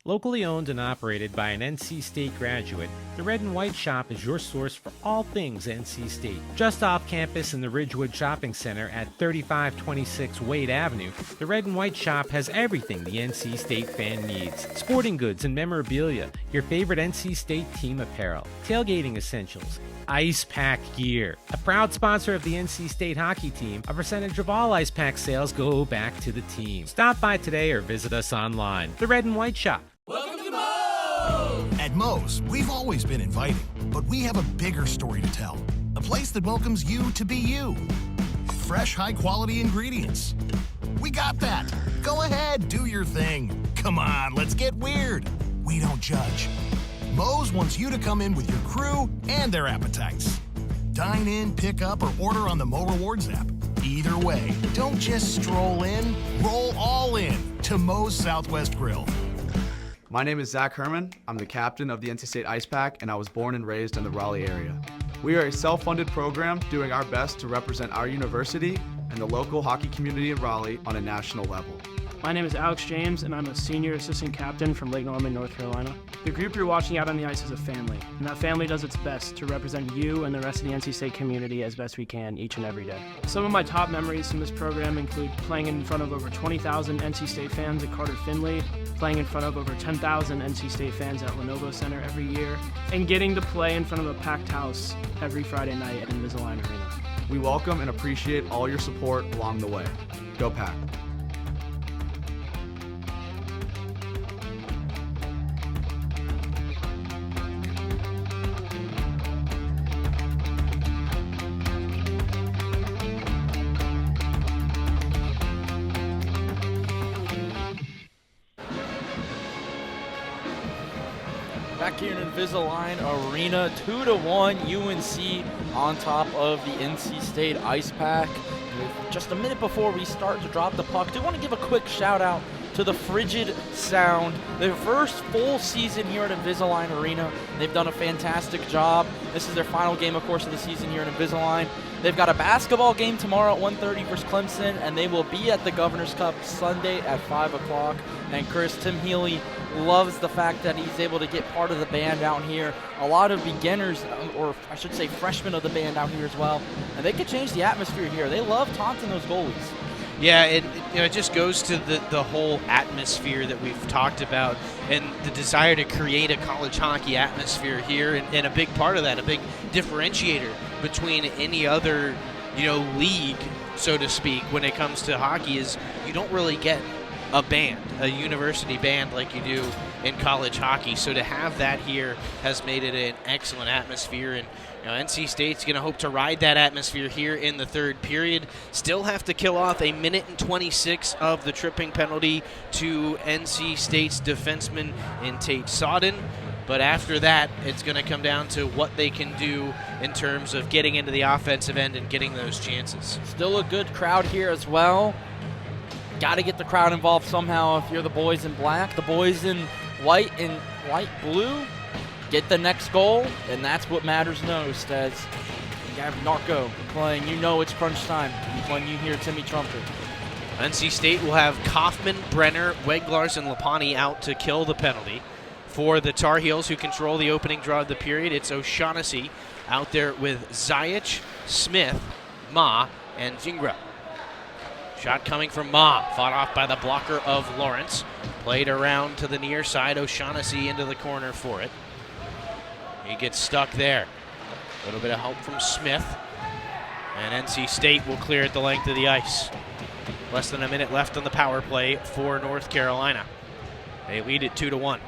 Locally owned and operated by an NC State graduate, the Red and White Shop is your source for all things NC State. Just off campus in the Ridgewood Shopping Center at 3526 Wade Avenue, the Red and White Shop has everything the NC State fan needs. Sporting goods and memorabilia, your favorite NC State team apparel, tailgating essentials, Ice Pack gear. A proud sponsor of the NC State hockey team, a percentage of all Ice Pack sales go back to the team. Stop by today or visit us online. The Red and White Shop. Welcome to Moe's! At Moe's, we've always been inviting, but we have a bigger story to tell. A place that welcomes you to be you. Fresh, high-quality ingredients. We got that. Go ahead, do your thing. Come on, let's get weird. We don't judge. Moe's wants you to come in with your crew and their appetites. Dine in, pick up, or order on the Mo Rewards app. Either way, don't just stroll in, roll all in to Moe's Southwest Grill. My name is Zach Herman. I'm the captain of the NC State Ice Pack, and I was born and raised in the Raleigh area. We are a self-funded program doing our best to represent our university and the local hockey community in Raleigh on a national level. My name is Alex James, and I'm a senior assistant captain from Lake Norman, North Carolina. The group you're watching out on the ice is a family, and that family does its best to represent you and the rest of the NC State community as best we can each and every day. Some of my top memories from this program include playing in front of over 20,000 NC State fans at Carter Finley, playing in front of over 10,000 NC State fans at Lenovo Center every year, and getting to play in front of a packed house every Friday night at Invisalign Arena. We welcome and appreciate all your support along the way. Go Pack! Back here in Invisalign Arena, 2-1 UNC on top of the NC State Ice Pack. Just a minute before we start to drop the puck, do want to give a quick shout out to the Frigid Sound. Their first full season here at Invisalign Arena. They've done a fantastic job. This is their final game, of course, of the season here at Invisalign. They've got a basketball game tomorrow at 1:30 versus Clemson, and they will be at the Governor's Cup Sunday at 5 o'clock. And Chris, Tim Healy loves the fact that he's able to get part of the band out here. A lot of beginners, or I should say freshmen of the band out here as well. And they could change the atmosphere here. They love taunting those goalies. Yeah, it just goes to the whole atmosphere that we've talked about and the desire to create a college hockey atmosphere here, and a big part of that, a big differentiator between any other, league, so to speak, when it comes to hockey is you don't really get a band, a university band like you do in college hockey. So to have that here has made it an excellent atmosphere, and NC State's going to hope to ride that atmosphere here in the third period. Still have to kill off a minute and 26 of the tripping penalty to NC State's defenseman in Tate Sodden. But after that, it's going to come down to what they can do in terms of getting into the offensive end and getting those chances. Still a good crowd here as well. Got to get the crowd involved somehow if you're the boys in black. The boys in white and blue get the next goal, and that's what matters most. As you have Narco playing, it's crunch time when you hear Timmy Trumpet. NC State will have Kaufman, Brenner, Weglars, and Lapani out to kill the penalty. For the Tar Heels, who control the opening draw of the period, it's O'Shaughnessy out there with Zajic, Smith, Ma, and Gingra. Shot coming from Ma, fought off by the blocker of Lawrence. Played around to the near side, O'Shaughnessy into the corner for it. He gets stuck there. A little bit of help from Smith. And NC State will clear it the length of the ice. Less than a minute left on the power play for North Carolina. They lead it 2-1.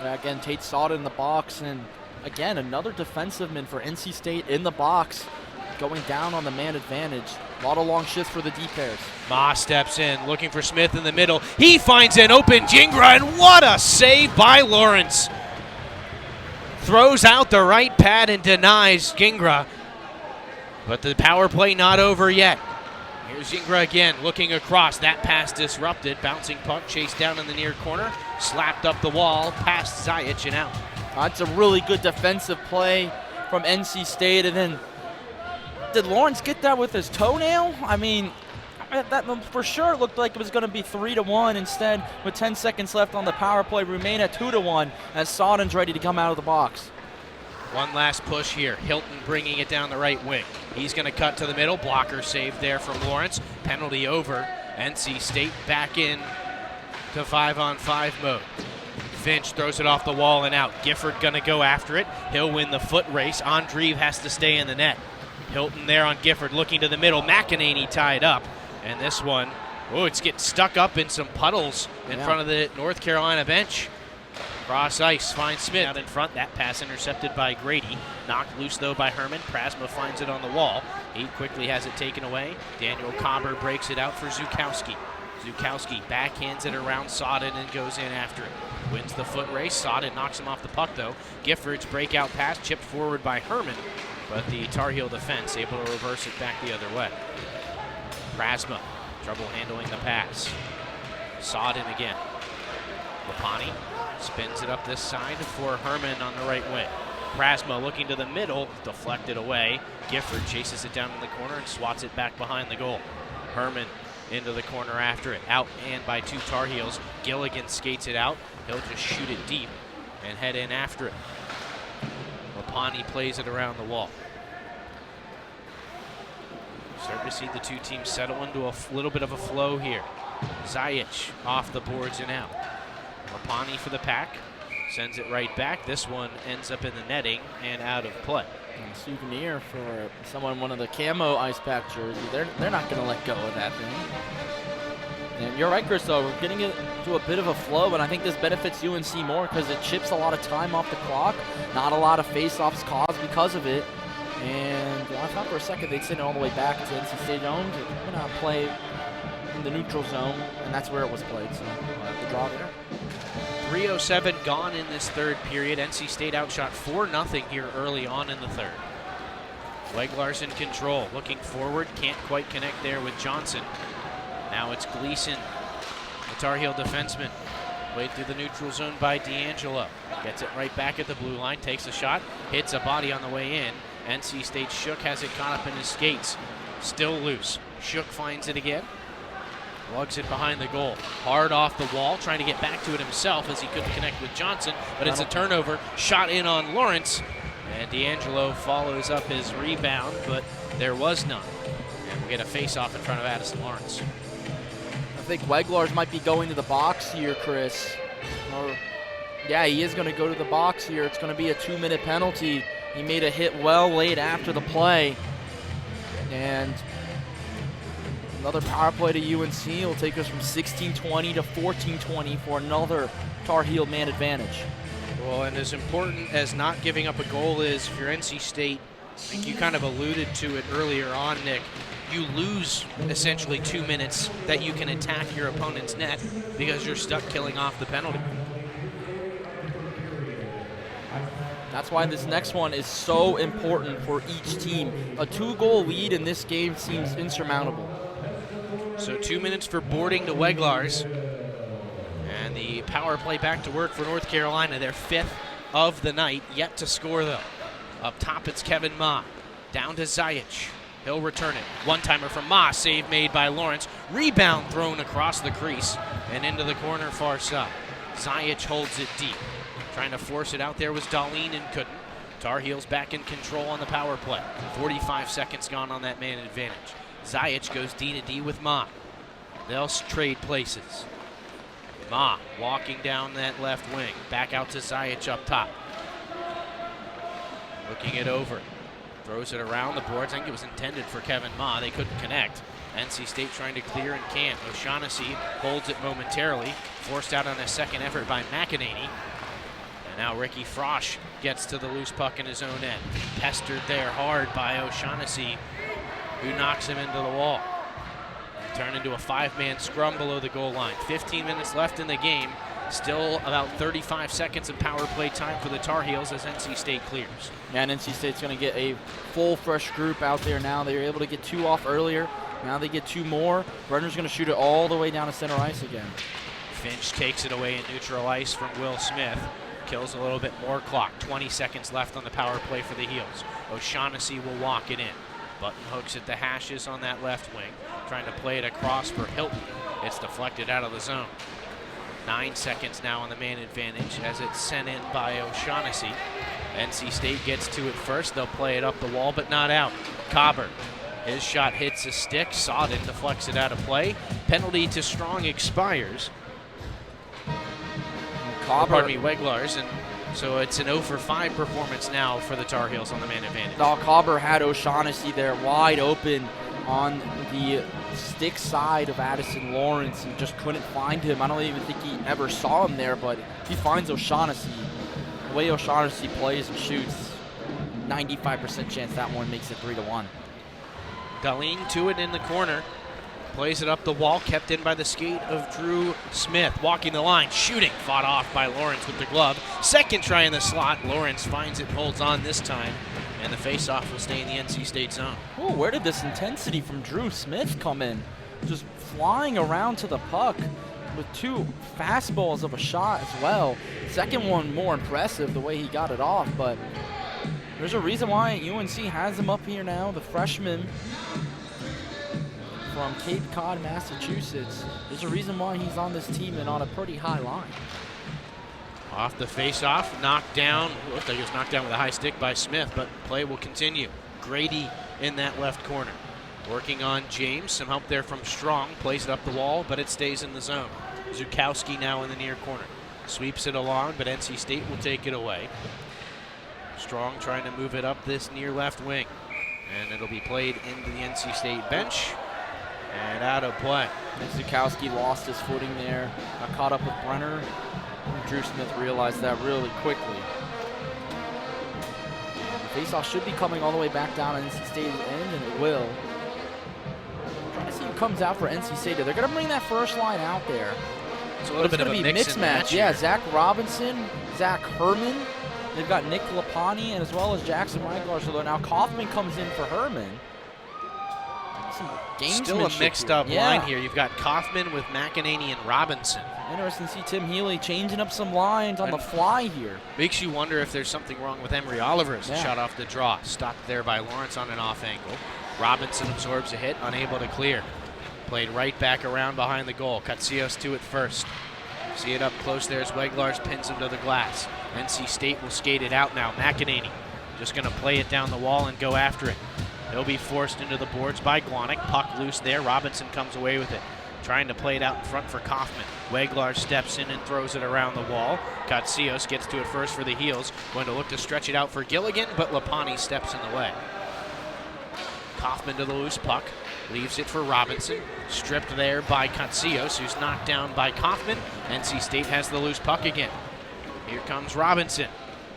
Yeah, again, Tate Sodden in the box, and again, another defensive man for NC State in the box, going down on the man advantage. A lot of long shifts for the D pairs. Ma steps in, looking for Smith in the middle. He finds an open Gingra, and what a save by Lawrence. Throws out the right pad and denies Gingra. But the power play not over yet. Here's Gingra again, looking across. That pass disrupted. Bouncing puck, chased down in the near corner. Slapped up the wall, past Zajic and out. That's a really good defensive play from NC State. And then, did Lawrence get that with his toenail? I mean, that for sure looked like it was going to be 3-1. Instead, with 10 seconds left on the power play, remain at 2-1 as Sodden's ready to come out of the box. One last push here. Hilton bringing it down the right wing. He's going to cut to the middle. Blocker saved there from Lawrence. Penalty over. NC State back in to 5-on-5 mode. Finch throws it off the wall and out. Gifford going to go after it. He'll win the foot race. Andreev has to stay in the net. Hilton there on Gifford looking to the middle. McEnany tied up. And this one, it's getting stuck up in some puddles in front of the North Carolina bench. Cross ice, finds Smith out in front. That pass intercepted by Grady. Knocked loose, though, by Herman. Prasma finds it on the wall. He quickly has it taken away. Daniel Cobber breaks it out for Zukowski. Zukowski backhands it around Sodden and goes in after it. Wins the foot race. Sodden knocks him off the puck, though. Gifford's breakout pass chipped forward by Herman, but the Tar Heel defense able to reverse it back the other way. Prasma, trouble handling the pass. Sodden again. Lapani spins it up this side for Herman on the right wing. Prasma looking to the middle, deflected away. Gifford chases it down in the corner and swats it back behind the goal. Herman into the corner after it. Out and by two Tar Heels. Gilligan skates it out. He'll just shoot it deep and head in after it. Lapani plays it around the wall. Starting to see the two teams settle into a little bit of a flow here. Zajic off the boards and out. Lapani for the Pack. Sends it right back. This one ends up in the netting and out of play. And souvenir for someone, one of the camo Ice Pack jerseys. They're not going to let go of that thing. And you're right, Chris, though. We're getting into a bit of a flow, and I think this benefits UNC more because it chips a lot of time off the clock. Not a lot of face-offs caused because of it. And I thought for a second they'd send it all the way back to NC State owned. We're going to play in the neutral zone, and that's where it was played. So the draw there. 3:07 gone in this third period. NC State outshot 4-0 here early on in the third. Weglars in control, looking forward, can't quite connect there with Johnson. Now it's Gleason, the Tar Heel defenseman. Played through the neutral zone by D'Angelo. Gets it right back at the blue line, takes a shot, hits a body on the way in. NC State Shook has it caught up in his skates. Still loose. Shook finds it again. Lugs it behind the goal. Hard off the wall, trying to get back to it himself as he couldn't connect with Johnson, but it's a turnover. Shot in on Lawrence, and D'Angelo follows up his rebound, but there was none. And we get a face-off in front of Addison Lawrence. I think Weglars might be going to the box here, Chris. Yeah, he is going to go to the box here. It's going to be a 2-minute penalty. He made a hit well late after the play. And another power play to UNC will take us from 16-20 to 14-20 for another Tar Heel man advantage. Well, and as important as not giving up a goal is for NC State, I think you kind of alluded to it earlier on, Nick, you lose essentially 2 minutes that you can attack your opponent's net because you're stuck killing off the penalty. That's why this next one is so important for each team. A 2-goal lead in this game seems insurmountable. So 2 minutes for boarding to Weglars. And the power play back to work for North Carolina, their 5th of the night. Yet to score, though. Up top, it's Kevin Ma. Down to Zajic. He'll return it. One-timer from Ma. Save made by Lawrence. Rebound thrown across the crease and into the corner far side. Zajic holds it deep. Trying to force it out there was Darlene and couldn't. Tar Heels back in control on the power play. 45 seconds gone on that man advantage. Zajic goes D to D with Ma. They'll trade places. Ma walking down that left wing. Back out to Zajic up top. Looking it over. Throws it around the boards. I think it was intended for Kevin Ma. They couldn't connect. NC State trying to clear and can't. O'Shaughnessy holds it momentarily. Forced out on a second effort by McEnany. And now Ricky Frosch gets to the loose puck in his own end. Pestered there hard by O'Shaughnessy, who knocks him into the wall. Turn into a 5-man scrum below the goal line. 15 minutes left in the game. Still about 35 seconds of power play time for the Tar Heels as NC State clears. Yeah, and NC State's going to get a full fresh group out there now. They were able to get 2 off earlier. Now they get 2 more. Brenner's going to shoot it all the way down to center ice again. Finch takes it away in neutral ice from Will Smith. Kills a little bit more clock. 20 seconds left on the power play for the Heels. O'Shaughnessy will walk it in. Button hooks at the hashes on that left wing. Trying to play it across for Hilton. It's deflected out of the zone. 9 seconds now on the man advantage as it's sent in by O'Shaughnessy. NC State gets to it first. They'll play it up the wall, but not out. Cobber. His shot hits a stick. Sodden deflects it out of play. Penalty to Strong expires. Weglars, and so it's an 0 for 5 performance now for the Tar Heels on the man advantage. Cobber had O'Shaughnessy there wide open on the stick side of Addison Lawrence and just couldn't find him. I don't even think he ever saw him there, but he finds O'Shaughnessy. The way O'Shaughnessy plays and shoots, 95% chance that one makes it 3-1. Darlene to it in the corner. Plays it up the wall, kept in by the skate of Drew Smith. Walking the line, shooting, fought off by Lawrence with the glove. Second try in the slot, Lawrence finds it, holds on this time, and the faceoff will stay in the NC State zone. Oh, where did this intensity from Drew Smith come in? Just flying around to the puck with 2 fastballs of a shot as well. Second one more impressive, the way he got it off, but there's a reason why UNC has him up here now, the freshman from Cape Cod, Massachusetts. There's a reason why he's on this team and on a pretty high line. Off the face-off, knocked down. Looked like he was knocked down with a high stick by Smith, but play will continue. Grady in that left corner. Working on James. Some help there from Strong. Plays it up the wall, but it stays in the zone. Zukowski now in the near corner. Sweeps it along, but NC State will take it away. Strong trying to move it up this near left wing. And it'll be played into the NC State bench. And out of play. And Zukowski lost his footing there. Got caught up with Brenner. Drew Smith realized that really quickly. The faceoff should be coming all the way back down at NC State's end, and it will. I'm trying to see who comes out for NC State? They're going to bring that first line out there. It's a little bit of a mix and match. Yeah, Zach Robinson, Zach Herman. They've got Nick Lapani and as well as Jackson Weiglar. So now Kaufman comes in for Herman. Still a mixed-up line here. You've got Kaufman with McEnany and Robinson. Interesting to see Tim Healy changing up some lines on the fly here. Makes you wonder if there's something wrong with Emery Oliver as a shot off the draw. Stopped there by Lawrence on an off angle. Robinson absorbs a hit, unable to clear. Played right back around behind the goal. Katsios to it first. See it up close there as Weglars pins him to the glass. NC State will skate it out now. McEnany just going to play it down the wall and go after it. He'll be forced into the boards by Guanic. Puck loose there. Robinson comes away with it. Trying to play it out in front for Kaufman. Weglars steps in and throws it around the wall. Katsios gets to it first for the heels. Going to look to stretch it out for Gilligan, but Lapani steps in the way. Kaufman to the loose puck. Leaves it for Robinson. Stripped there by Katsios, who's knocked down by Kaufman. NC State has the loose puck again. Here comes Robinson.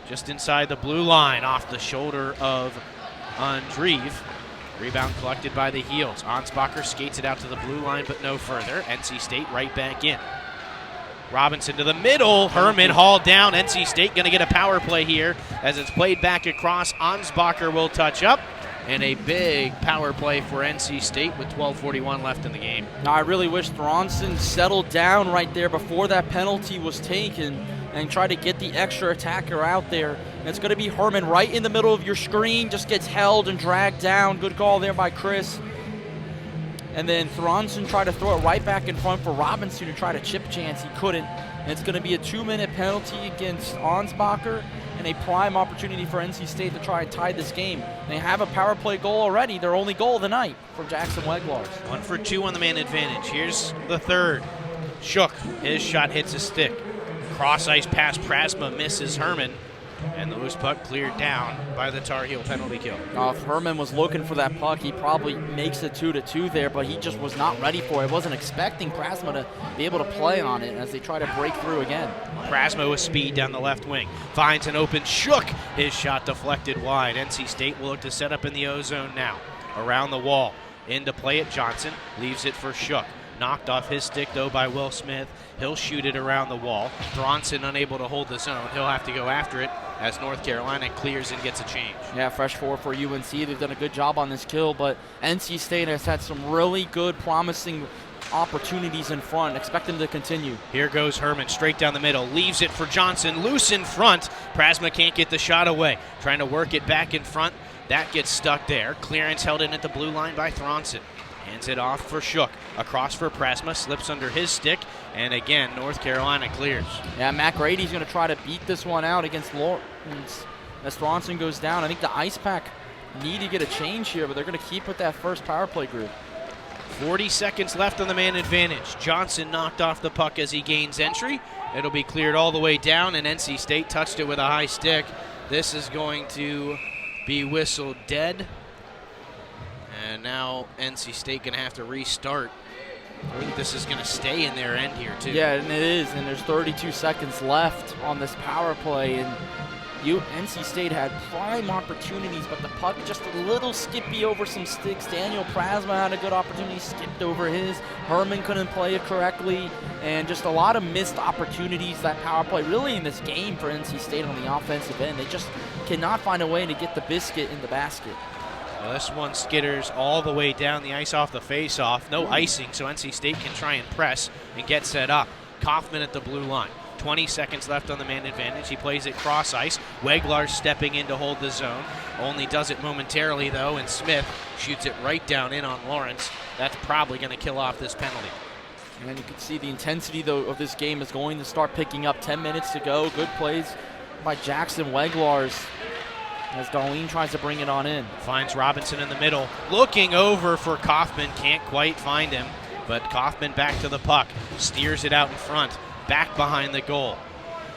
Just inside the blue line, off the shoulder of Andreev. Rebound collected by the heels. Ansbacher skates it out to the blue line, but no further. NC State right back in. Robinson to the middle. Herman hauled down. NC State going to get a power play here as it's played back across. Ansbacher will touch up. And a big power play for NC State with 12:41 left in the game. Now, I really wish Thronson settled down right there before that penalty was taken and try to get the extra attacker out there. And it's going to be Herman right in the middle of your screen, just gets held and dragged down. Good call there by Chris. And then Thronson tried to throw it right back in front for Robinson to try to chip chance. He couldn't. And it's going to be a 2-minute penalty against Ansbacher and a prime opportunity for NC State to try and tie this game. They have a power play goal already, their only goal of the night from Jackson Weglars. 1 for 2 on the man advantage. Here's the third. Shook. His shot hits a stick. Cross ice pass. Prasma misses Herman. And the loose puck cleared down by the Tar Heel penalty kill. If Herman was looking for that puck, he probably makes it 2-2 there, but he just was not ready for it. Wasn't expecting Prasma to be able to play on it as they try to break through again. Prasma with speed down the left wing. Finds an open Shook. His shot deflected wide. NC State will look to set up in the O-zone now. Around the wall. In to play it, Johnson. Leaves it for Shook. Knocked off his stick, though, by Will Smith. He'll shoot it around the wall. Thronson unable to hold the zone. He'll have to go after it as North Carolina clears and gets a change. Yeah, fresh forward for UNC. They've done a good job on this kill, but NC State has had some really good, promising opportunities in front. Expect them to continue. Here goes Herman straight down the middle. Leaves it for Johnson. Loose in front. Prasma can't get the shot away. Trying to work it back in front. That gets stuck there. Clearance held in at the blue line by Thronson. Hands it off for Shook. Across for Prasma. Slips under his stick. And again, North Carolina clears. Yeah, Matt Grady's going to try to beat this one out against Lawrence as Thronson goes down. I think the Ice Pack need to get a change here, but they're going to keep with that first power play group. 40 seconds left on the man advantage. Johnson knocked off the puck as he gains entry. It'll be cleared all the way down, and NC State touched it with a high stick. This is going to be whistled dead. And now NC State going to have to restart. I think this is going to stay in their end here, too. Yeah, and it is, and there's 32 seconds left on this power play, and NC State had prime opportunities, but the puck just a little skippy over some sticks. Daniel Prasma had a good opportunity, skipped over his. Herman couldn't play it correctly, and just a lot of missed opportunities, that power play really in this game for NC State on the offensive end. They just cannot find a way to get the biscuit in the basket. Well, this one skitters all the way down the ice off the face-off. No icing, so NC State can try and press and get set up. Kaufman at the blue line. 20 seconds left on the man advantage. He plays it cross ice. Weglars stepping in to hold the zone. Only does it momentarily, though, and Smith shoots it right down in on Lawrence. That's probably going to kill off this penalty. And you can see the intensity, though, of this game is going to start picking up. 10 minutes to go. Good plays by Jackson Weglars as Darlene tries to bring it on in. Finds Robinson in the middle. Looking over for Kaufman. Can't quite find him. But Kaufman back to the puck. Steers it out in front. Back behind the goal.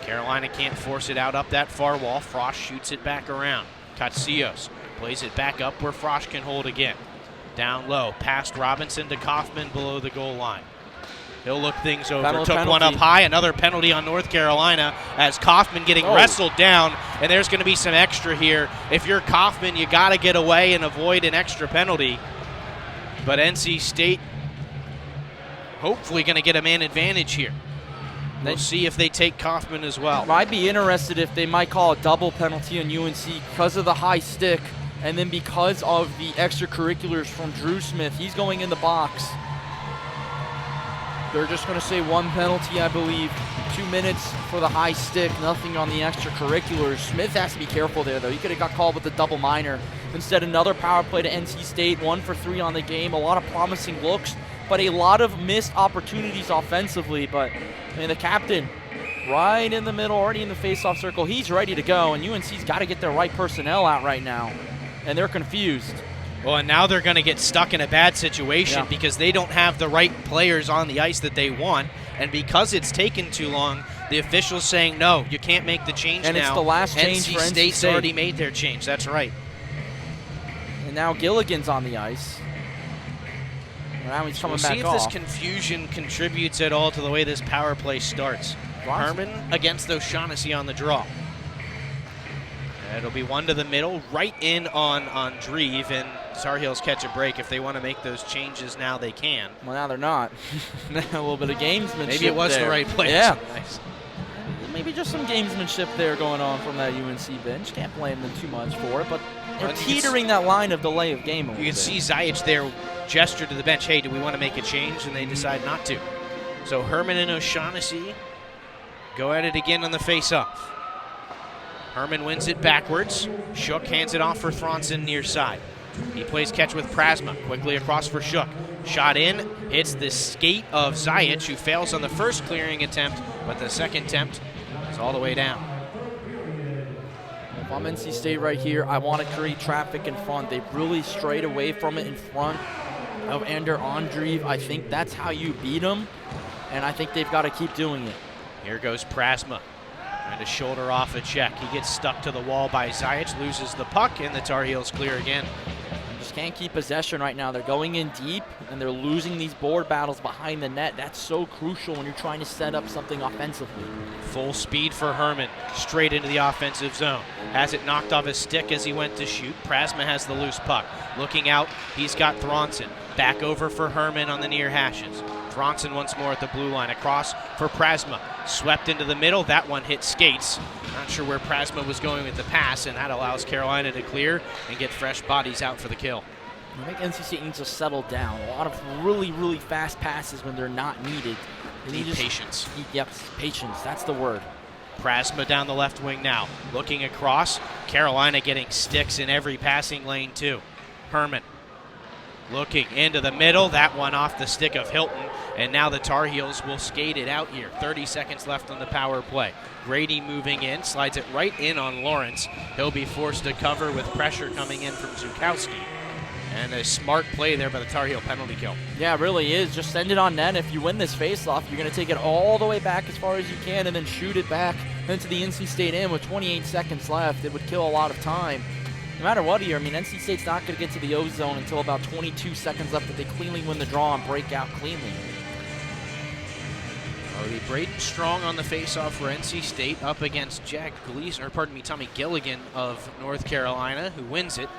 Carolina can't force it out up that far wall. Frost shoots it back around. Katsios plays it back up where Frost can hold again. Down low. Past Robinson to Kaufman below the goal line. He'll look things over. Took one up high. Another penalty on North Carolina as Kaufman getting wrestled down. And there's going to be some extra here. If you're Kaufman, you got to get away and avoid an extra penalty. But NC State hopefully going to get a man advantage here. We'll see if they take Kaufman as well. I'd be interested if they might call a double penalty on UNC because of the high stick and then because of the extracurriculars from Drew Smith. He's going in the box. They're just going to say one penalty, I believe. 2 minutes for the high stick, nothing on the extracurriculars. Smith has to be careful there, though. He could have got called with the double minor. Instead, another power play to NC State, 1 for 3 on the game. A lot of promising looks, but a lot of missed opportunities offensively. But, I mean, the captain right in the middle, already in the face-off circle. He's ready to go, and UNC's got to get their right personnel out right now, and they're confused. Well, and now they're going to get stuck in a bad situation because they don't have the right players on the ice that they want. And because it's taken too long, the official's saying, no, you can't make the change now. And it's the last change for NC State's State. already made their change. That's right. And now Gilligan's on the ice. And now he's coming back see if off. this confusion contributes at all to the way this power play starts. Herman against O'Shaughnessy on the draw. It'll be one to the middle, right in on Dreve, and Tar Heels catch a break. If they want to make those changes now, they can. Well, now they're not. A little bit of gamesmanship. Maybe it was there. the right play. Yeah. Nice. Maybe just some gamesmanship there going on from that UNC bench. Can't blame them too much for it, but they're teetering that line of delay of game. You can see Zajic there gesture to the bench, hey, do we want to make a change? And they decide not to. So Herman and O'Shaughnessy go at it again on the face-off. Herman wins it backwards. Shook hands it off for Thronson near side. He plays catch with Prasma. Quickly across for Shook. Shot in. Hits the skate of Zajic, who fails on the first clearing attempt, but the second attempt is all the way down. If I'm NC State right here, I want to create traffic in front. They've really strayed away from it in front of Ander Andreev. I think that's how you beat them, and I think they've got to keep doing it. Here goes Prasma. Trying to shoulder off a check. He gets stuck to the wall by Zajic, loses the puck, and the Tar Heels clear again. Just can't keep possession right now. They're going in deep, and they're losing these board battles behind the net. That's so crucial when you're trying to set up something offensively. Full speed for Herman, straight into the offensive zone. Has it knocked off his stick as he went to shoot. Prasma has the loose puck. Looking out, he's got Thronson. Back over for Herman on the near hashes. Thronson once more at the blue line. Across for Prasma. Swept into the middle. That one hit skates. Not sure where Prasma was going with the pass, and that allows Carolina to clear and get fresh bodies out for the kill. I think NC State needs to settle down. A lot of really, really fast passes when they're not needed. They need patience. Yep, patience. That's the word. Prasma down the left wing now. Looking across. Carolina getting sticks in every passing lane, too. Herman looking into the middle. That one off the stick of Hilton. And now the Tar Heels will skate it out here. 30 seconds left on the power play. Grady moving in, slides it right in on Lawrence. He'll be forced to cover with pressure coming in from Zukowski. And a smart play there by the Tar Heel penalty kill. Yeah, it really is. Just send it on net. If you win this faceoff, you're going to take it all the way back as far as you can and then shoot it back into the NC State end with 28 seconds left. It would kill a lot of time. No matter what here, I mean, NC State's not going to get to the O zone until about 22 seconds left if they cleanly win the draw and break out cleanly. It'll be Braden Strong on the faceoff for NC State up against Tommy Gilligan of North Carolina, who wins it.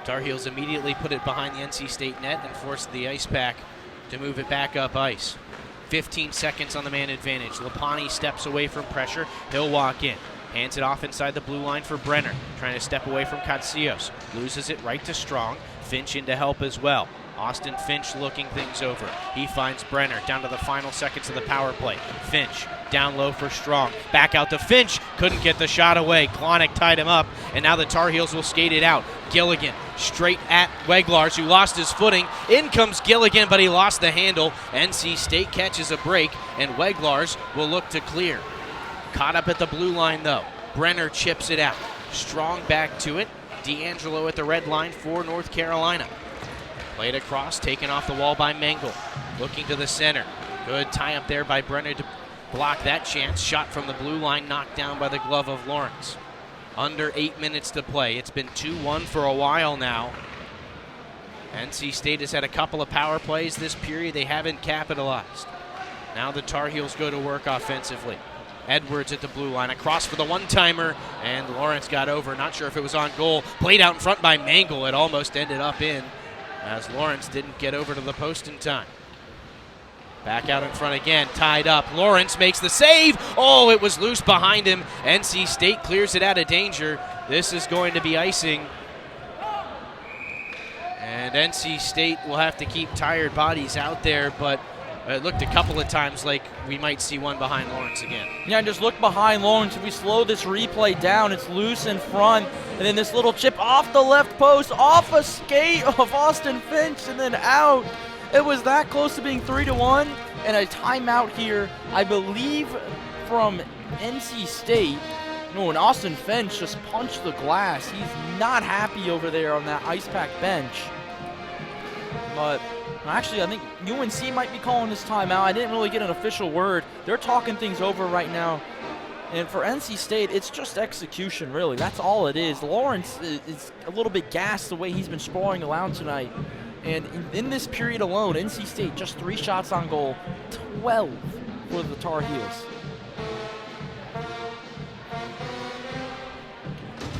Tar Heels immediately put it behind the NC State net and forced the Ice Pack to move it back up ice. 15 seconds on the man advantage. Lapani steps away from pressure. He'll walk in. Hands it off inside the blue line for Brenner. Trying to step away from Katsios. Loses it right to Strong. Finch in to help as well. Austin Finch looking things over. He finds Brenner down to the final seconds of the power play. Finch down low for Strong. Back out to Finch. Couldn't get the shot away. Klonick tied him up, and now the Tar Heels will skate it out. Gilligan straight at Weglars, who lost his footing. In comes Gilligan, but he lost the handle. NC State catches a break, and Weglars will look to clear. Caught up at the blue line, though. Brenner chips it out. Strong back to it. D'Angelo at the red line for North Carolina. Played across, taken off the wall by Mengel. Looking to the center. Good tie up there by Brenner to block that chance. Shot from the blue line, knocked down by the glove of Lawrence. Under 8 minutes to play. It's been 2-1 for a while now. NC State has had a couple of power plays this period. They haven't capitalized. Now the Tar Heels go to work offensively. Edwards at the blue line, across for the one-timer, and Lawrence got over. Not sure if it was on goal. Played out in front by Mengel. It almost ended up in, as Lawrence didn't get over to the post in time. Back out in front again, tied up. Lawrence makes the save. Oh, it was loose behind him. NC State clears it out of danger. This is going to be icing. And NC State will have to keep tired bodies out there, but it looked a couple of times like we might see one behind Lawrence again. Yeah, just look behind Lawrence. If we slow this replay down, it's loose in front. And then this little chip off the left post, off a skate of Austin Finch, and then out. It was that close to being 3-1. And a timeout here, I believe, from NC State. No, and Austin Finch just punched the glass. He's not happy over there on that ice pack bench. But actually, I think UNC might be calling this timeout. I didn't really get an official word. They're talking things over right now. And for NC State, it's just execution, really. That's all it is. Lawrence is a little bit gassed the way he's been scoring around tonight. And in this period alone, NC State just 3 shots on goal, 12 for the Tar Heels.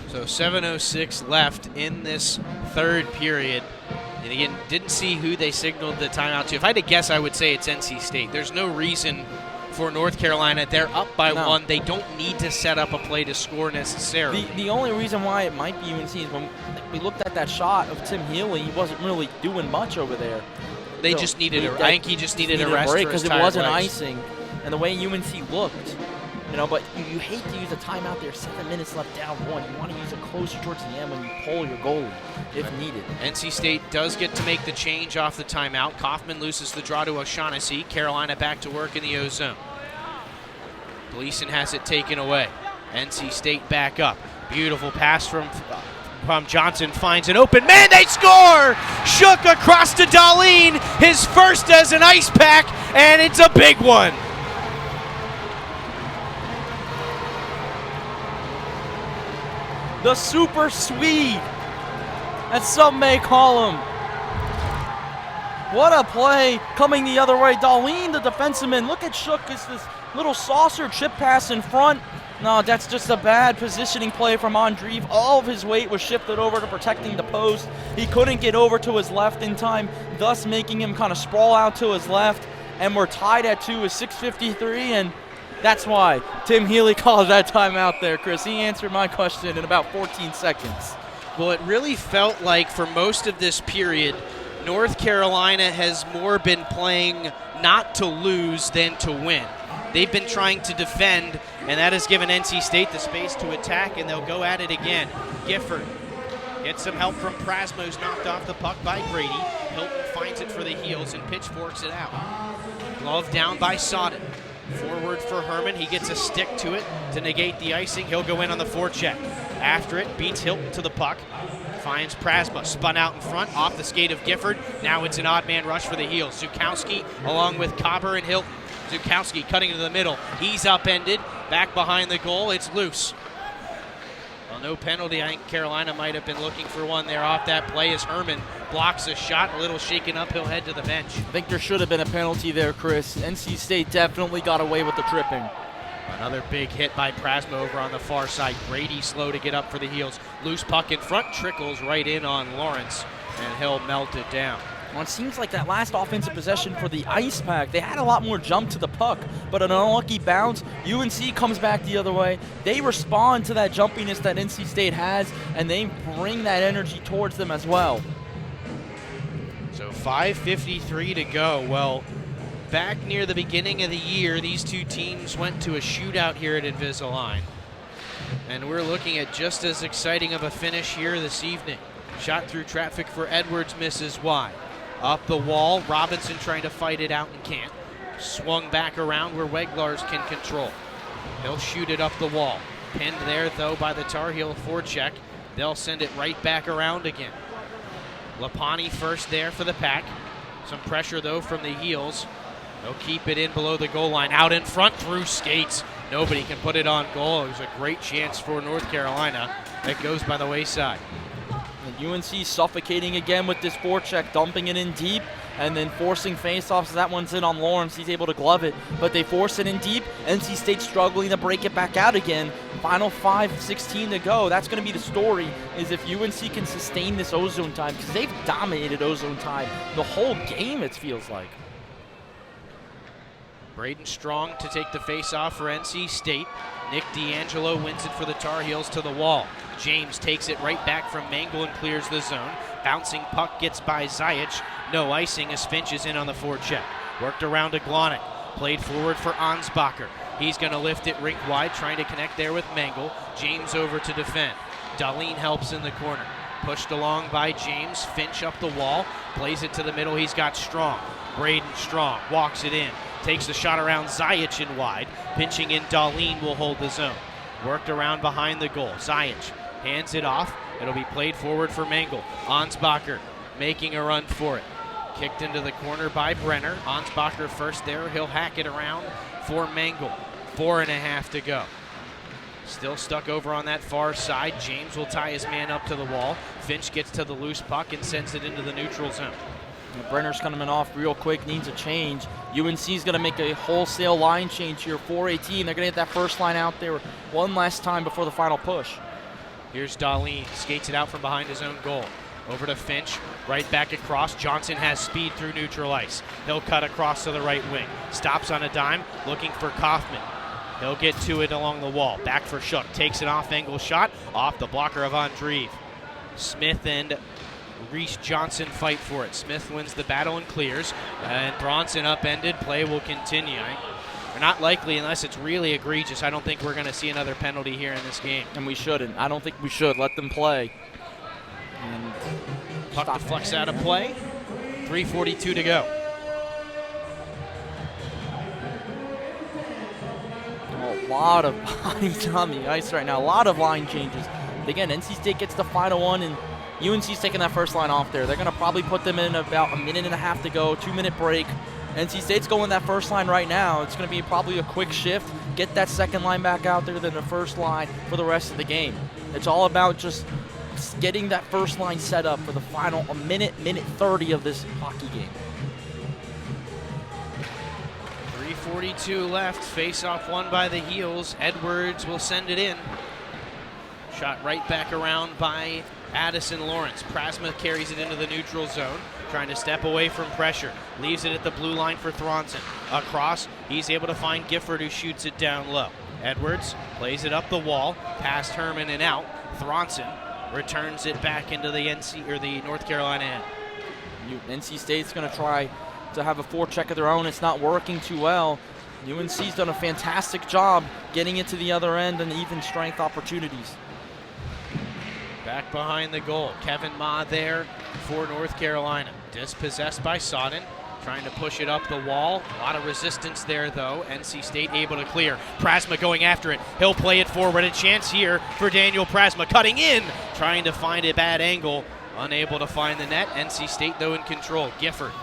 So 7:06 left in this third period. And again, didn't see who they signaled the timeout to. If I had to guess, I would say it's NC State. There's no reason for North Carolina. They're up by 1. They don't need to set up a play to score necessarily. The only reason why it might be UNC is when we looked at that shot of Tim Healy, he wasn't really doing much over there. They just needed I think he just needed a rest break because it wasn't legs. icing. And the way UNC looked, but you hate to use a timeout there, 7 minutes left down 1. You want to use it closer towards the end when you pull your goalie if needed. NC State does get to make the change off the timeout. Kaufman loses the draw to O'Shaughnessy. Carolina back to work in the O-zone. Gleason has it taken away. NC State back up. Beautiful pass from Johnson, finds an open man. They score! Shook across to Darlene, his first as an ice pack, and it's a big one. The Super Swede, as some may call him. What a play coming the other way. Darlene, the defenseman, look at Shook. It's this little saucer chip pass in front. No, that's just a bad positioning play from Andreev. All of his weight was shifted over to protecting the post. He couldn't get over to his left in time, thus making him kind of sprawl out to his left. And we're tied at 2 with 6:53, and that's why Tim Healy calls that timeout there, Chris. He answered my question in about 14 seconds. Well, it really felt like for most of this period, North Carolina has more been playing not to lose than to win. They've been trying to defend, and that has given NC State the space to attack, and they'll go at it again. Gifford gets some help from Prasmos, knocked off the puck by Brady. Hilton finds it for the Heels and pitchforks it out. Glove down by Sodden. Forward for Herman. He gets a stick to it to negate the icing. He'll go in on the forecheck. After it, beats Hilton to the puck. Finds Prasma, spun out in front, off the skate of Gifford. Now it's an odd man rush for the Heels. Zukowski along with Cobber and Hilton. Zukowski cutting to the middle. He's upended. Back behind the goal. It's loose. Well, no penalty. I think Carolina might have been looking for one there off that play as Herman blocks a shot. A little shaken up. He'll head to the bench. I think there should have been a penalty there, Chris. NC State definitely got away with the tripping. Another big hit by Prasma over on the far side. Brady slow to get up for the Heels. Loose puck in front. Trickles right in on Lawrence, and he'll melt it down. Well, it seems like that last offensive possession for the Ice Pack, they had a lot more jump to the puck, but an unlucky bounce. UNC comes back the other way. They respond to that jumpiness that NC State has, and they bring that energy towards them as well. So 5:53 to go. Well, back near the beginning of the year, these two teams went to a shootout here at Invisalign. And we're looking at just as exciting of a finish here this evening. Shot through traffic for Edwards, misses wide. Up the wall, Robinson trying to fight it out and can't. Swung back around where Weglars can control. He'll shoot it up the wall. Pinned there, though, by the Tar Heel forecheck. They'll send it right back around again. Lapani first there for the Pack. Some pressure, though, from the Heels. They'll keep it in below the goal line. Out in front, through skates. Nobody can put it on goal. It was a great chance for North Carolina. That goes by the wayside. And UNC suffocating again with this forecheck, dumping it in deep, and then forcing faceoffs. That one's in on Lawrence. He's able to glove it, but they force it in deep. NC State struggling to break it back out again. Final 5:16 to go. That's going to be the story, is if UNC can sustain this ozone time, because they've dominated ozone time the whole game, it feels like. Braden Strong to take the face-off for NC State. Nick D'Angelo wins it for the Tar Heels to the wall. James takes it right back from Mangle and clears the zone. Bouncing puck gets by Zajic. No icing as Finch is in on the forecheck. Worked around to Glonek. Played forward for Ansbacher. He's going to lift it rink wide, trying to connect there with Mangle. James over to defend. Darlene helps in the corner. Pushed along by James. Finch up the wall. Plays it to the middle. He's got Strong. Braden Strong walks it in. Takes the shot around Zajic in wide. Pinching in Darlene will hold the zone. Worked around behind the goal. Zajic hands it off. It'll be played forward for Mangle. Ansbacher making a run for it. Kicked into the corner by Brenner. Ansbacher first there. He'll hack it around for Mangle. 4.5 to go. Still stuck over on that far side. James will tie his man up to the wall. Finch gets to the loose puck and sends it into the neutral zone. Brenner's coming off real quick, needs a change. UNC's going to make a wholesale line change here, 4:18. They're going to get that first line out there one last time before the final push. Here's Darlene, skates it out from behind his own goal. Over to Finch, right back across. Johnson has speed through neutral ice. He'll cut across to the right wing. Stops on a dime, looking for Kaufman. He'll get to it along the wall. Back for Shook, takes an off-angle shot, off the blocker of Andreev. Smith and Reese Johnson fight for it. Smith wins the battle and clears, and Bronson upended. Play will continue. They're not likely unless it's really egregious. I don't think we're going to see another penalty here in this game. And we shouldn't. I don't think we should. Let them play. And puck deflects out of play. 3:42 to go. A lot of bodies on the ice right now. A lot of line changes. Again, NC State gets the final one, and UNC's taking that first line off there. They're going to probably put them in about 1.5 minutes to go, 2-minute break. NC State's going that first line right now. It's going to be probably a quick shift, get that second line back out there, then the first line for the rest of the game. It's all about just getting that first line set up for the final minute 30 of this hockey game. 3:42 left. Face-off won by the Heels. Edwards will send it in. Shot right back around by Addison Lawrence. Prasma carries it into the neutral zone, trying to step away from pressure. Leaves it at the blue line for Thronson. Across, he's able to find Gifford, who shoots it down low. Edwards plays it up the wall, past Herman and out. Thronson returns it back into the North Carolina end. NC State's going to try to have a forecheck of their own. It's not working too well. UNC's done a fantastic job getting it to the other end and even strength opportunities. Back behind the goal. Kevin Ma there for North Carolina. Dispossessed by Sodden. Trying to push it up the wall. A lot of resistance there, though. NC State able to clear. Prasma going after it. He'll play it forward. A chance here for Daniel Prasma. Cutting in. Trying to find a bad angle. Unable to find the net. NC State, though, in control. Gifford.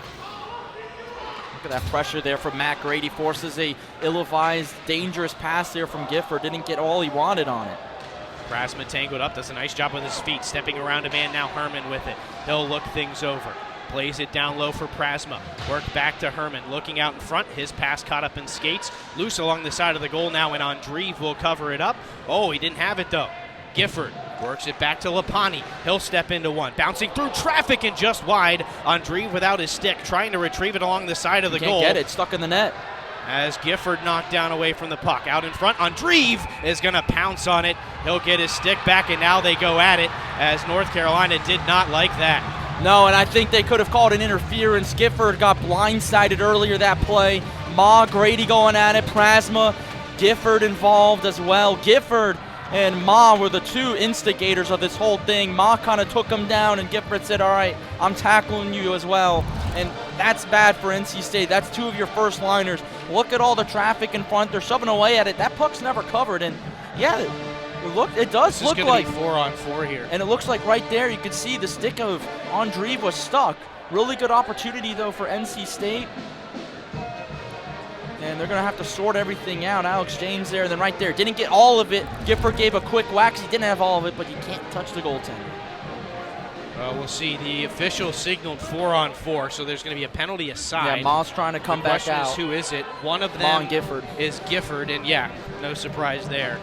Look at that pressure there from Matt Grady. Forces a ill-advised, dangerous pass there from Gifford. Didn't get all he wanted on it. Prasma tangled up, does a nice job with his feet, stepping around a man, now Herman with it. He'll look things over. Plays it down low for Prasma. Work back to Herman, looking out in front. His pass caught up in skates. Loose along the side of the goal now, and Andreev will cover it up. Oh, he didn't have it, though. Gifford works it back to Lapani. He'll step into one. Bouncing through traffic and just wide. Andreev without his stick, trying to retrieve it along the side of the goal. Can't get it, stuck in the net. As Gifford knocked down away from the puck. Out in front, Andreev is going to pounce on it. He'll get his stick back, and now they go at it, as North Carolina did not like that. No, and I think they could have called an interference. Gifford got blindsided earlier that play. Ma, Grady going at it. Prasma, Gifford involved as well. Gifford and Ma were the two instigators of this whole thing. Ma kind of took him down, and Gifford said, all right, I'm tackling you as well. And that's bad for NC State. That's two of your first liners. Look at all the traffic in front. They're shoving away at it. That puck's never covered. And yeah, it does look like 4-on-4 here. And it looks like right there you could see the stick of Andreev was stuck. Really good opportunity, though, for NC State. And they're going to have to sort everything out. Alex James there, and then right there. Didn't get all of it. Gifford gave a quick whack. He didn't have all of it, but you can't touch the goaltender. We'll see. The official signaled 4-on-4, so there's going to be a penalty aside. Yeah, Ma's trying to come back out. The question is, who is it? One of them is Gifford, and yeah, no surprise there.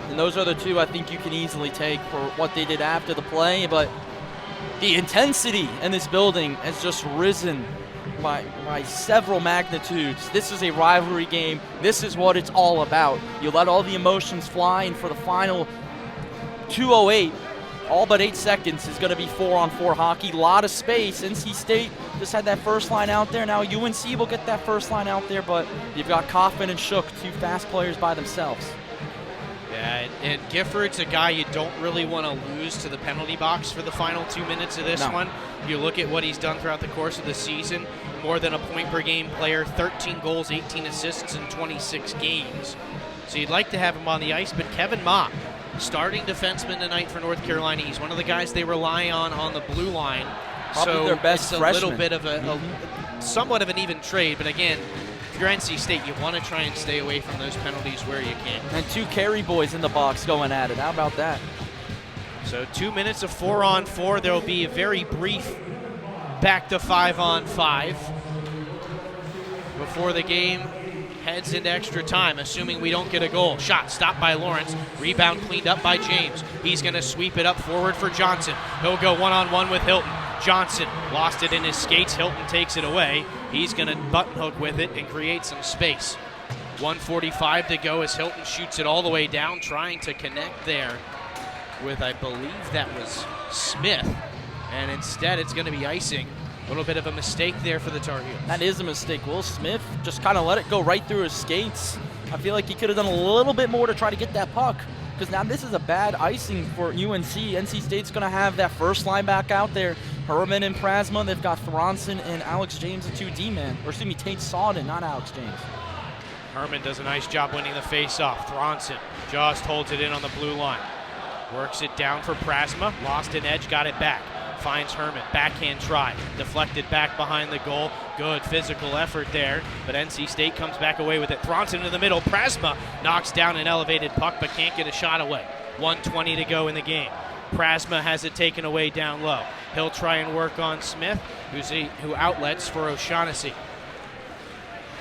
And those are the two I think you can easily take for what they did after the play, but the intensity in this building has just risen by several magnitudes. This is a rivalry game. This is what it's all about. You let all the emotions fly, and for the final 2:08, all but 8 seconds is going to be 4-on-4 hockey. Lot of space. NC State just had that first line out there. Now UNC will get that first line out there, but you've got Kaufman and Shook, two fast players by themselves. Yeah, and Gifford's a guy you don't really want to lose to the penalty box for the final 2 minutes of this one. You look at what he's done throughout the course of the season, more than a point per game player, 13 goals, 18 assists in 26 games. So you'd like to have him on the ice, but Kevin Mock, starting defenseman tonight for North Carolina. He's one of the guys they rely on the blue line. Probably so their best it's a freshman. little bit of a somewhat of an even trade, but again, if you're NC State, you want to try and stay away from those penalties where you can. And two carry boys in the box going at it. How about that? So 2 minutes of 4-on-4. There will be a very brief back to 5-on-5 before the game heads into extra time, assuming we don't get a goal. Shot stopped by Lawrence. Rebound cleaned up by James. He's going to sweep it up forward for Johnson. He'll go one-on-one with Hilton. Johnson lost it in his skates. Hilton takes it away. He's going to button hook with it and create some space. 1:45 to go as Hilton shoots it all the way down, trying to connect there with, I believe that was Smith. And instead it's going to be icing. A little bit of a mistake there for the Tar Heels. That is a mistake. Will Smith just kind of let it go right through his skates. I feel like he could have done a little bit more to try to get that puck, because now this is a bad icing for UNC. NC State's going to have that first line back out there. Herman and Prasma. They've got Thronson and Alex James, a 2D man. Or excuse me, Tate Sawden, not Alex James. Herman does a nice job winning the face-off. Thronson just holds it in on the blue line. Works it down for Prasma. Lost an edge, got it back. Finds Herman, backhand try, deflected back behind the goal. Good physical effort there, but NC State comes back away with it. Thronson in the middle, Prasma knocks down an elevated puck but can't get a shot away. 1:20 to go in the game. Prasma has it taken away down low. He'll try and work on Smith, who outlets for O'Shaughnessy.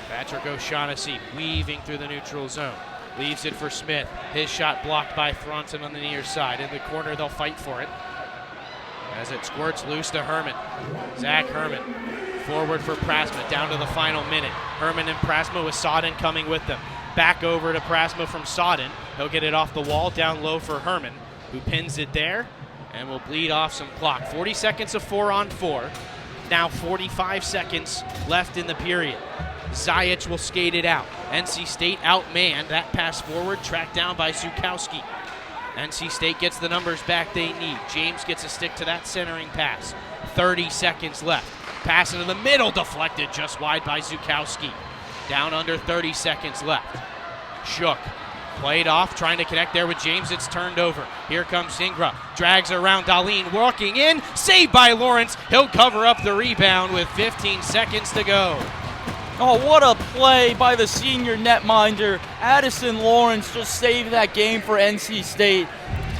Patrick O'Shaughnessy weaving through the neutral zone. Leaves it for Smith. His shot blocked by Thronson on the near side. In the corner, they'll fight for it as it squirts loose to Herman. Zach Herman forward for Prasma down to the final minute. Herman and Prasma with Sawden coming with them. Back over to Prasma from Sawden. He'll get it off the wall, down low for Herman, who pins it there and will bleed off some clock. 40 seconds of 4-on-4. Now 45 seconds left in the period. Zajic will skate it out. NC State outmanned. That pass forward, tracked down by Zukowski. NC State gets the numbers back they need. James gets a stick to that centering pass. 30 seconds left. Pass into the middle, deflected just wide by Zukowski. Down under 30 seconds left. Shook. Played off, trying to connect there with James. It's turned over. Here comes Zingra. Drags around Dahlin, walking in. Saved by Lawrence. He'll cover up the rebound with 15 seconds to go. Oh, what a play by the senior netminder. Addison Lawrence just saved that game for NC State.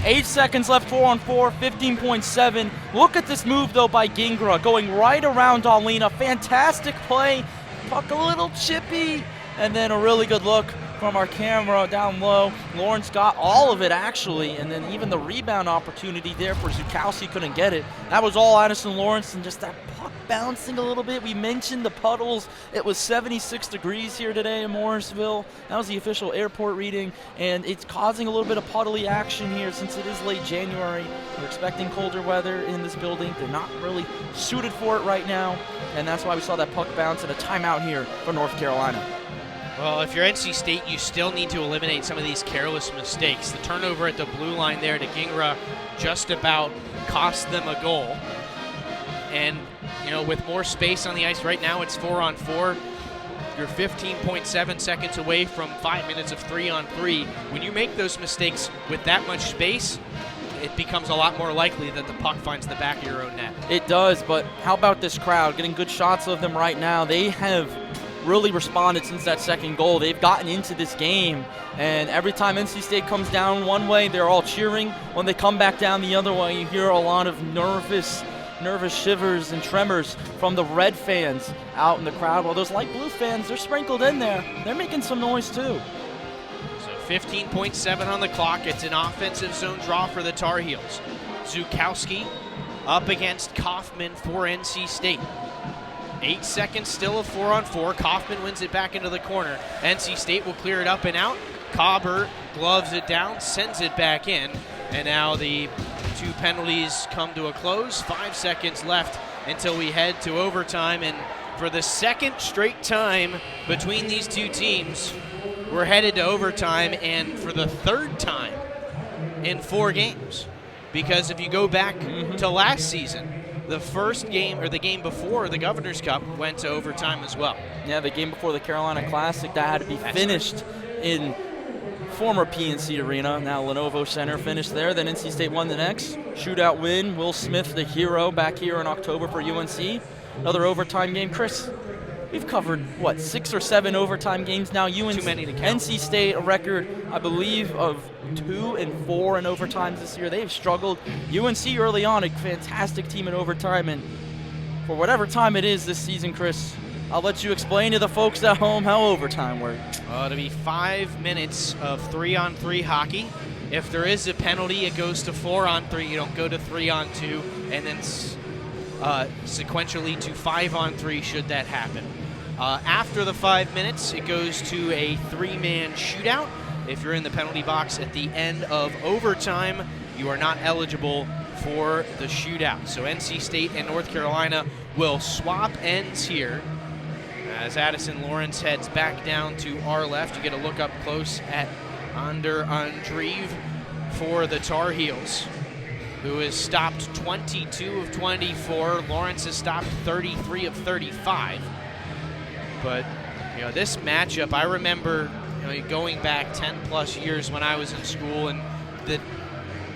8 seconds left, 4-on-4, 15.7. Look at this move, though, by Gingra, going right around Dahlin. Fantastic play. Puck a little chippy. And then a really good look from our camera down low. Lawrence got all of it, actually, and then even the rebound opportunity there for Zukowski couldn't get it. That was all Addison Lawrence, and just that puck bouncing a little bit. We mentioned the puddles. It was 76 degrees here today in Morrisville. That was the official airport reading, and it's causing a little bit of puddly action here since it is late January. We're expecting colder weather in this building. They're not really suited for it right now, and that's why we saw that puck bounce and a timeout here for North Carolina. Well, if you're NC State, you still need to eliminate some of these careless mistakes. The turnover at the blue line there to Gingra just about cost them a goal. And, you know, with more space on the ice right now, it's 4-on-4. You're 15.7 seconds away from 5 minutes of 3-on-3. When you make those mistakes with that much space, it becomes a lot more likely that the puck finds the back of your own net. It does, but how about this crowd? Getting good shots of them right now. They have really responded since that second goal. They've gotten into this game, and every time NC State comes down one way, they're all cheering. When they come back down the other way, you hear a lot of nervous shivers and tremors from the red fans out in the crowd. Well, those light blue fans, they're sprinkled in there. They're making some noise too. So 15.7 on the clock. It's an offensive zone draw for the Tar Heels. Zukowski up against Kaufman for NC State. 8 seconds still of 4-on-4. Kaufman wins it back into the corner. NC State will clear it up and out. Cobber gloves it down, sends it back in. And now the 2 penalties come to a close. 5 seconds left until we head to overtime. And for the second straight time between these 2 teams, we're headed to overtime, and for the 3rd time in 4 games. Because if you go back to last season, the first game, or the game before the Governor's Cup, went to overtime as well. Yeah, the game before the Carolina Classic, that had to be finished in former PNC Arena, now Lenovo Center, finished there. Then NC State won the next. Shootout win. Will Smith, the hero, back here in October for UNC. Another overtime game. Chris, we've covered, what, 6 or 7 overtime games now? UNC, too many to count. NC State, a record, I believe, of 2 and 4 in overtimes this year. They've struggled. UNC early on, a fantastic team in overtime. And for whatever time it is this season, Chris, I'll let you explain to the folks at home how overtime works. It'll be 5 minutes of 3-on-3 hockey. If there is a penalty, it goes to 4-on-3. You don't go to 3-on-2, and then sequentially to 5-on-3 should that happen. After the 5 minutes, it goes to a 3-man shootout. If you're in the penalty box at the end of overtime, you are not eligible for the shootout. So NC State and North Carolina will swap ends here. As Addison Lawrence heads back down to our left, you get a look up close at Ander Andreev for the Tar Heels, who has stopped 22 of 24. Lawrence has stopped 33 of 35. But, this matchup, I remember, going back 10 plus years when I was in school, and the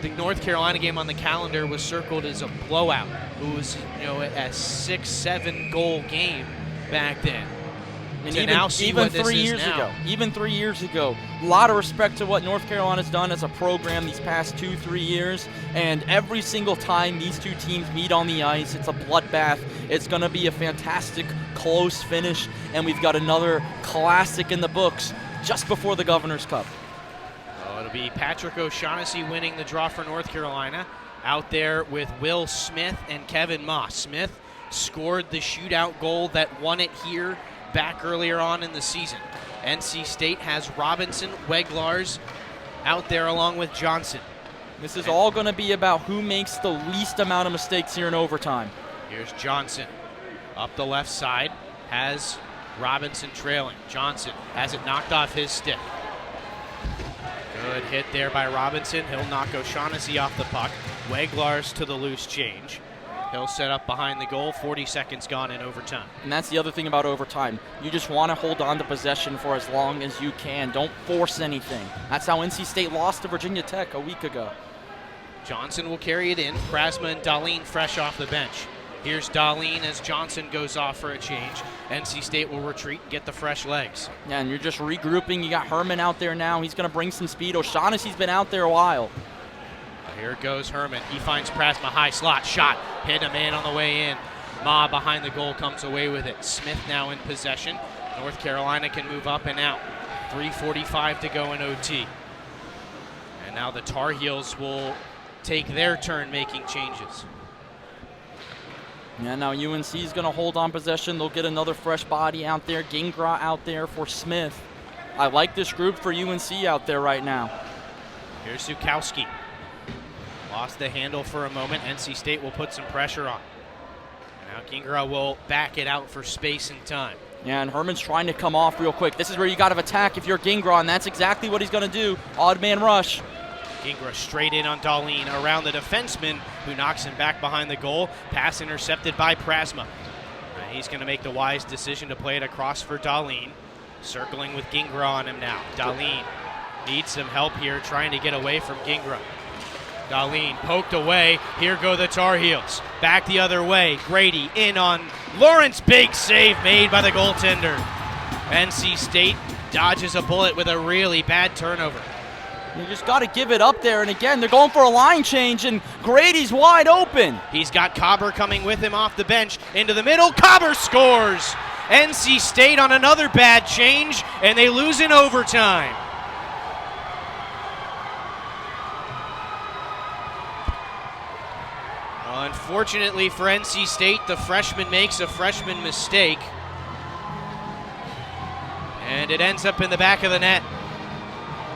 North Carolina game on the calendar was circled as a blowout. It was, a 6-7 goal game back then. And even 3 years ago, a lot of respect to what North Carolina's done as a program these past 2-3 years. And every single time these 2 teams meet on the ice, it's a bloodbath. It's going to be a fantastic, close finish. And we've got another classic in the books just before the Governor's Cup. It'll be Patrick O'Shaughnessy winning the draw for North Carolina, out there with Will Smith and Kevin Moss. Smith scored the shootout goal that won it here back earlier on in the season. NC State has Robinson, Weglars out there along with Johnson. This is all going to be about who makes the least amount of mistakes here in overtime. Here's Johnson up the left side, has Robinson trailing. Johnson has it knocked off his stick. Good hit there by Robinson. He'll knock O'Shaughnessy off the puck. Weglars to the loose change. He'll set up behind the goal. 40 seconds gone in overtime. And that's the other thing about overtime. You just want to hold on to possession for as long as you can. Don't force anything. That's how NC State lost to Virginia Tech a week ago. Johnson will carry it in. Prasma and Darlene fresh off the bench. Here's Darlene as Johnson goes off for a change. NC State will retreat and get the fresh legs. Yeah, and you're just regrouping. You got Herman out there now. He's going to bring some speed. O'Shaughnessy's been out there a while. Here goes Herman. He finds Prasma, high slot shot. Hit a man on the way in. Ma behind the goal comes away with it. Smith now in possession. North Carolina can move up and out. 3:45 to go in OT. And now the Tar Heels will take their turn making changes. Yeah, now UNC is going to hold on possession. They'll get another fresh body out there. Gingra out there for Smith. I like this group for UNC out there right now. Here's Zukowski. Lost the handle for a moment. NC State will put some pressure on. Now Gingra will back it out for space and time. Yeah, and Herman's trying to come off real quick. This is where you got to attack if you're Gingra, and that's exactly what he's going to do. Odd man rush. Gingra straight in on Darlene around the defenseman, who knocks him back behind the goal. Pass intercepted by Prasma. He's going to make the wise decision to play it across for Darlene. Circling with Gingra on him now. Darlene needs some help here, trying to get away from Gingra. Darlene poked away. Here go the Tar Heels. Back the other way. Grady in on Lawrence. Big save made by the goaltender. NC State dodges a bullet with a really bad turnover. You just got to give it up there. And again, they're going for a line change, and Grady's wide open. He's got Cobber coming with him off the bench into the middle. Cobber scores. NC State on another bad change, and they lose in overtime. Unfortunately for NC State, the freshman makes a freshman mistake. And it ends up in the back of the net.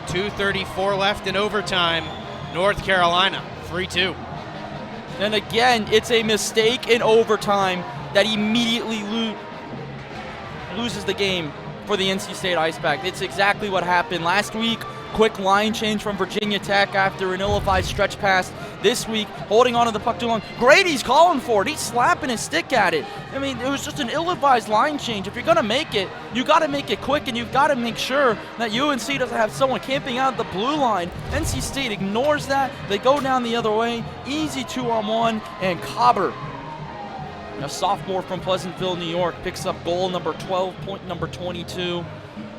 2:34 left in overtime. North Carolina, 3-2. And again, it's a mistake in overtime that immediately loses the game for the NC State Icepack. It's exactly what happened last week. Quick line change from Virginia Tech after an ill-advised stretch pass. This week, holding onto the puck too long. Grady's calling for it. He's slapping his stick at it. I mean, it was just an ill-advised line change. If you're going to make it, you got to make it quick, and you've got to make sure that UNC doesn't have someone camping out the blue line. NC State ignores that. They go down the other way. Easy 2-on-1, and Cobber, a sophomore from Pleasantville, New York, picks up goal number 12, point number 22.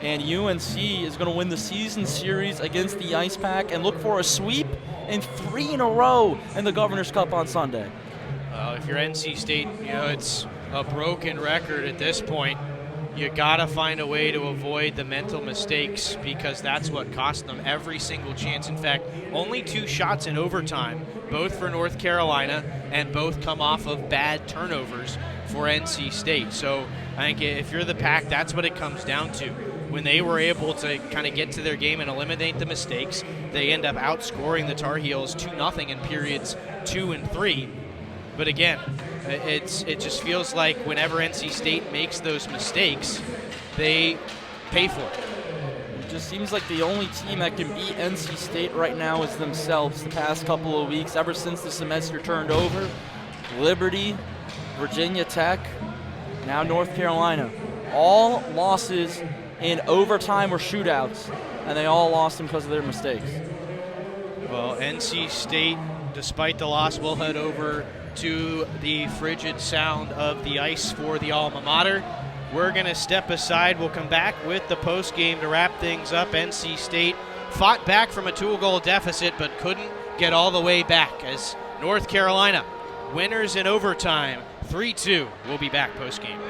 And UNC is going to win the season series against the Icepack and look for a sweep and 3 in a row in the Governor's Cup on Sunday. If you're NC State, it's a broken record at this point. You got to find a way to avoid the mental mistakes because that's what cost them every single chance. In fact, only 2 shots in overtime, both for North Carolina, and both come off of bad turnovers for NC State. So I think if you're the Pack, that's what it comes down to. When they were able to kind of get to their game and eliminate the mistakes, they end up outscoring the Tar Heels 2-0 in periods 2 and 3. But again, it just feels like whenever NC State makes those mistakes, they pay for it. It just seems like the only team that can beat NC State right now is themselves the past couple of weeks, ever since the semester turned over. Liberty, Virginia Tech, now North Carolina. All losses in overtime or shootouts, and they all lost them because of their mistakes. Well, NC State, despite the loss, will head over to the frigid sound of the ice for the alma mater. We're going to step aside. We'll come back with the postgame to wrap things up. NC State fought back from a 2-goal deficit but couldn't get all the way back as North Carolina winners in overtime 3-2. We'll be back postgame.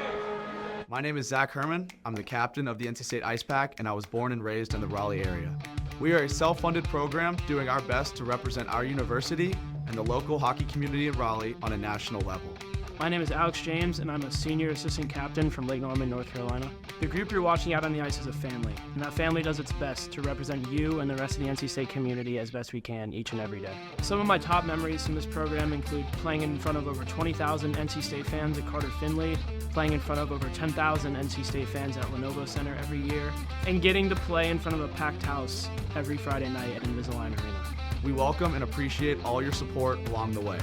My name is Zach Herman. I'm the captain of the NC State Icepack, and I was born and raised in the Raleigh area. We are a self-funded program doing our best to represent our university and the local hockey community in Raleigh on a national level. My name is Alex James, and I'm a senior assistant captain from Lake Norman, North Carolina. The group you're watching out on the ice is a family, and that family does its best to represent you and the rest of the NC State community as best we can each and every day. Some of my top memories from this program include playing in front of over 20,000 NC State fans at Carter Finley, playing in front of over 10,000 NC State fans at Lenovo Center every year, and getting to play in front of a packed house every Friday night at Invisalign Arena. We welcome and appreciate all your support along the way.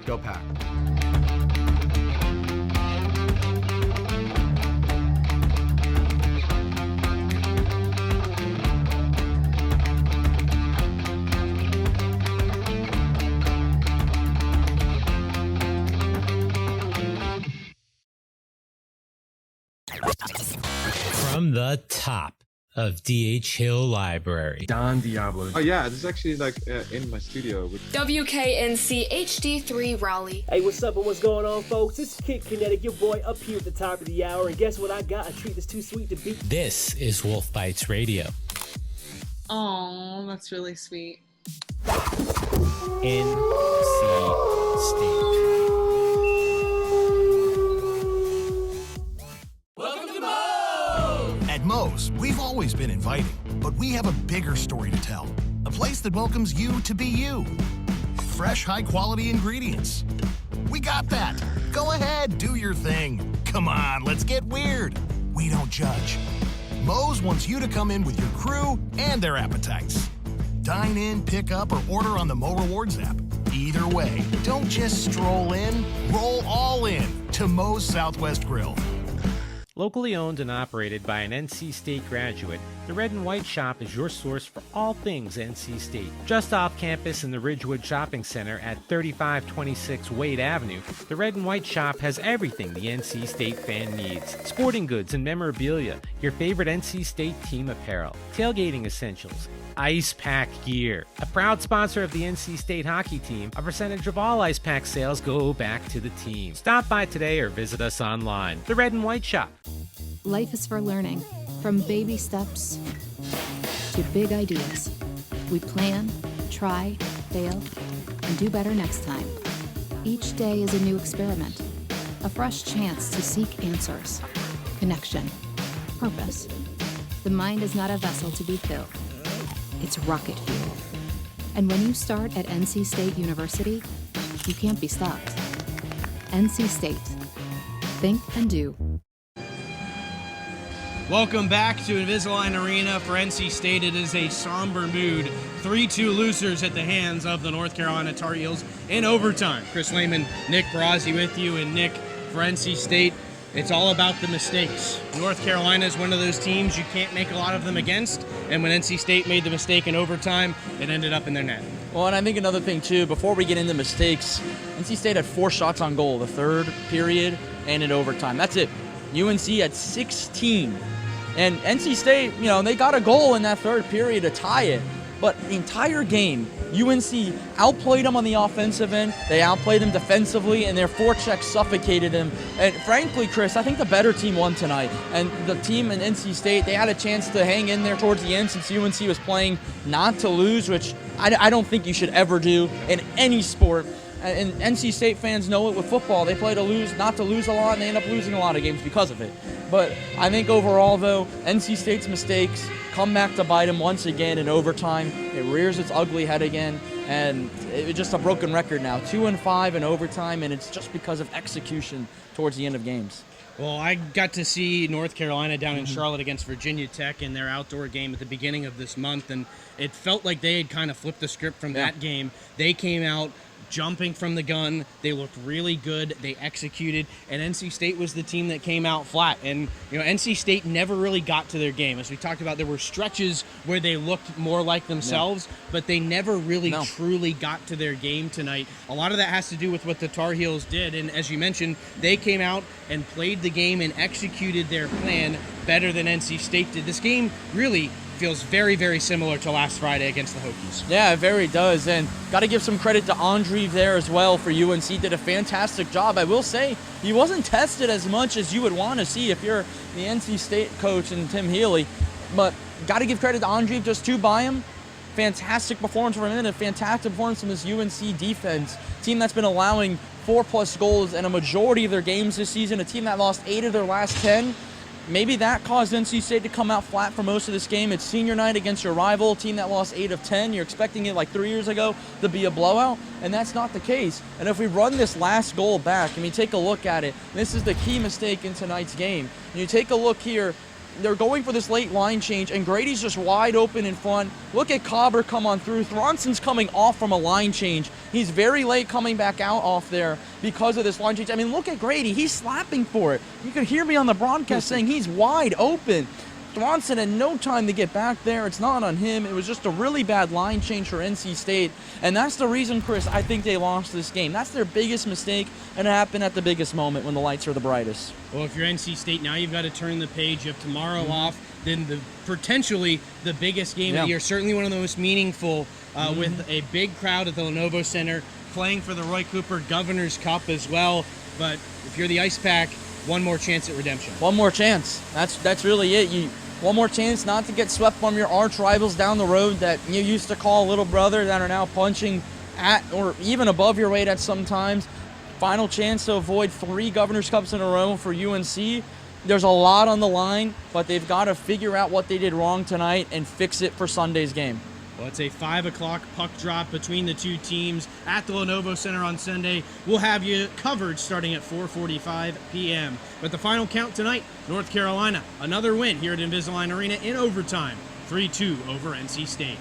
Go Pack! From the top of D.H. Hill Library, Don Diablo. Oh yeah, this is actually in my studio. WKNC HD3 Raleigh. Hey, what's up and what's going on, folks? It's Kid Kinetic, your boy up here at the top of the hour, and guess what I got? A treat that's too sweet to beat. This is Wolf Bites Radio. Oh, that's really sweet. NC State. At Moe's, we've always been inviting, but we have a bigger story to tell. A place that welcomes you to be you. Fresh, high-quality ingredients. We got that. Go ahead, do your thing. Come on, let's get weird. We don't judge. Moe's wants you to come in with your crew and their appetites. Dine in, pick up, or order on the Mo Rewards app. Either way, don't just stroll in, roll all in to Moe's Southwest Grill. Locally owned and operated by an NC State graduate, the Red and White Shop is your source for all things NC State. Just off campus in the Ridgewood Shopping Center at 3526 Wade Avenue, the Red and White Shop has everything the NC State fan needs. Sporting goods and memorabilia, your favorite NC State team apparel, tailgating essentials, Ice Pack gear. A proud sponsor of the NC State hockey team, a percentage of all Ice Pack sales go back to the team. Stop by today or visit us online. The Red and White Shop. Life is for learning, from baby steps to big ideas. We plan, try, fail, and do better next time. Each day is a new experiment, a fresh chance to seek answers, connection, purpose. The mind is not a vessel to be filled. It's rocket fuel. And when you start at NC State University, you can't be stopped. NC State. Think and do. Welcome back to Invisalign Arena for NC State. It is a somber mood. 3-2 losers at the hands of the North Carolina Tar Heels in overtime. Chris Lehman, Nick Brazzi with you, and Nick, for NC State, it's all about the mistakes. North Carolina is one of those teams you can't make a lot of them against, and when NC State made the mistake in overtime, it ended up in their net. Well, and I think another thing, too, before we get into mistakes, NC State had 4 shots on goal, the third period and in overtime. That's it. UNC had 16. And NC State, they got a goal in that third period to tie it. But the entire game, UNC outplayed them on the offensive end. They outplayed them defensively, and their forechecks suffocated them. And frankly, Chris, I think the better team won tonight. And the team in NC State, they had a chance to hang in there towards the end since UNC was playing not to lose, which I don't think you should ever do in any sport. And NC State fans know it with football. They play to lose, not to lose a lot, and they end up losing a lot of games because of it. But I think overall, though, NC State's mistakes come back to bite them once again in overtime. It rears its ugly head again, and it's just a broken record now. 2-5 in overtime, and it's just because of execution towards the end of games. Well, I got to see North Carolina down in Charlotte against Virginia Tech in their outdoor game at the beginning of this month, and it felt like they had kind of flipped the script from that game. They came out jumping from the gun. They looked really good. They executed, and NC State was the team that came out flat. And NC State never really got to their game. As we talked about, there were stretches where they looked more like themselves, but they never really truly got to their game tonight. A lot of that has to do with what the Tar Heels did, and as you mentioned, they came out and played the game and executed their plan better than NC State did. This game really feels very, very similar to last Friday against the Hokies. Yeah, it very does, and got to give some credit to Andreev there as well for UNC. Did a fantastic job. I will say he wasn't tested as much as you would want to see if you're the NC State coach and Tim Healy, but got to give credit to Andreev just to buy him. Fantastic performance from him, and a fantastic performance from this UNC defense. Team that's been allowing 4+ goals in a majority of their games this season, a team that lost 8 of their last 10. Maybe that caused NC State to come out flat for most of this game. It's senior night against your rival, a team that lost 8 of 10. You're expecting it like 3 years ago to be a blowout, and that's not the case. And if we run this last goal back, take a look at it. This is the key mistake in tonight's game. And you take a look here, they're going for this late line change, and Grady's just wide open in front. Look at Cobber come on through. Thronson's coming off from a line change. He's very late coming back out off there because of this line change. Look at Grady. He's slapping for it. You could hear me on the broadcast saying he's wide open. Thronson had no time to get back there. It's not on him. It was just a really bad line change for NC State. And that's the reason, Chris, I think they lost this game. That's their biggest mistake, and it happened at the biggest moment when the lights are the brightest. Well, if you're NC State, now you've got to turn the page. You have tomorrow off, then potentially the biggest game of the year, certainly one of the most meaningful, with a big crowd at the Lenovo Center, playing for the Roy Cooper Governor's Cup as well. But if you're the Ice Pack, one more chance at redemption. One more chance. That's really it. One more chance not to get swept from your arch rivals down the road that you used to call little brother, that are now punching at or even above your weight at some times. Final chance to avoid 3 Governor's Cups in a row for UNC. There's a lot on the line, but they've got to figure out what they did wrong tonight and fix it for Sunday's game. Well, it's a 5 o'clock puck drop between the two teams at the Lenovo Center on Sunday. We'll have you covered starting at 4:45 p.m. But the final count tonight, North Carolina, another win here at Invisalign Arena in overtime, 3-2 over NC State.